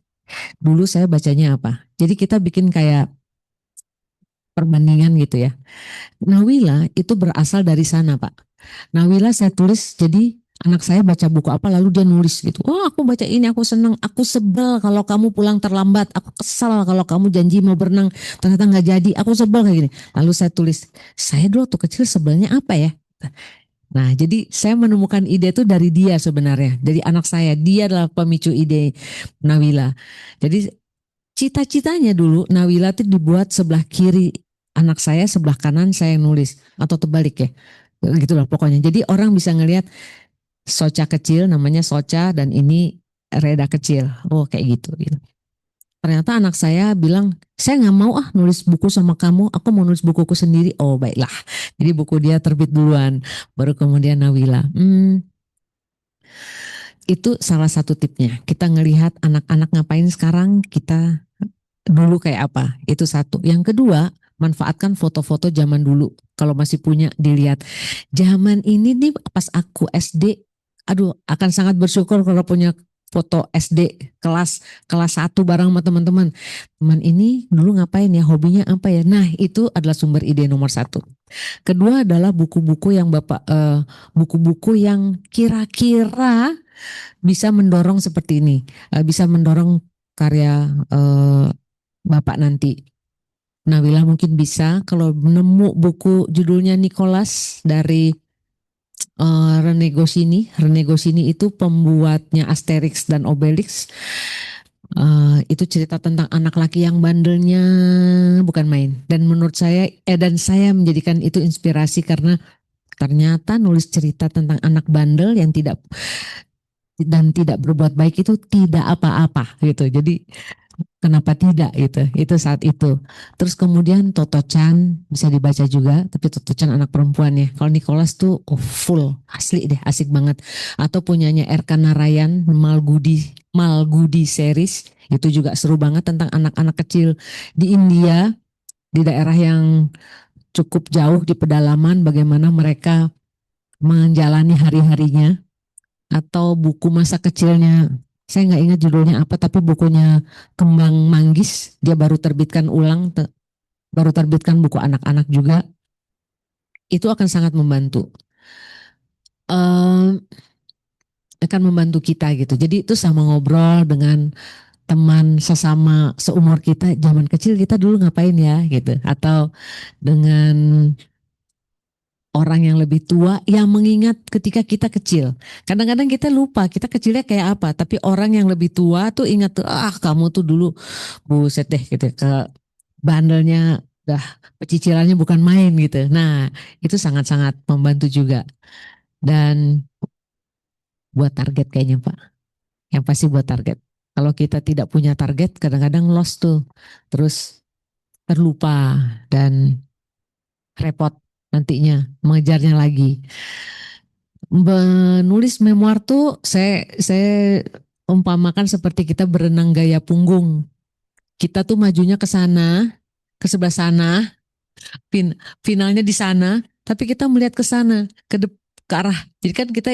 Dulu saya bacanya apa? Jadi kita bikin kayak perbandingan gitu ya. Nawila itu berasal dari sana Pak. Nawila saya tulis jadi anak saya baca buku apa lalu dia nulis gitu. Oh aku baca ini, aku senang, aku sebel kalau kamu pulang terlambat, aku kesal kalau kamu janji mau berenang ternyata nggak jadi, aku sebel kayak gini. Lalu saya tulis, saya dulu waktu kecil sebelnya apa ya? Nah jadi saya menemukan ide itu dari dia sebenarnya, dari anak saya. Dia adalah pemicu ide Nawila. Jadi cita-citanya dulu Nawila itu dibuat sebelah kiri anak saya, sebelah kanan saya yang nulis, atau terbalik ya, gitulah pokoknya. Jadi orang bisa ngelihat Soca kecil namanya Soca dan ini Reda kecil, oh kayak gitu. Ternyata anak saya bilang, saya nggak mau nulis buku sama kamu, aku mau nulis bukuku sendiri. Oh baiklah, jadi buku dia terbit duluan, baru kemudian Nawila. Itu salah satu tipnya. Kita ngelihat anak-anak ngapain sekarang, kita dulu kayak apa. Itu satu. Yang kedua, manfaatkan foto-foto zaman dulu. Kalau masih punya, dilihat. Zaman ini nih pas aku SD, akan sangat bersyukur kalau punya foto SD kelas 1 bareng sama teman-teman. Teman ini dulu ngapain ya, hobinya apa ya. Nah itu adalah sumber ide nomor 1. Kedua adalah buku-buku yang buku-buku yang kira-kira bisa mendorong seperti ini, bisa mendorong karya Bapak nanti. Nawila mungkin bisa kalau nemu buku judulnya Nicholas dari René Goscinny. René Goscinny itu pembuatnya Asterix dan Obelix. Itu cerita tentang anak laki yang bandelnya bukan main. Dan menurut saya, dan saya menjadikan itu inspirasi karena ternyata nulis cerita tentang anak bandel yang tidak berbuat baik itu tidak apa-apa gitu. Jadi kenapa tidak gitu? Itu saat itu. Terus kemudian Toto Chan bisa dibaca juga, tapi Toto Chan anak perempuan ya. Kalau Nicholas tuh full asli deh, asik banget. Atau punyanya Erkan Narayan, Malgudi series, itu juga seru banget tentang anak-anak kecil di India, di daerah yang cukup jauh di pedalaman, bagaimana mereka menjalani hari-harinya. Atau buku masa kecilnya, saya nggak ingat judulnya apa, tapi bukunya Kembang Manggis, dia baru terbitkan baru terbitkan buku anak-anak juga. Itu akan sangat membantu, akan membantu kita gitu. Jadi itu sama ngobrol dengan teman sesama seumur kita, zaman kecil kita dulu ngapain ya gitu, atau dengan orang yang lebih tua yang mengingat ketika kita kecil. Kadang-kadang kita lupa kita kecilnya kayak apa, tapi orang yang lebih tua tuh ingat tuh, kamu tuh dulu buset deh gitu, ke bandelnya pecicilannya bukan main gitu. Nah itu sangat-sangat membantu juga. Dan buat target kayaknya Pak, yang pasti buat target. Kalau kita tidak punya target, kadang-kadang lost tuh, terus terlupa dan repot nantinya mengejarnya lagi. Menulis memoir tuh saya umpamakan seperti kita berenang gaya punggung. Kita tuh majunya ke sana, ke sebelah sana, finalnya di sana, tapi kita melihat ke sana, ke arah. Jadi kan kita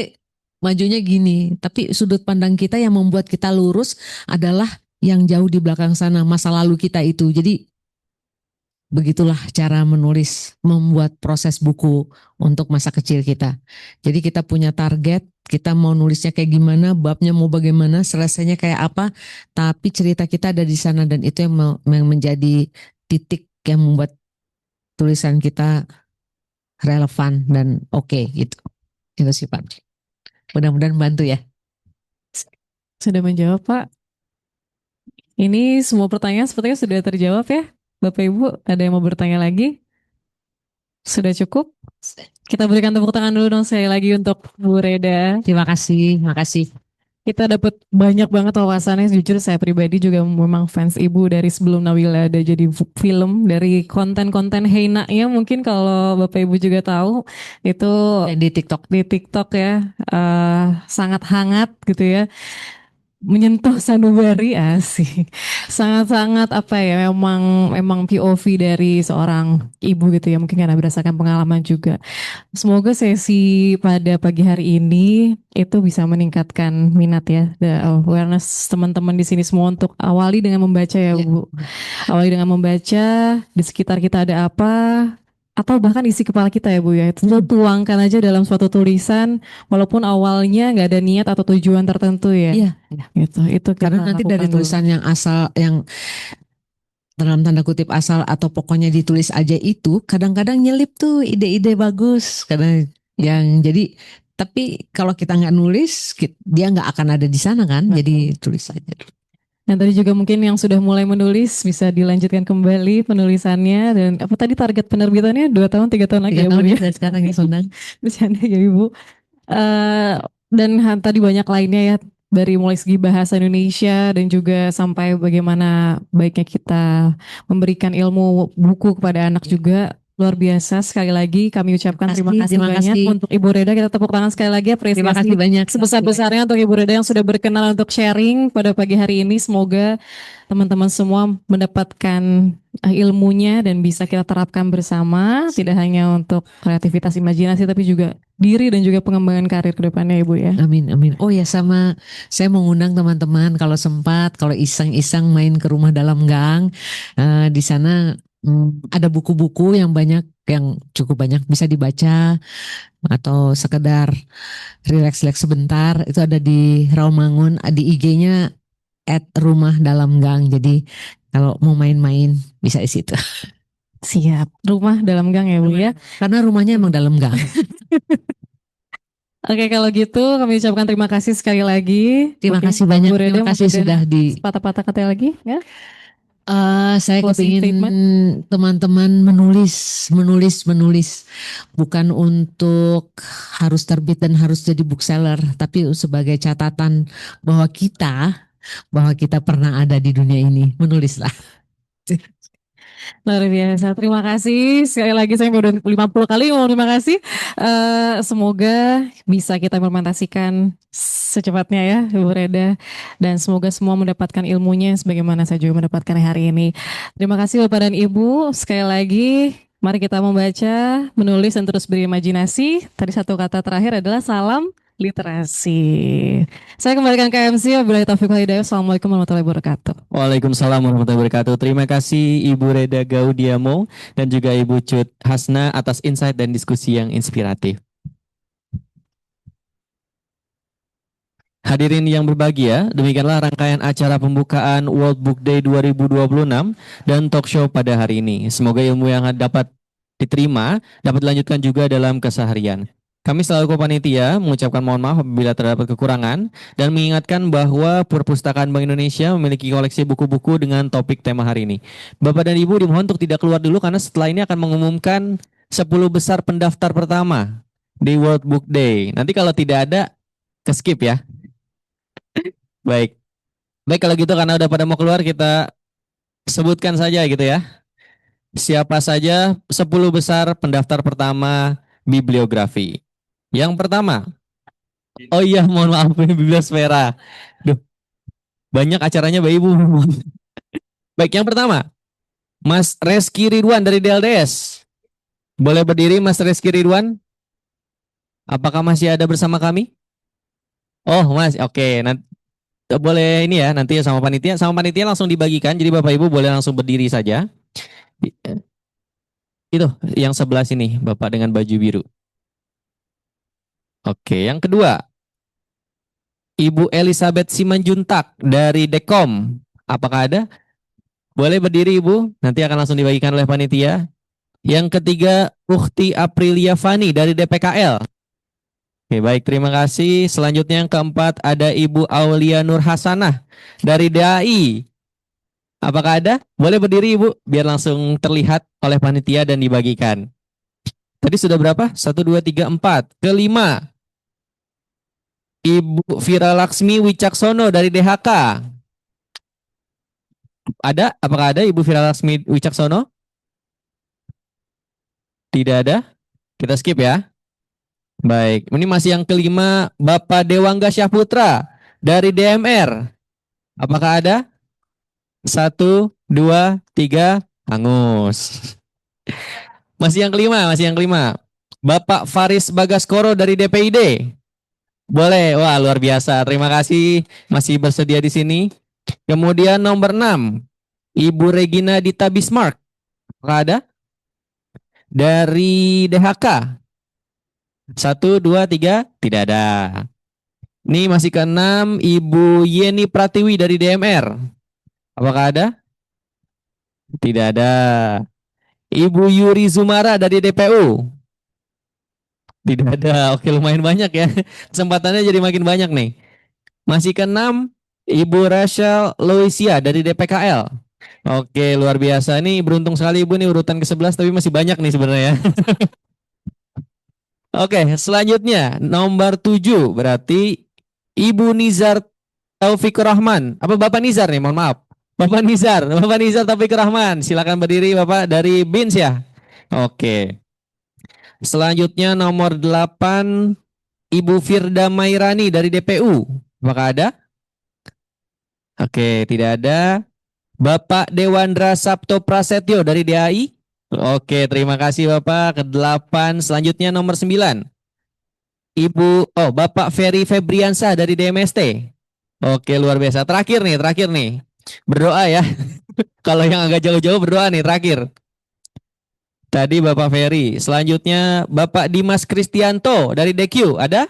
majunya gini, tapi sudut pandang kita yang membuat kita lurus adalah yang jauh di belakang sana, masa lalu kita itu. Jadi begitulah cara menulis, membuat proses buku untuk masa kecil kita. Jadi kita punya target, kita mau nulisnya kayak gimana, babnya mau bagaimana, selesainya kayak apa, tapi cerita kita ada di sana dan itu yang menjadi titik yang membuat tulisan kita relevan dan oke gitu. Itu sih Pak. Mudah-mudahan bantu ya. Sudah menjawab Pak. Ini semua pertanyaan sepertinya sudah terjawab ya. Bapak Ibu, ada yang mau bertanya lagi? Sudah cukup? Kita berikan tepuk tangan dulu dong sekali lagi untuk Bu Reda. Terima kasih, makasih. Kita dapat banyak banget wawasannya. Jujur saya pribadi juga memang fans Ibu dari sebelum Nawila ada jadi film, dari konten-konten Heina-nya mungkin kalau Bapak Ibu juga tahu itu di TikTok ya, sangat hangat gitu ya. Menyentuh sanubari asik, sangat-sangat apa ya, memang POV dari seorang ibu gitu ya, mungkin karena berdasarkan pengalaman juga. Semoga sesi pada pagi hari ini itu bisa meningkatkan minat ya, awareness teman-teman di sini semua untuk awali dengan membaca ya Bu, awali dengan membaca di sekitar kita ada apa, atau bahkan isi kepala kita ya Bu ya, itu tuangkan aja dalam suatu tulisan walaupun awalnya nggak ada niat atau tujuan tertentu ya. Iya. Gitu. Itu kita Karena nanti dari lakukan tulisan yang asal, yang dalam tanda kutip asal atau pokoknya ditulis aja itu kadang-kadang nyelip tuh ide-ide bagus kadang yang jadi, tapi kalau kita nggak nulis dia nggak akan ada di sana kan. Jadi tulis aja dulu. Dan tadi juga mungkin yang sudah mulai menulis bisa dilanjutkan kembali penulisannya, dan apa tadi target penerbitannya 2 tahun 3 tahun lagi 3 ya Bu tahun ya. dari sekarang ya Sondang. Bercanda ya Ibu. Dan tadi banyak lainnya ya, dari mulai segi bahasa Indonesia dan juga sampai bagaimana baiknya kita memberikan ilmu buku kepada anak juga. Luar biasa, sekali lagi kami ucapkan terima kasih banyak untuk Ibu Reda. Kita tepuk tangan sekali lagi, apresiasi Terima kasih banyak. sebesar-besarnya untuk Ibu Reda yang sudah berkenan untuk sharing pada pagi hari ini. Semoga teman-teman semua mendapatkan ilmunya dan bisa kita terapkan bersama, tidak hanya untuk kreativitas imajinasi tapi juga diri dan juga pengembangan karir ke depannya Ibu ya. Amin, amin. Oh ya, sama saya mengundang teman-teman kalau sempat, kalau iseng-iseng main ke rumah dalam gang, di sana ada buku-buku yang banyak, yang cukup banyak bisa dibaca atau sekedar relax-relax sebentar, itu ada di Rawamangun, di IG-nya @rumah-dalam-gang. Jadi kalau mau main-main bisa di situ. Siap, rumah dalam gang ya Bu ya. Karena rumahnya emang dalam gang. Oke, kalau gitu kami ucapkan terima kasih sekali lagi. Terima Mungkin kasih banyak. Bu Reda Terima kasih masih ada sudah di. patah-patah kata lagi ya. Saya Closing kepingin statement. teman-teman menulis, bukan untuk harus terbit dan harus jadi bookseller, tapi sebagai catatan bahwa kita pernah ada di dunia ini. Menulislah. Luar biasa, terima kasih sekali lagi, saya udah 50 kali ngomong terima kasih. Semoga bisa kita implementasikan secepatnya ya Ibu Reda, dan semoga semua mendapatkan ilmunya sebagaimana saya juga mendapatkan hari ini. Terima kasih Bapak dan Ibu, sekali lagi mari kita membaca, menulis dan terus berimajinasi. Tadi satu kata terakhir adalah salam literasi. Saya kembalikan ke MC. Wabillahi taufiq wal hidayah. Assalamualaikum warahmatullahi wabarakatuh. Waalaikumsalam warahmatullahi wabarakatuh. Terima kasih Ibu Reda Gaudiamo dan juga Ibu Cut Hasna atas insight dan diskusi yang inspiratif. Hadirin yang berbahagia, demikianlah rangkaian acara pembukaan World Book Day 2026 dan talk show pada hari ini. Semoga ilmu yang dapat diterima dapat dilanjutkan juga dalam keseharian. Kami selaku panitia mengucapkan mohon maaf apabila terdapat kekurangan dan mengingatkan bahwa Perpustakaan Bank Indonesia memiliki koleksi buku-buku dengan topik tema hari ini. Bapak dan Ibu dimohon untuk tidak keluar dulu karena setelah ini akan mengumumkan 10 besar pendaftar pertama di World Book Day. Nanti kalau tidak ada, ke skip ya. Baik. Baik, kalau gitu karena udah pada mau keluar, kita sebutkan saja gitu ya. Siapa saja 10 besar pendaftar pertama bibliografi. Yang pertama, oh iya mohon maaf ini Bibliosfera. Duh, banyak acaranya Bapak Ibu. Baik, yang pertama, Mas Reski Ridwan dari DLDS. Boleh berdiri Mas Reski Ridwan? Apakah masih ada bersama kami? Oh, Mas, oke. Nanti boleh ini ya, nanti sama panitia. Sama panitia langsung dibagikan, jadi Bapak Ibu boleh langsung berdiri saja. Itu yang sebelah sini, Bapak dengan baju biru. Oke, yang kedua, Ibu Elizabeth Simanjuntak dari Dekom. Apakah ada? Boleh berdiri Ibu, nanti akan langsung dibagikan oleh panitia. Yang ketiga, Ukhti Aprilia Fani dari DPKL. Oke, baik, terima kasih. Selanjutnya yang keempat ada Ibu Aulia Nur Hasanah dari DAI. Apakah ada? Boleh berdiri Ibu, biar langsung terlihat oleh panitia dan dibagikan. Tadi sudah berapa? 1, 2, 3, 4. Kelima, Ibu Vira Laksmi Wicaksono dari DHK. Ada? Apakah ada Ibu Vira Laksmi Wicaksono? Tidak ada? Kita skip ya. Baik, ini masih yang kelima, Bapak Dewangga Syahputra dari DMR. Apakah ada? 1, 2, 3, hangus. Masih yang kelima, Bapak Faris Bagaskoro dari DPID. Boleh, wah luar biasa. Terima kasih masih bersedia di sini. Kemudian nomor 6, Ibu Regina Dita Bismarck. Apakah ada? Dari DHK. 1, 2, 3, tidak ada. Ini masih ke-6, Ibu Yeni Pratiwi dari DMR. Apakah ada? Tidak ada. Ibu Yuri Zumara dari DPU. Tidak ada. Oke, lumayan banyak ya. Kesempatannya jadi makin banyak nih. Masih ke-6, Ibu Rachel Loisia dari DPKL. Oke, luar biasa. Nih beruntung sekali Ibu nih urutan ke-11 tapi masih banyak nih sebenarnya. Oke, selanjutnya nomor 7 berarti Ibu Nizar Taufikur Rahman. Apa Bapak Nizar nih? Mohon maaf. Bapak Nizar Taufikur Rahman. Silakan berdiri Bapak dari BINS ya. Oke. Selanjutnya nomor 8 Ibu Firda Mairani dari DPU. Apakah ada? Oke, tidak ada. Bapak Dewandra Sabto Prasetyo dari DAI. Oke, terima kasih Bapak. Ke-8, selanjutnya nomor 9. Bapak Ferry Febriansa dari DMST. Oke, luar biasa. Terakhir nih. Berdoa ya. Kalau yang agak jauh-jauh berdoa nih, terakhir. Tadi Bapak Ferry. Selanjutnya Bapak Dimas Kristianto dari DQ. Ada?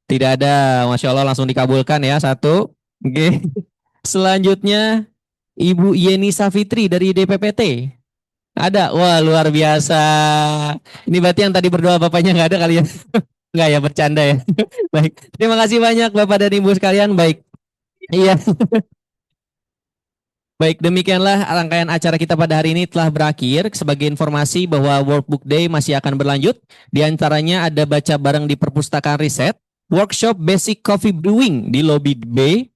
Tidak ada. Masya Allah langsung dikabulkan ya. 1. Oke. Selanjutnya Ibu Yeni Safitri dari DPPT. Ada? Wah luar biasa. Ini berarti yang tadi berdoa bapaknya nggak ada kali ya? Nggak ya, bercanda ya. Baik, terima kasih banyak Bapak dan Ibu sekalian. Baik, iya. Baik, demikianlah rangkaian acara kita pada hari ini telah berakhir. Sebagai informasi bahwa Workbook Day masih akan berlanjut. Di antaranya ada baca bareng di perpustakaan riset, workshop basic coffee brewing di lobby B,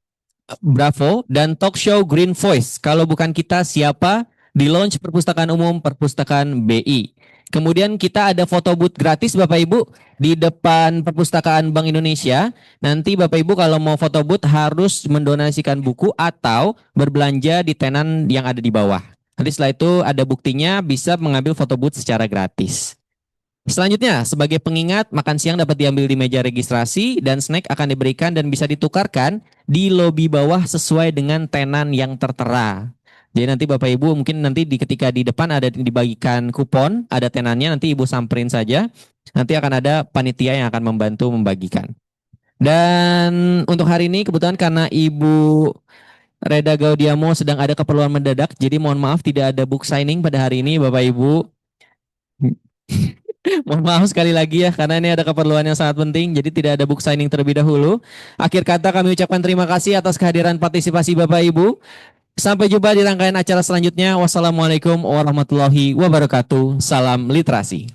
Bravo, dan talk show Green Voice. Kalau bukan kita siapa? Di launch Perpustakaan Umum Perpustakaan BI. Kemudian kita ada foto booth gratis Bapak Ibu di depan Perpustakaan Bank Indonesia. Nanti Bapak Ibu kalau mau foto booth harus mendonasikan buku atau berbelanja di tenan yang ada di bawah. Nanti setelah itu ada buktinya bisa mengambil foto booth secara gratis. Selanjutnya, sebagai pengingat, makan siang dapat diambil di meja registrasi dan snack akan diberikan dan bisa ditukarkan di lobi bawah sesuai dengan tenan yang tertera. Jadi nanti Bapak Ibu mungkin nanti ketika di depan ada dibagikan kupon, ada tenannya, nanti Ibu samperin saja. Nanti akan ada panitia yang akan membantu membagikan. Dan untuk hari ini kebetulan karena Ibu Reda Gaudiamo sedang ada keperluan mendadak, jadi mohon maaf tidak ada book signing pada hari ini Bapak Ibu. Mohon maaf sekali lagi ya, karena ini ada keperluan yang sangat penting, jadi tidak ada book signing terlebih dahulu. Akhir kata kami ucapkan terima kasih atas kehadiran partisipasi Bapak Ibu. Sampai jumpa di rangkaian acara selanjutnya. Wassalamualaikum warahmatullahi wabarakatuh. Salam literasi.